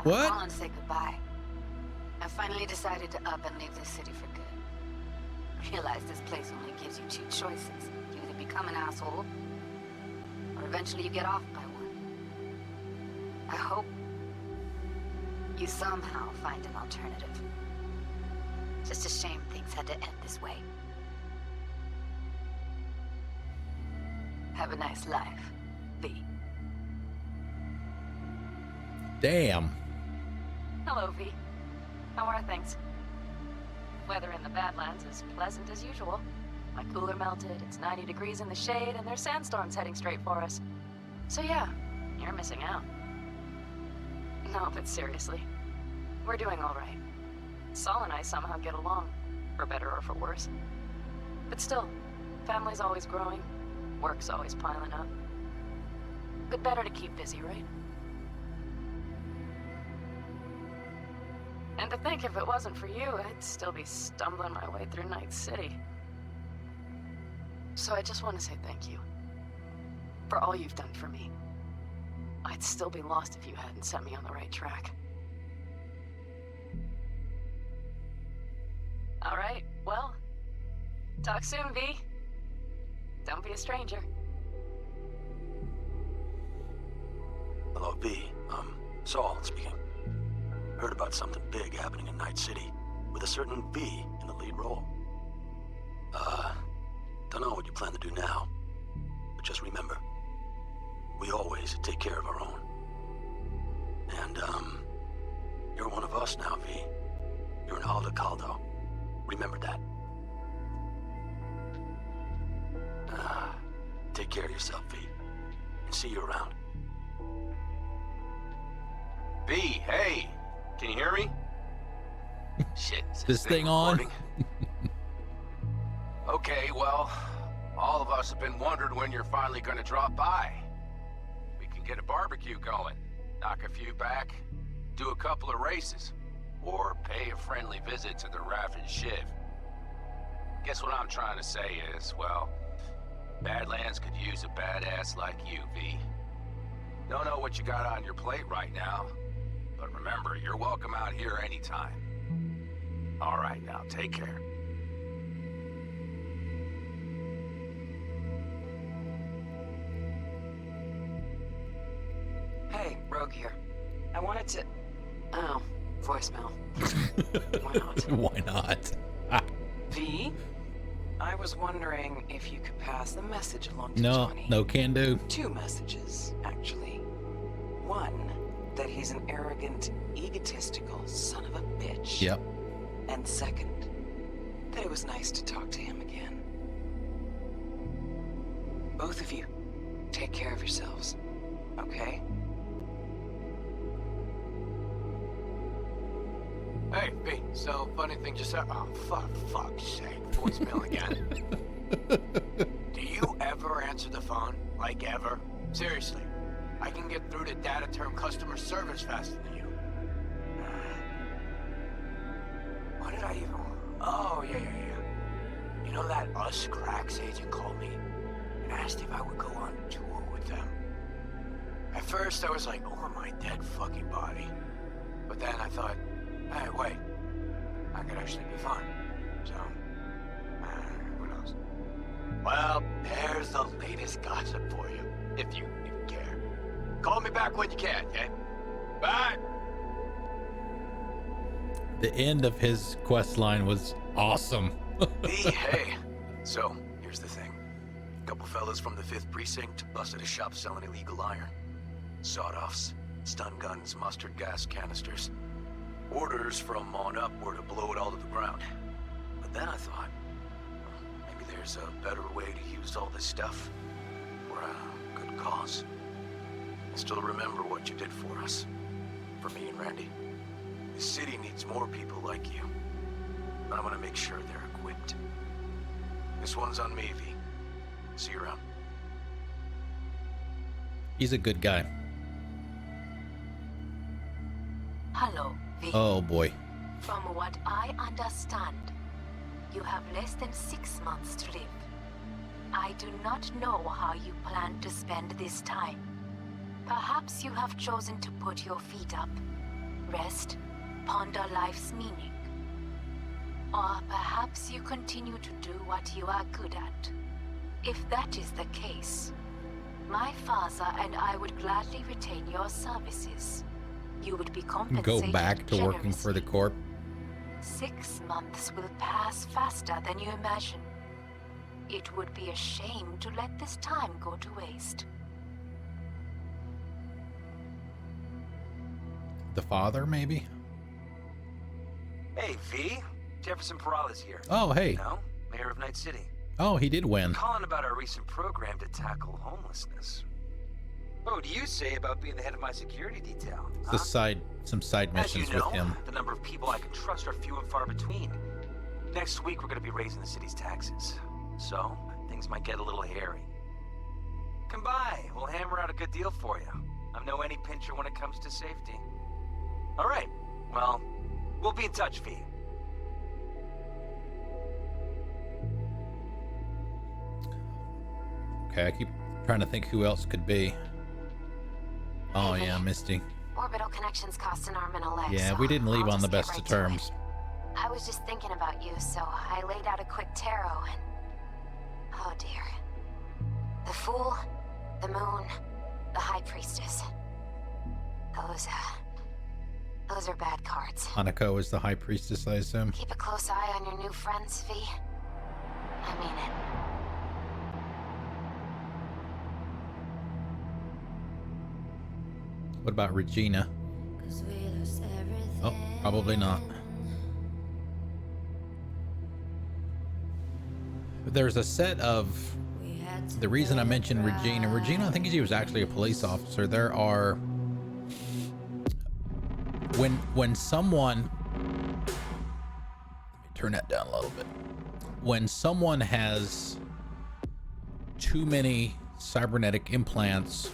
What? I'm calling to say goodbye. I finally decided to up and leave this city for good. Realize this place only gives you 2 choices. You either become an asshole, or eventually you get off by one. I hope you somehow find an alternative. Just a shame things had to end this way. Have a nice life, V. Damn. Hello, V. How are things? Weather in the Badlands is pleasant as usual. My cooler melted, it's 90 degrees in the shade, and there's sandstorms heading straight for us. So yeah, you're missing out. No, but seriously, we're doing all right. Saul and I somehow get along, for better or for worse. But still, family's always growing, work's always piling up. But better to keep busy, right? And to think if it wasn't for you, I'd still be stumbling my way through Night City. So I just want to say thank you. For all you've done for me. I'd still be lost if you hadn't set me on the right track. Alright, well, talk soon, V. Don't be a stranger. Hello, V. Saul speaking. Heard about something big happening in Night City, with a certain V in the lead role. Don't know what you plan to do now, but just remember, we always take care of our own. And, you're one of us now, V. You're an Alda Caldo. Remember that. Take care of yourself, V. And see you around. V, hey! Can you hear me? Shit. Is This thing on? Okay, well, all of us have been wondering when you're finally gonna drop by. We can get a barbecue going, knock a few back, do a couple of races, or pay a friendly visit to the Raft and Shiv. Guess what I'm trying to say is, well, Badlands could use a badass like you, V. Don't know what you got on your plate right now, but remember, you're welcome out here anytime. All right, now, take care. Hey, Rogue here. I wanted to... Oh, voicemail. Why not? Why not? V? I was wondering if you could pass the message along to No, Johnny. no can do. 2 messages, actually. One, that he's an arrogant, egotistical son of a bitch. Yep. And second, that it was nice to talk to him again. Both of you, take care of yourselves, okay? Hey, B, so funny thing just happened. Oh, fuck's sake, voicemail again. Do you ever answer the phone? Like ever? Seriously, I can get through to data term customer service faster than you. What did I even... Oh, yeah. You know that Us Cracks agent called me and asked if I would go on tour with them. At first, I was like, over my dead fucking body. But then I thought, hey, wait, I could actually be fun. So, who knows? Well, there's the latest gossip for you, if you care. Call me back when you can, okay? Bye! The end of his quest line was awesome. Hey, so here's the thing. A couple fellas from the 5th Precinct busted a shop selling illegal iron. Sawed-offs, stun guns, mustard gas canisters. Orders from on up were to blow it all to the ground. But then I thought, maybe there's a better way to use all this stuff for a good cause. I still remember what you did for us, for me and Randy. The city needs more people like you. I want to make sure they're equipped. This one's on me, V. See you around. He's a good guy. Hello, V. Oh boy. From what I understand, you have less than 6 months to live. I do not know how you plan to spend this time. Perhaps you have chosen to put your feet up, rest, ponder life's meaning. Or perhaps you continue to do what you are good at. If that is the case, my father and I would gladly retain your services. You would be compensated Go back to working for the Corp. 6 months will pass faster than you imagine. It would be a shame to let this time go to waste. The father, maybe? Hey, V. Jefferson Peralta's here. Oh, hey. You know, mayor of Night City. Oh, he did win. Calling about our recent program to tackle homelessness. What do you say about being the head of my security detail? The some side missions As you know, with him. the number of people I can trust are few and far between. Next week, we're going to be raising the city's taxes. So, things might get a little hairy. Come by. We'll hammer out a good deal for you. I'm no any pincher when it comes to safety. All right. Well, we'll be in touch, V. Okay, I keep trying to think who else could be. Oh yeah, Misty. Orbital connections cost an arm and a leg. Yeah, so we didn't leave I'll on the just best get of right to terms. it. I was just thinking about you, so I laid out a quick tarot and... Oh dear. The Fool, the Moon, the High Priestess. Those are bad cards. Hanako is the High Priestess, I assume. Keep a close eye on your new friends, V. I mean it. What about Regina? Oh, probably not. There's a set of... The reason I mentioned Regina, I think she was actually a police officer. There are... When someone... Let me turn that down a little bit. When someone has too many cybernetic implants,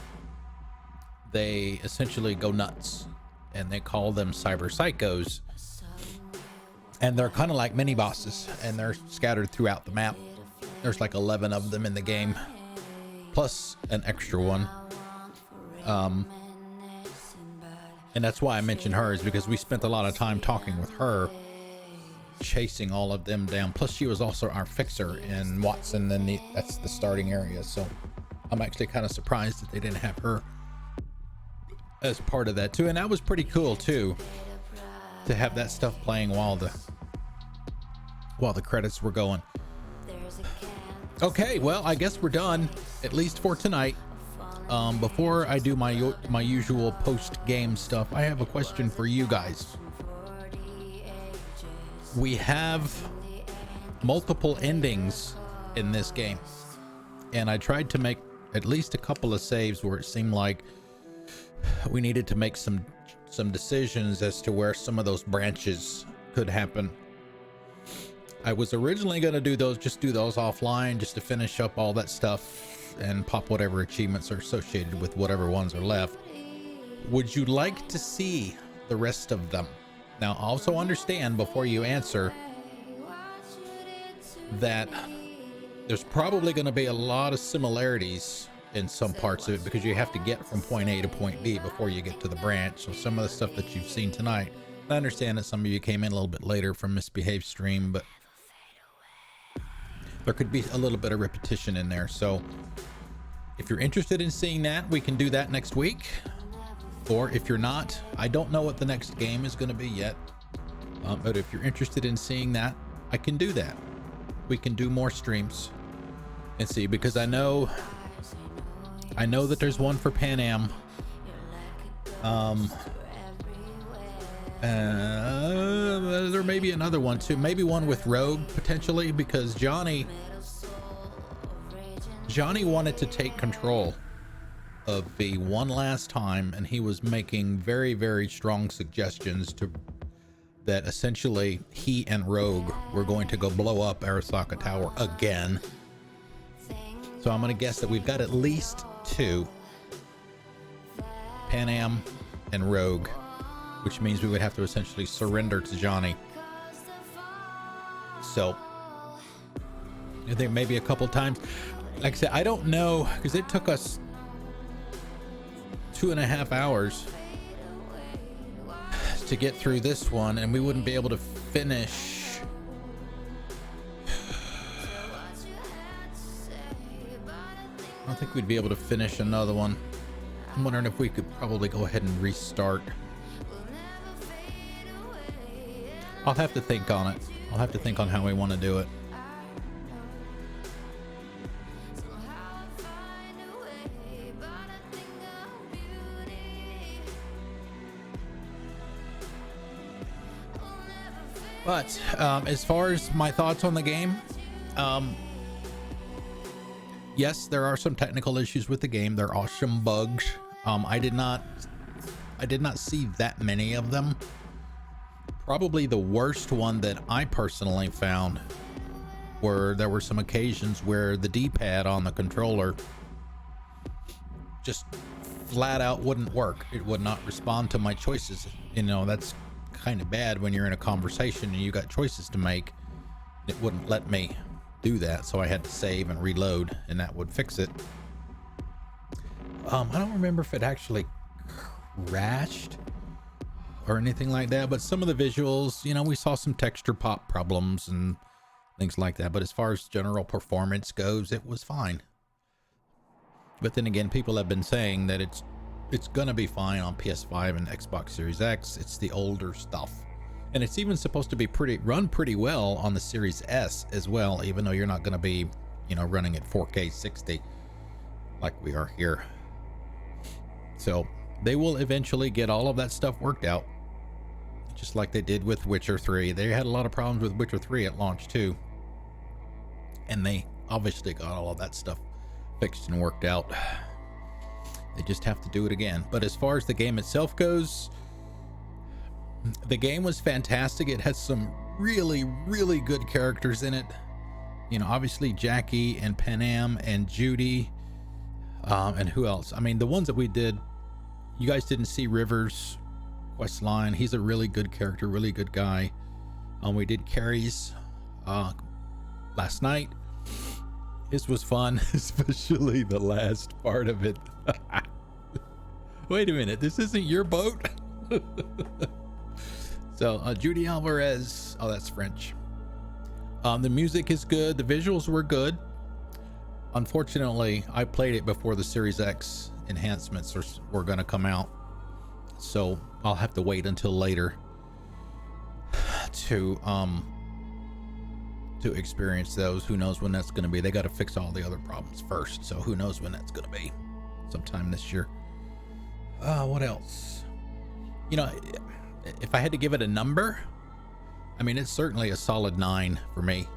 they essentially go nuts, and they call them cyber psychos. And they're kind of like mini bosses, and they're scattered throughout the map. There's like 11 of them in the game, plus an extra one. And that's why I mentioned her, is because we spent a lot of time talking with her, chasing all of them down. Plus she was also our fixer in Watson, and that's the starting area. So I'm actually kind of surprised that they didn't have her as part of that too. And that was pretty cool too, to have that stuff playing while the credits were going. Okay, well, I guess we're done, at least for tonight. Before I do my usual post-game stuff, I have a question for you guys. We have multiple endings in this game. and I tried to make at least a couple of saves where it seemed like we needed to make some decisions as to where some of those branches could happen. I was originally going to do those offline, just to finish up all that stuff and pop whatever achievements are associated with whatever ones are left. Would you like to see the rest of them? Now, also understand before you answer that there's probably going to be a lot of similarities in some parts of it, because you have to get from point A to point B before you get to the branch. So some of the stuff that you've seen tonight, I understand that some of you came in a little bit later from Misbehaved stream, but there could be a little bit of repetition in there. So if you're interested in seeing that, we can do that next week. Or if you're not, I don't know what the next game is going to be yet. But if you're interested in seeing that, I can do that. We can do more streams and see, because I know that there's one for Pan Am. There may be another one too, maybe one with Rogue potentially, because Johnny wanted to take control of V one last time, and he was making very, very strong suggestions that essentially he and Rogue were going to go blow up Arasaka Tower again. So I'm going to guess that we've got at least two, Pan Am and Rogue, which means we would have to essentially surrender to Johnny. So I think maybe a couple times. Like I said, I don't know, because it took us 2.5 hours to get through this one, and we wouldn't be able to finish. I don't think we'd be able to finish another one. I'm wondering if we could probably go ahead and restart. I'll have to think on it. I'll have to think on how we want to do it. But as far as my thoughts on the game, yes, there are some technical issues with the game. There are some bugs. I did not see that many of them. Probably the worst one that I personally found there were some occasions where the D-pad on the controller just flat out wouldn't work. It would not respond to my choices. You know, that's kind of bad when you're in a conversation and you got choices to make. It wouldn't let me do that, so I had to save and reload, and that would fix it. I don't remember if it actually crashed or anything like that, but some of the visuals, you know, we saw some texture pop problems and things like that, but as far as general performance goes, it was fine. But then again, people have been saying that it's gonna be fine on PS5 and Xbox Series X. It's the older stuff, and it's even supposed to be run pretty well on the Series S as well, even though you're not going to be, you know, running at 4K 60 like we are here. So they will eventually get all of that stuff worked out, just like they did with Witcher 3. They had a lot of problems with Witcher 3 at launch too, and they obviously got all of that stuff fixed and worked out. They just have to do it again. But as far as the game itself goes, the game was fantastic. It has some really, really good characters in it. You know, obviously Jackie and Pan Am and Judy, and who else? I mean, the ones that we did, you guys didn't see Rivers' quest line. He's a really good character, really good guy. We did Carrie's last night. This was fun, especially the last part of it. Wait a minute, this isn't your boat? So Judy Alvarez, oh, that's French. The music is good, the visuals were good. Unfortunately, I played it before the Series X enhancements were going to come out, so I'll have to wait until later to experience those. Who knows when that's going to be? They got to fix all the other problems first, so who knows when that's going to be. Sometime this year. What else? You know, if I had to give it a number, I mean, it's certainly a solid 9 for me.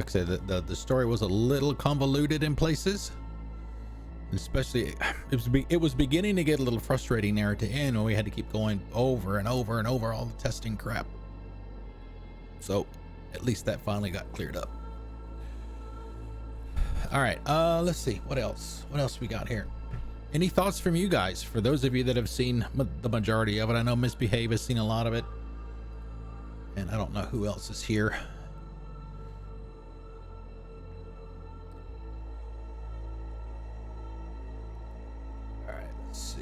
like I said, the story was a little convoluted in places, especially it was beginning to get a little frustrating there at the end when we had to keep going over and over and over all the testing crap. So at least that finally got cleared up. All right, let's see what else we got here. Any thoughts from you guys, for those of you that have seen the majority of it? I know Misbehave has seen a lot of it, and I don't know who else is here. All right, let's see.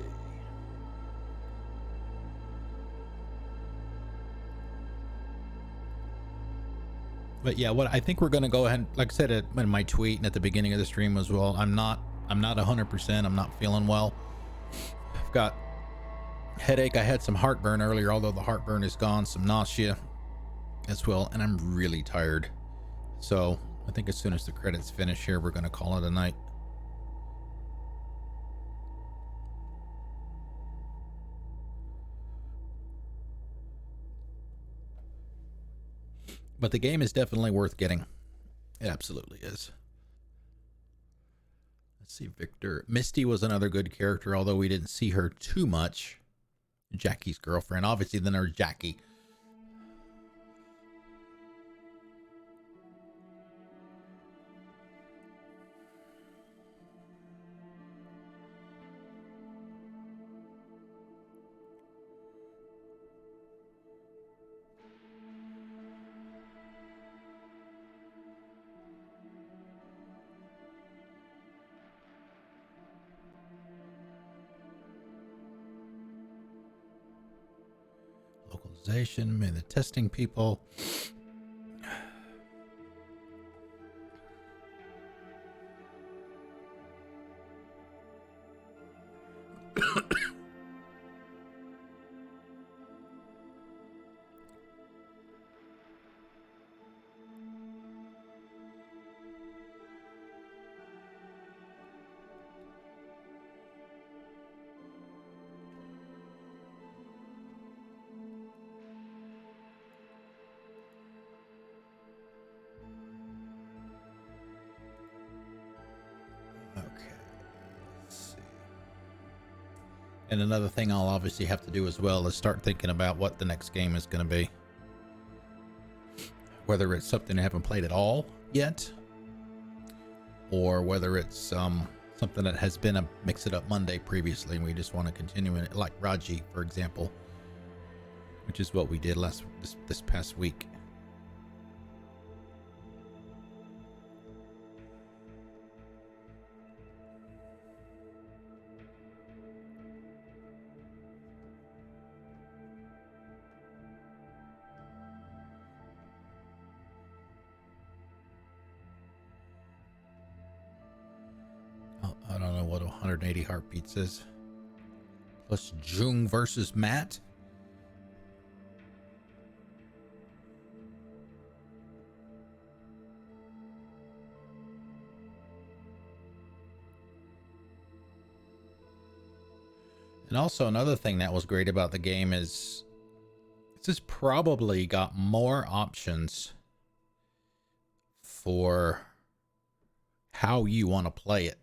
But yeah, what I think we're going to go ahead, like I said in my tweet and at the beginning of the stream as well, I'm not 100%. I'm not feeling well. I've got headache. I had some heartburn earlier, although the heartburn is gone. Some nausea as well, and I'm really tired. So I think as soon as the credits finish here, we're going to call it a night. But the game is definitely worth getting. It absolutely is. Let's see, Victor. Misty was another good character, although we didn't see her too much. Jackie's girlfriend. Obviously, then there's Jackie. Localization, and the testing people. And another thing I'll obviously have to do as well is start thinking about what the next game is going to be. Whether it's something I haven't played at all yet, or whether it's something that has been a Mix It Up Monday previously and we just want to continue in it, like Raji, for example, which is what we did this past week. I don't know what 180 heartbeats is. Plus Jung versus Matt. And also another thing that was great about the game is this has probably got more options for how you want to play it.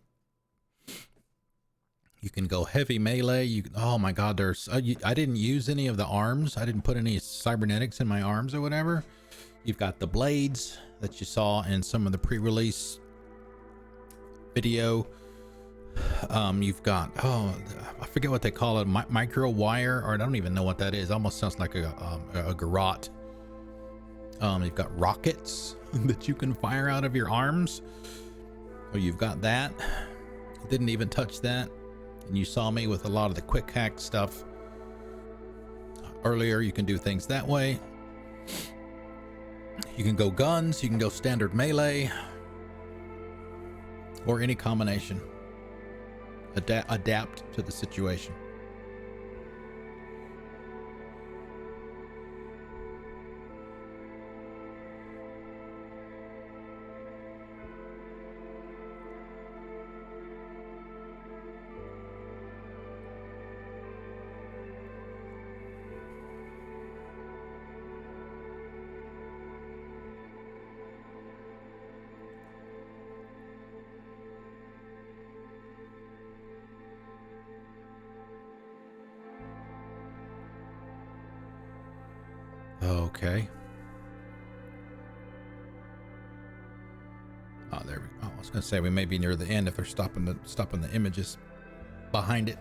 You can go heavy melee. Oh my god, there's I didn't use any of the arms. I didn't put any cybernetics in my arms or whatever. You've got the blades that you saw in some of the pre-release video. You've got, I forget what they call it, micro wire, or I don't even know what that is. Almost sounds like a garrote. You've got rockets that you can fire out of your arms. Oh, you've got that. Didn't even touch that. And you saw me with a lot of the quick hack stuff earlier. You can do things that way. You can go guns, you can go standard melee, or any combination. Adapt to the situation. Okay. Oh, there we go. I was gonna say we may be near the end if they're stopping the images behind it.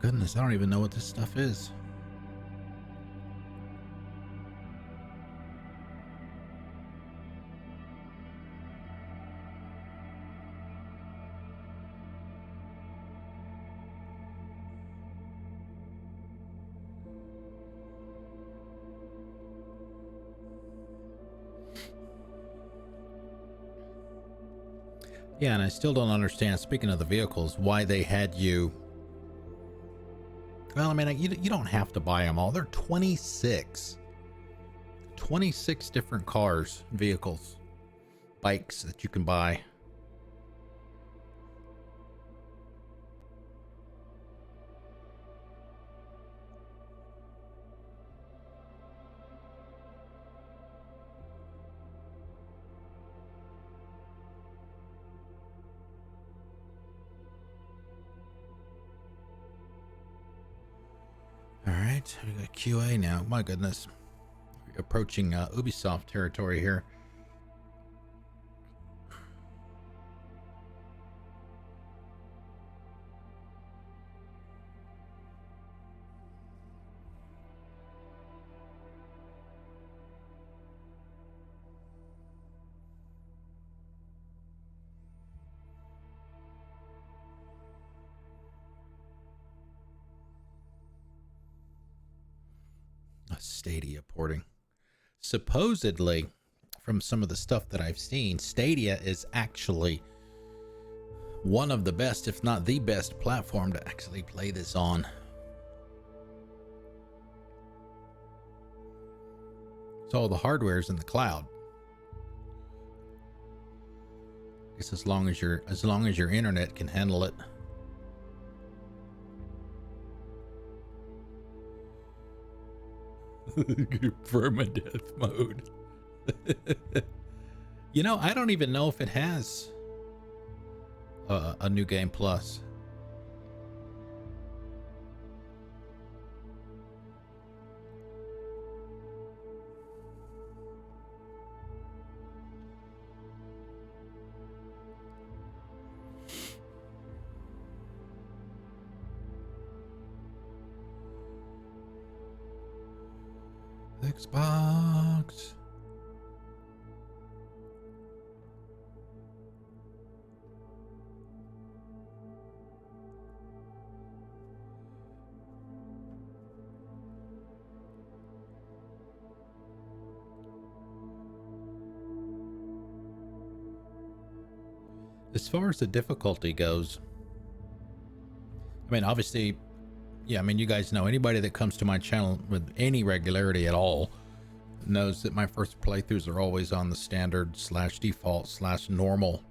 Goodness, I don't even know what this stuff is. Yeah, and I still don't understand, speaking of the vehicles, why they had you... Well, I mean, you don't have to buy them all. They're 26. 26 different cars, vehicles, bikes that you can buy. All right, we got QA now. My goodness, we're approaching Ubisoft territory here. Stadia porting. Supposedly, from some of the stuff that I've seen, Stadia is actually one of the best, if not the best, platform to actually play this on. So all the hardware's in the cloud. I guess as long as your internet can handle it. Permadeath mode. You know, I don't even know if it has a new game plus. Xbox. As far as the difficulty goes, I mean, obviously, yeah, I mean, you guys know, anybody that comes to my channel with any regularity at all knows that my first playthroughs are always on the standard / default / normal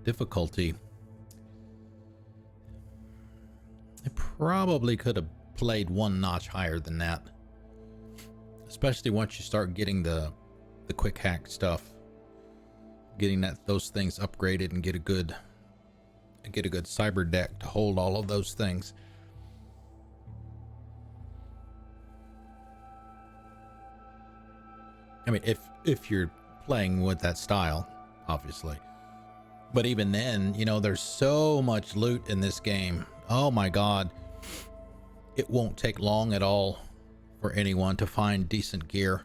difficulty. I probably could have played one notch higher than that, especially once you start getting the quick hack stuff, getting those things upgraded and get a good cyber deck to hold all of those things. I mean, if you're playing with that style, obviously. But even then, you know, there's so much loot in this game. Oh my God. It won't take long at all for anyone to find decent gear.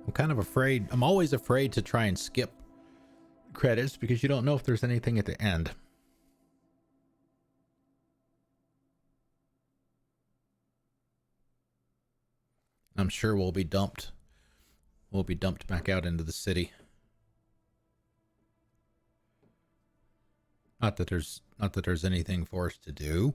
I'm kind of afraid. I'm always afraid to try and skip credits because you don't know if there's anything at the end. I'm sure we'll be dumped. We'll be dumped back out into the city. Not that there's anything for us to do.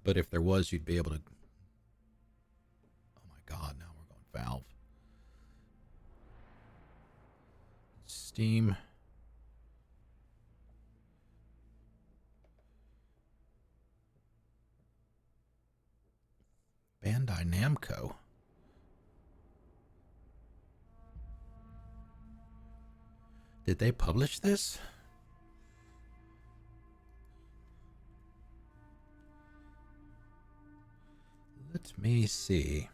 But if there was, you'd be able to. Oh my God! Now we're going Valve. Steam. Bandai Namco. Did they publish this? Let me see.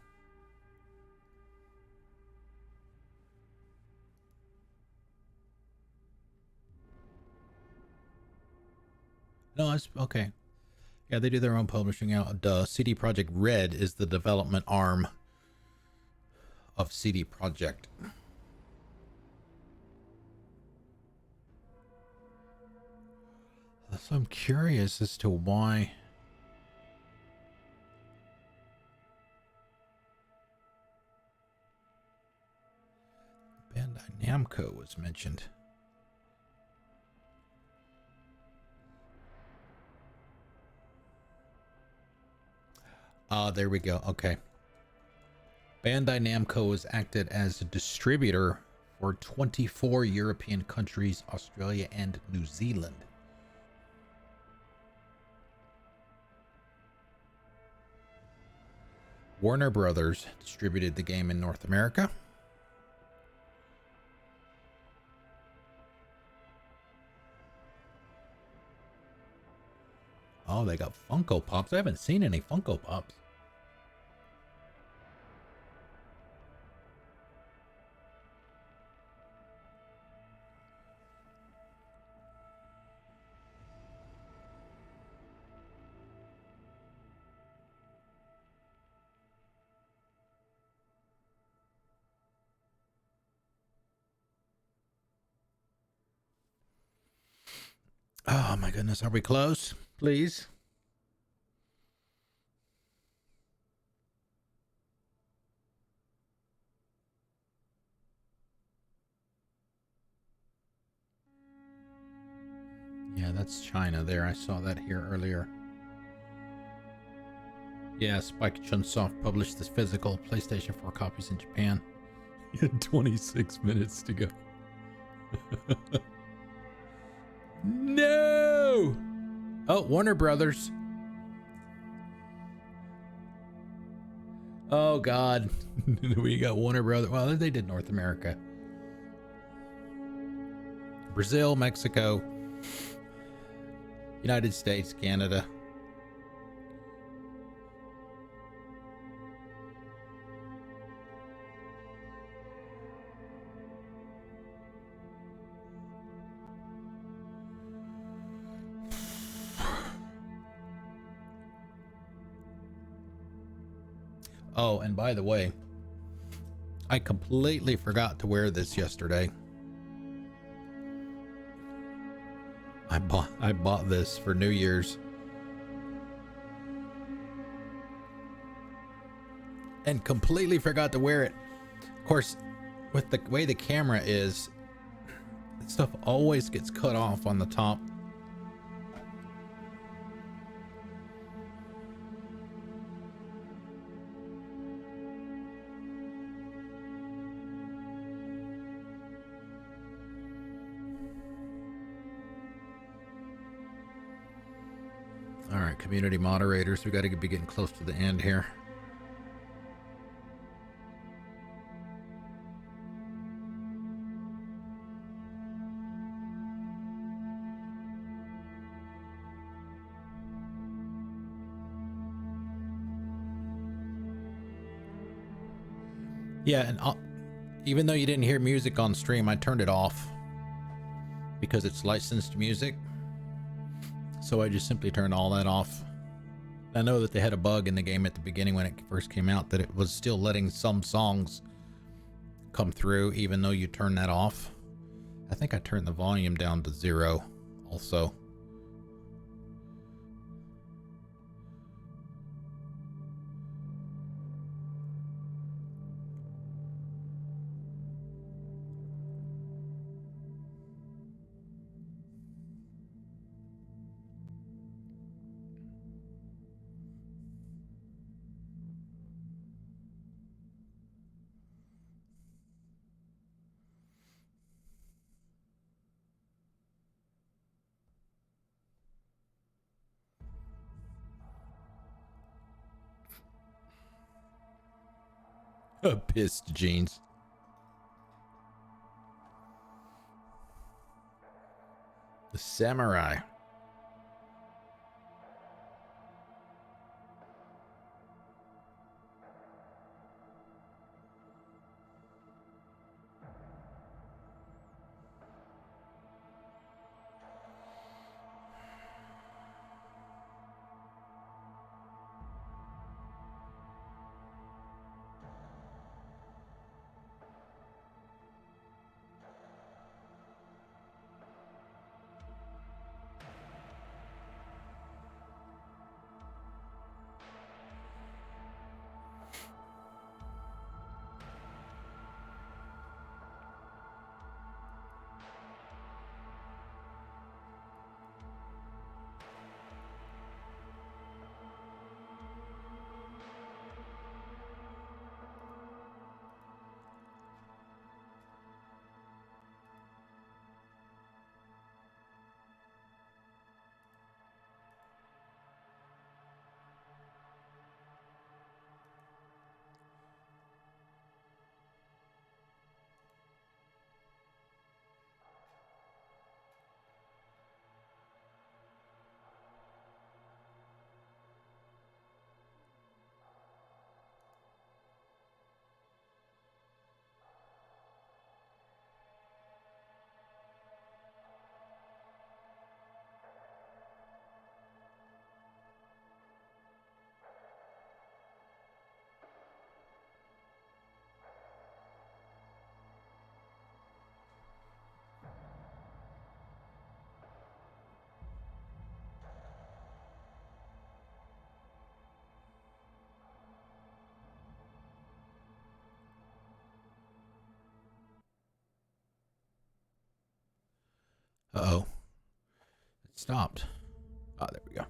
No, it's okay. Yeah, they do their own publishing out. CD Projekt Red is the development arm of CD Projekt. So I'm curious as to why. Bandai Namco was mentioned. Ah, there we go. Okay. Bandai Namco has acted as a distributor for 24 European countries, Australia, and New Zealand. Warner Brothers distributed the game in North America. Oh, they got Funko Pops. I haven't seen any Funko Pops. Oh my goodness, are we close? Please. Yeah, that's China there. I saw that here earlier. Yeah, Spike Chunsoft published this physical PlayStation 4 copies in Japan. He had 26 minutes to go. No! Oh, Warner Brothers. Oh, God. We got Warner Brothers. Well, they did North America. Brazil, Mexico, United States, Canada. Oh, and by the way, I completely forgot to wear this yesterday. I bought this for New Year's. And completely forgot to wear it. Of course, with the way the camera is, stuff always gets cut off on the top. All right, community moderators, we got to be getting close to the end here. Yeah, and even though you didn't hear music on stream, I turned it off because it's licensed music. So I just simply turned all that off. I know that they had a bug in the game at the beginning when it first came out, that it was still letting some songs come through even though you turn that off. I think I turned the volume down to 0 also. Pissed jeans. The samurai. Uh-oh. It stopped. Ah, there we go.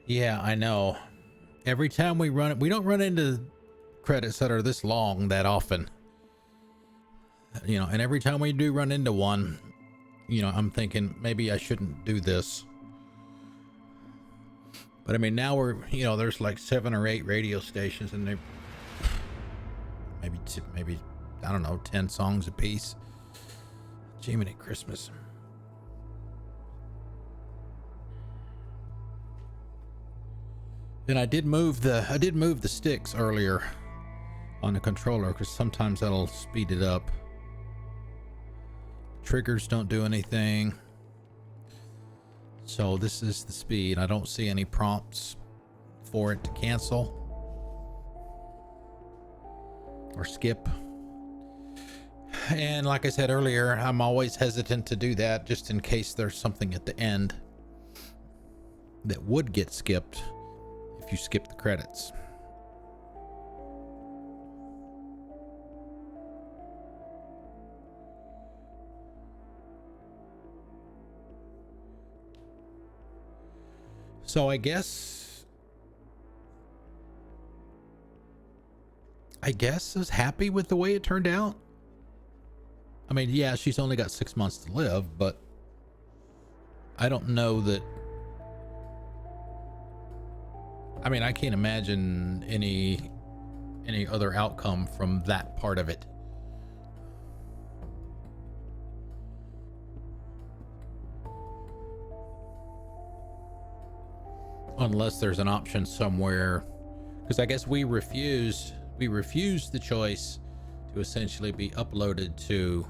Yeah, I know. Every time we run it, we don't run into credits that are this long that often. You know, and every time we do run into one, you know, I'm thinking maybe I shouldn't do this. But I mean, now we're, you know, there's like 7 or 8 radio stations, and they maybe I don't know, 10 songs a piece. Jiminy Christmas. And I did move the sticks earlier on the controller, because sometimes that'll speed it up. Triggers don't do anything. So this is the speed. I don't see any prompts for it to cancel or skip. And like I said earlier, I'm always hesitant to do that, just in case there's something at the end that would get skipped if you skip the credits. So I guess I was happy with the way it turned out. I mean, yeah, she's only got 6 months to live, but I don't know that. I mean, I can't imagine any other outcome from that part of it. Unless there's an option somewhere, because I guess we refused the choice to essentially be uploaded to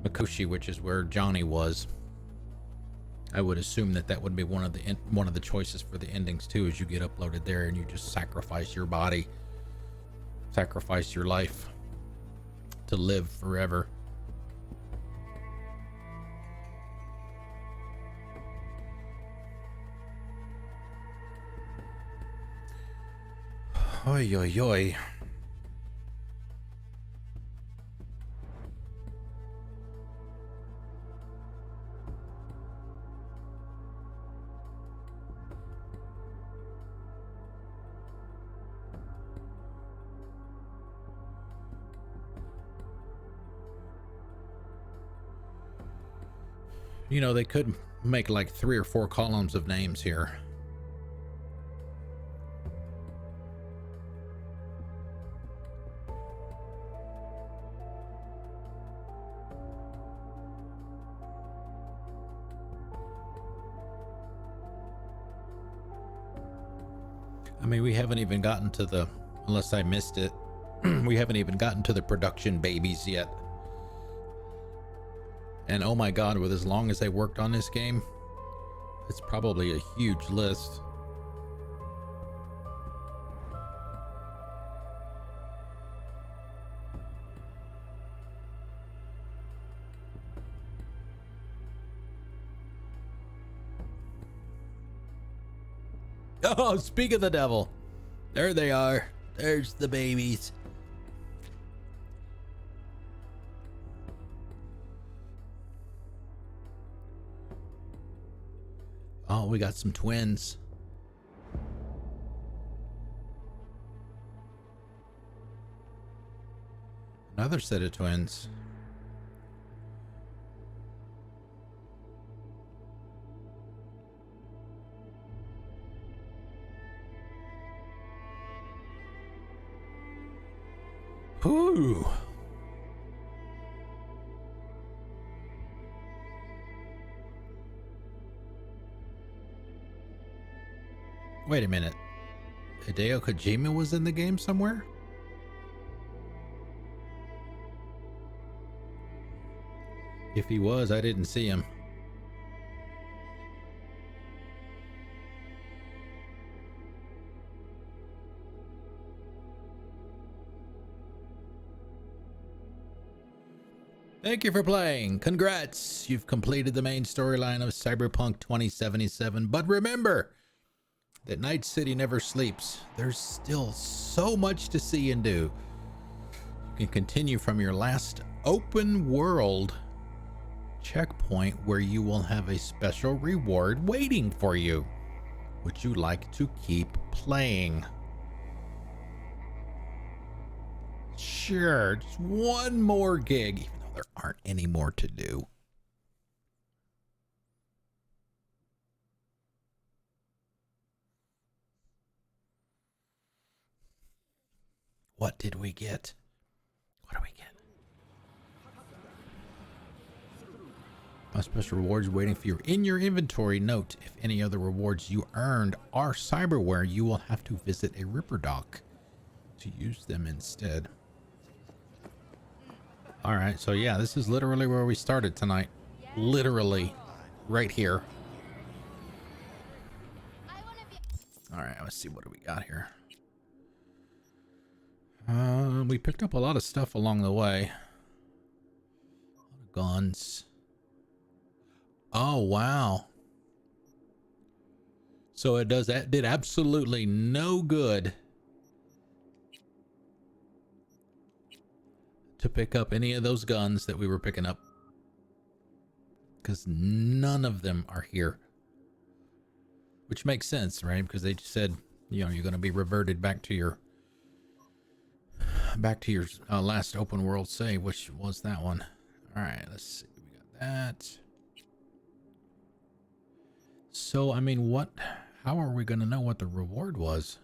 Mikoshi, which is where Johnny was. I would assume that would be one of the choices for the endings too, is you get uploaded there and you just sacrifice your body, sacrifice your life to live forever. Oi, oi, oi. You know, they could make like 3 or 4 columns of names here. I mean, we haven't even gotten to the, unless I missed it, we haven't even gotten to the production babies yet. And oh my God, with as long as they worked on this game, it's probably a huge list. Oh, speak of the devil. There they are. There's the babies. Oh, we got some twins. Another set of twins. Ooh. Wait a minute. Hideo Kojima was in the game somewhere? If he was, I didn't see him. Thank you for playing. Congrats. You've completed the main storyline of Cyberpunk 2077. But remember that Night City never sleeps. There's still so much to see and do. You can continue from your last open world checkpoint, where you will have a special reward waiting for you. Would you like to keep playing? sure. Just one more gig, even though there aren't any more to do. What did we get? What do we get? My special rewards waiting for you in your inventory. Note, if any other rewards you earned are cyberware, you will have to visit a Ripper dock to use them instead. All right, so yeah, this is literally where we started tonight. Literally right here. All right, let's see, what do we got here? We picked up a lot of stuff along the way. A lot of guns. Oh, wow. So it did absolutely no good to pick up any of those guns that we were picking up, because none of them are here. Which makes sense, right? Because they just said, you know, you're going to be reverted back to your last open world save, which was that one. All right, let's see. We got that. So, I mean, how are we going to know what the reward was?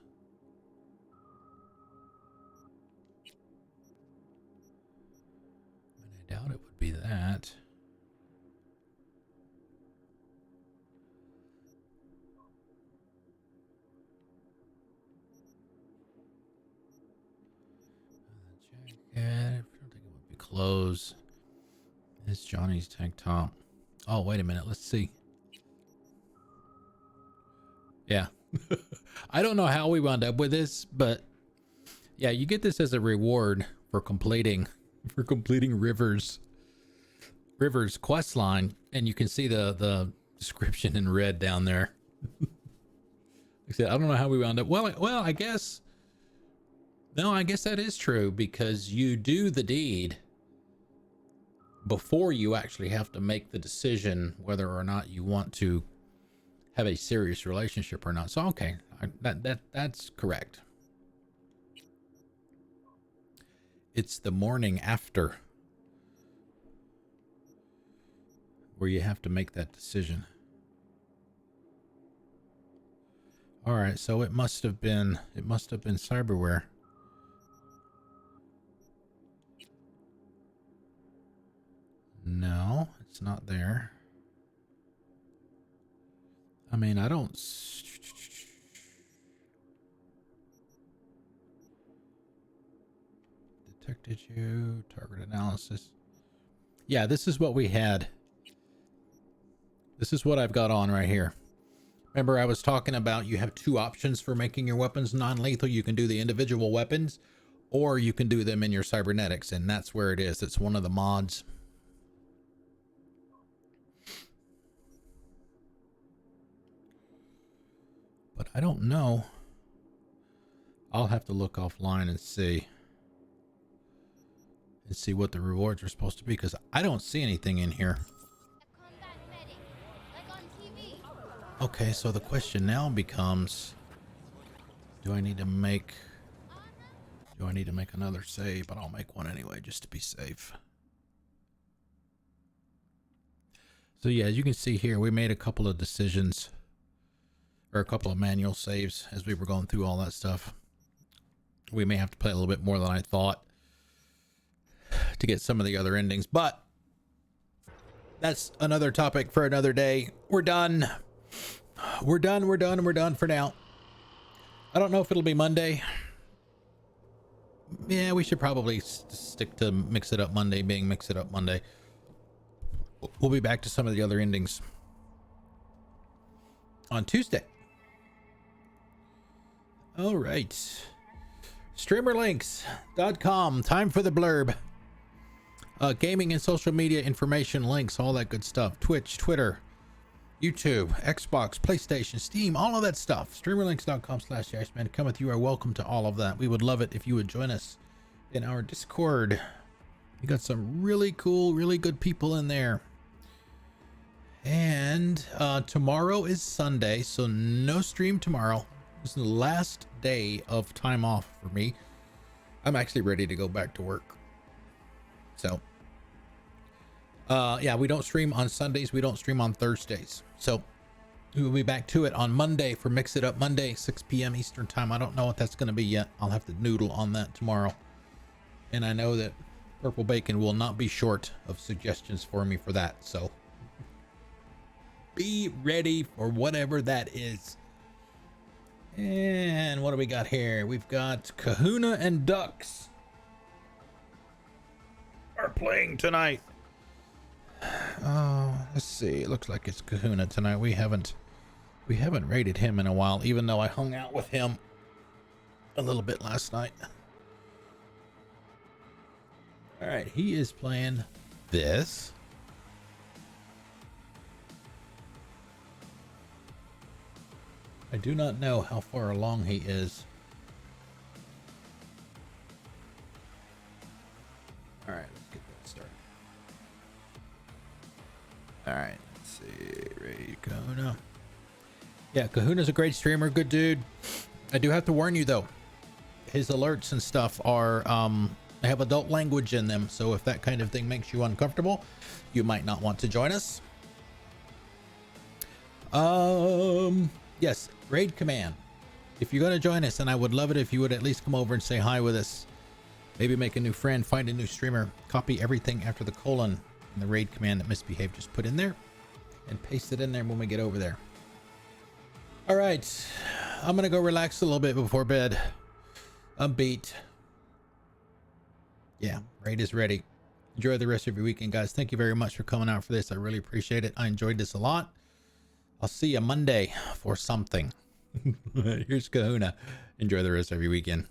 I doubt it would be that. Yeah, I don't think it would be clothes. It's Johnny's tank top. Oh, wait a minute. Let's see. Yeah. I don't know how we wound up with this, but yeah, you get this as a reward for completing River's quest line, and you can see the description in red down there. Like I said, I don't know how we wound up. Well, I guess. No, I guess that is true, because you do the deed before you actually have to make the decision whether or not you want to have a serious relationship or not. So, okay, that's correct. It's the morning after where you have to make that decision. All right, so it must have been cyberware. No, it's not there. I mean, I don't... Detected you, target analysis. Yeah, this is what we had. This is what I've got on right here. Remember, I was talking about you have two options for making your weapons non-lethal. You can do the individual weapons, or you can do them in your cybernetics, and that's where it is. It's one of the mods. But I don't know. I'll have to look offline and see what the rewards are supposed to be, because I don't see anything in here. Okay, so the question now becomes, do I need to make another save? But I'll make one anyway, just to be safe. So yeah, as you can see here, we made a couple of decisions, or a couple of manual saves as we were going through all that stuff. We may have to play a little bit more than I thought to get some of the other endings, but that's another topic for another day. We're done. We're done for now. I don't know if it'll be Monday. Yeah, we should probably stick to Mix It Up Monday being Mix It Up Monday. We'll be back to some of the other endings on Tuesday. All right. Streamerlinks.com. Time for the blurb. Gaming and social media information, links, all that good stuff. Twitch, Twitter, YouTube, Xbox, PlayStation, Steam, all of that stuff. Streamerlinks.com/Yashman. Cometh, you are welcome to all of that. We would love it if you would join us in our Discord. We got some really cool, really good people in there. And tomorrow is Sunday, so no stream tomorrow. This is the last day of time off for me. I'm actually ready to go back to work. So, yeah, we don't stream on Sundays. We don't stream on Thursdays. So we will be back to it on Monday for Mix It Up Monday, 6 p.m. Eastern time. I don't know what that's going to be yet. I'll have to noodle on that tomorrow. And I know that Purple Bacon will not be short of suggestions for me for that. So be ready for whatever that is. And what do we got here? We've got Kahuna and Ducks are playing tonight. Oh, let's see. It looks like it's Kahuna tonight. We haven't raided him in a while, even though I hung out with him a little bit last night. All right, he is playing this. I do not know how far along he is. All right, let's get that started. All right, let's see. Ray Kahuna. Yeah, Kahuna's a great streamer, good dude. I do have to warn you though, his alerts and stuff are they have adult language in them, so if that kind of thing makes you uncomfortable, you might not want to join us. Yes, Raid Command. If you're going to join us, and I would love it if you would at least come over and say hi with us. Maybe make a new friend, find a new streamer, copy everything after the colon in the Raid Command that Misbehave just put in there, and paste it in there when we get over there. All right, I'm going to go relax a little bit before bed. I'm beat. Yeah, Raid is ready. Enjoy the rest of your weekend, guys. Thank you very much for coming out for this. I really appreciate it. I enjoyed this a lot. I'll see you Monday for something. Here's Kahuna. Enjoy the rest of your weekend.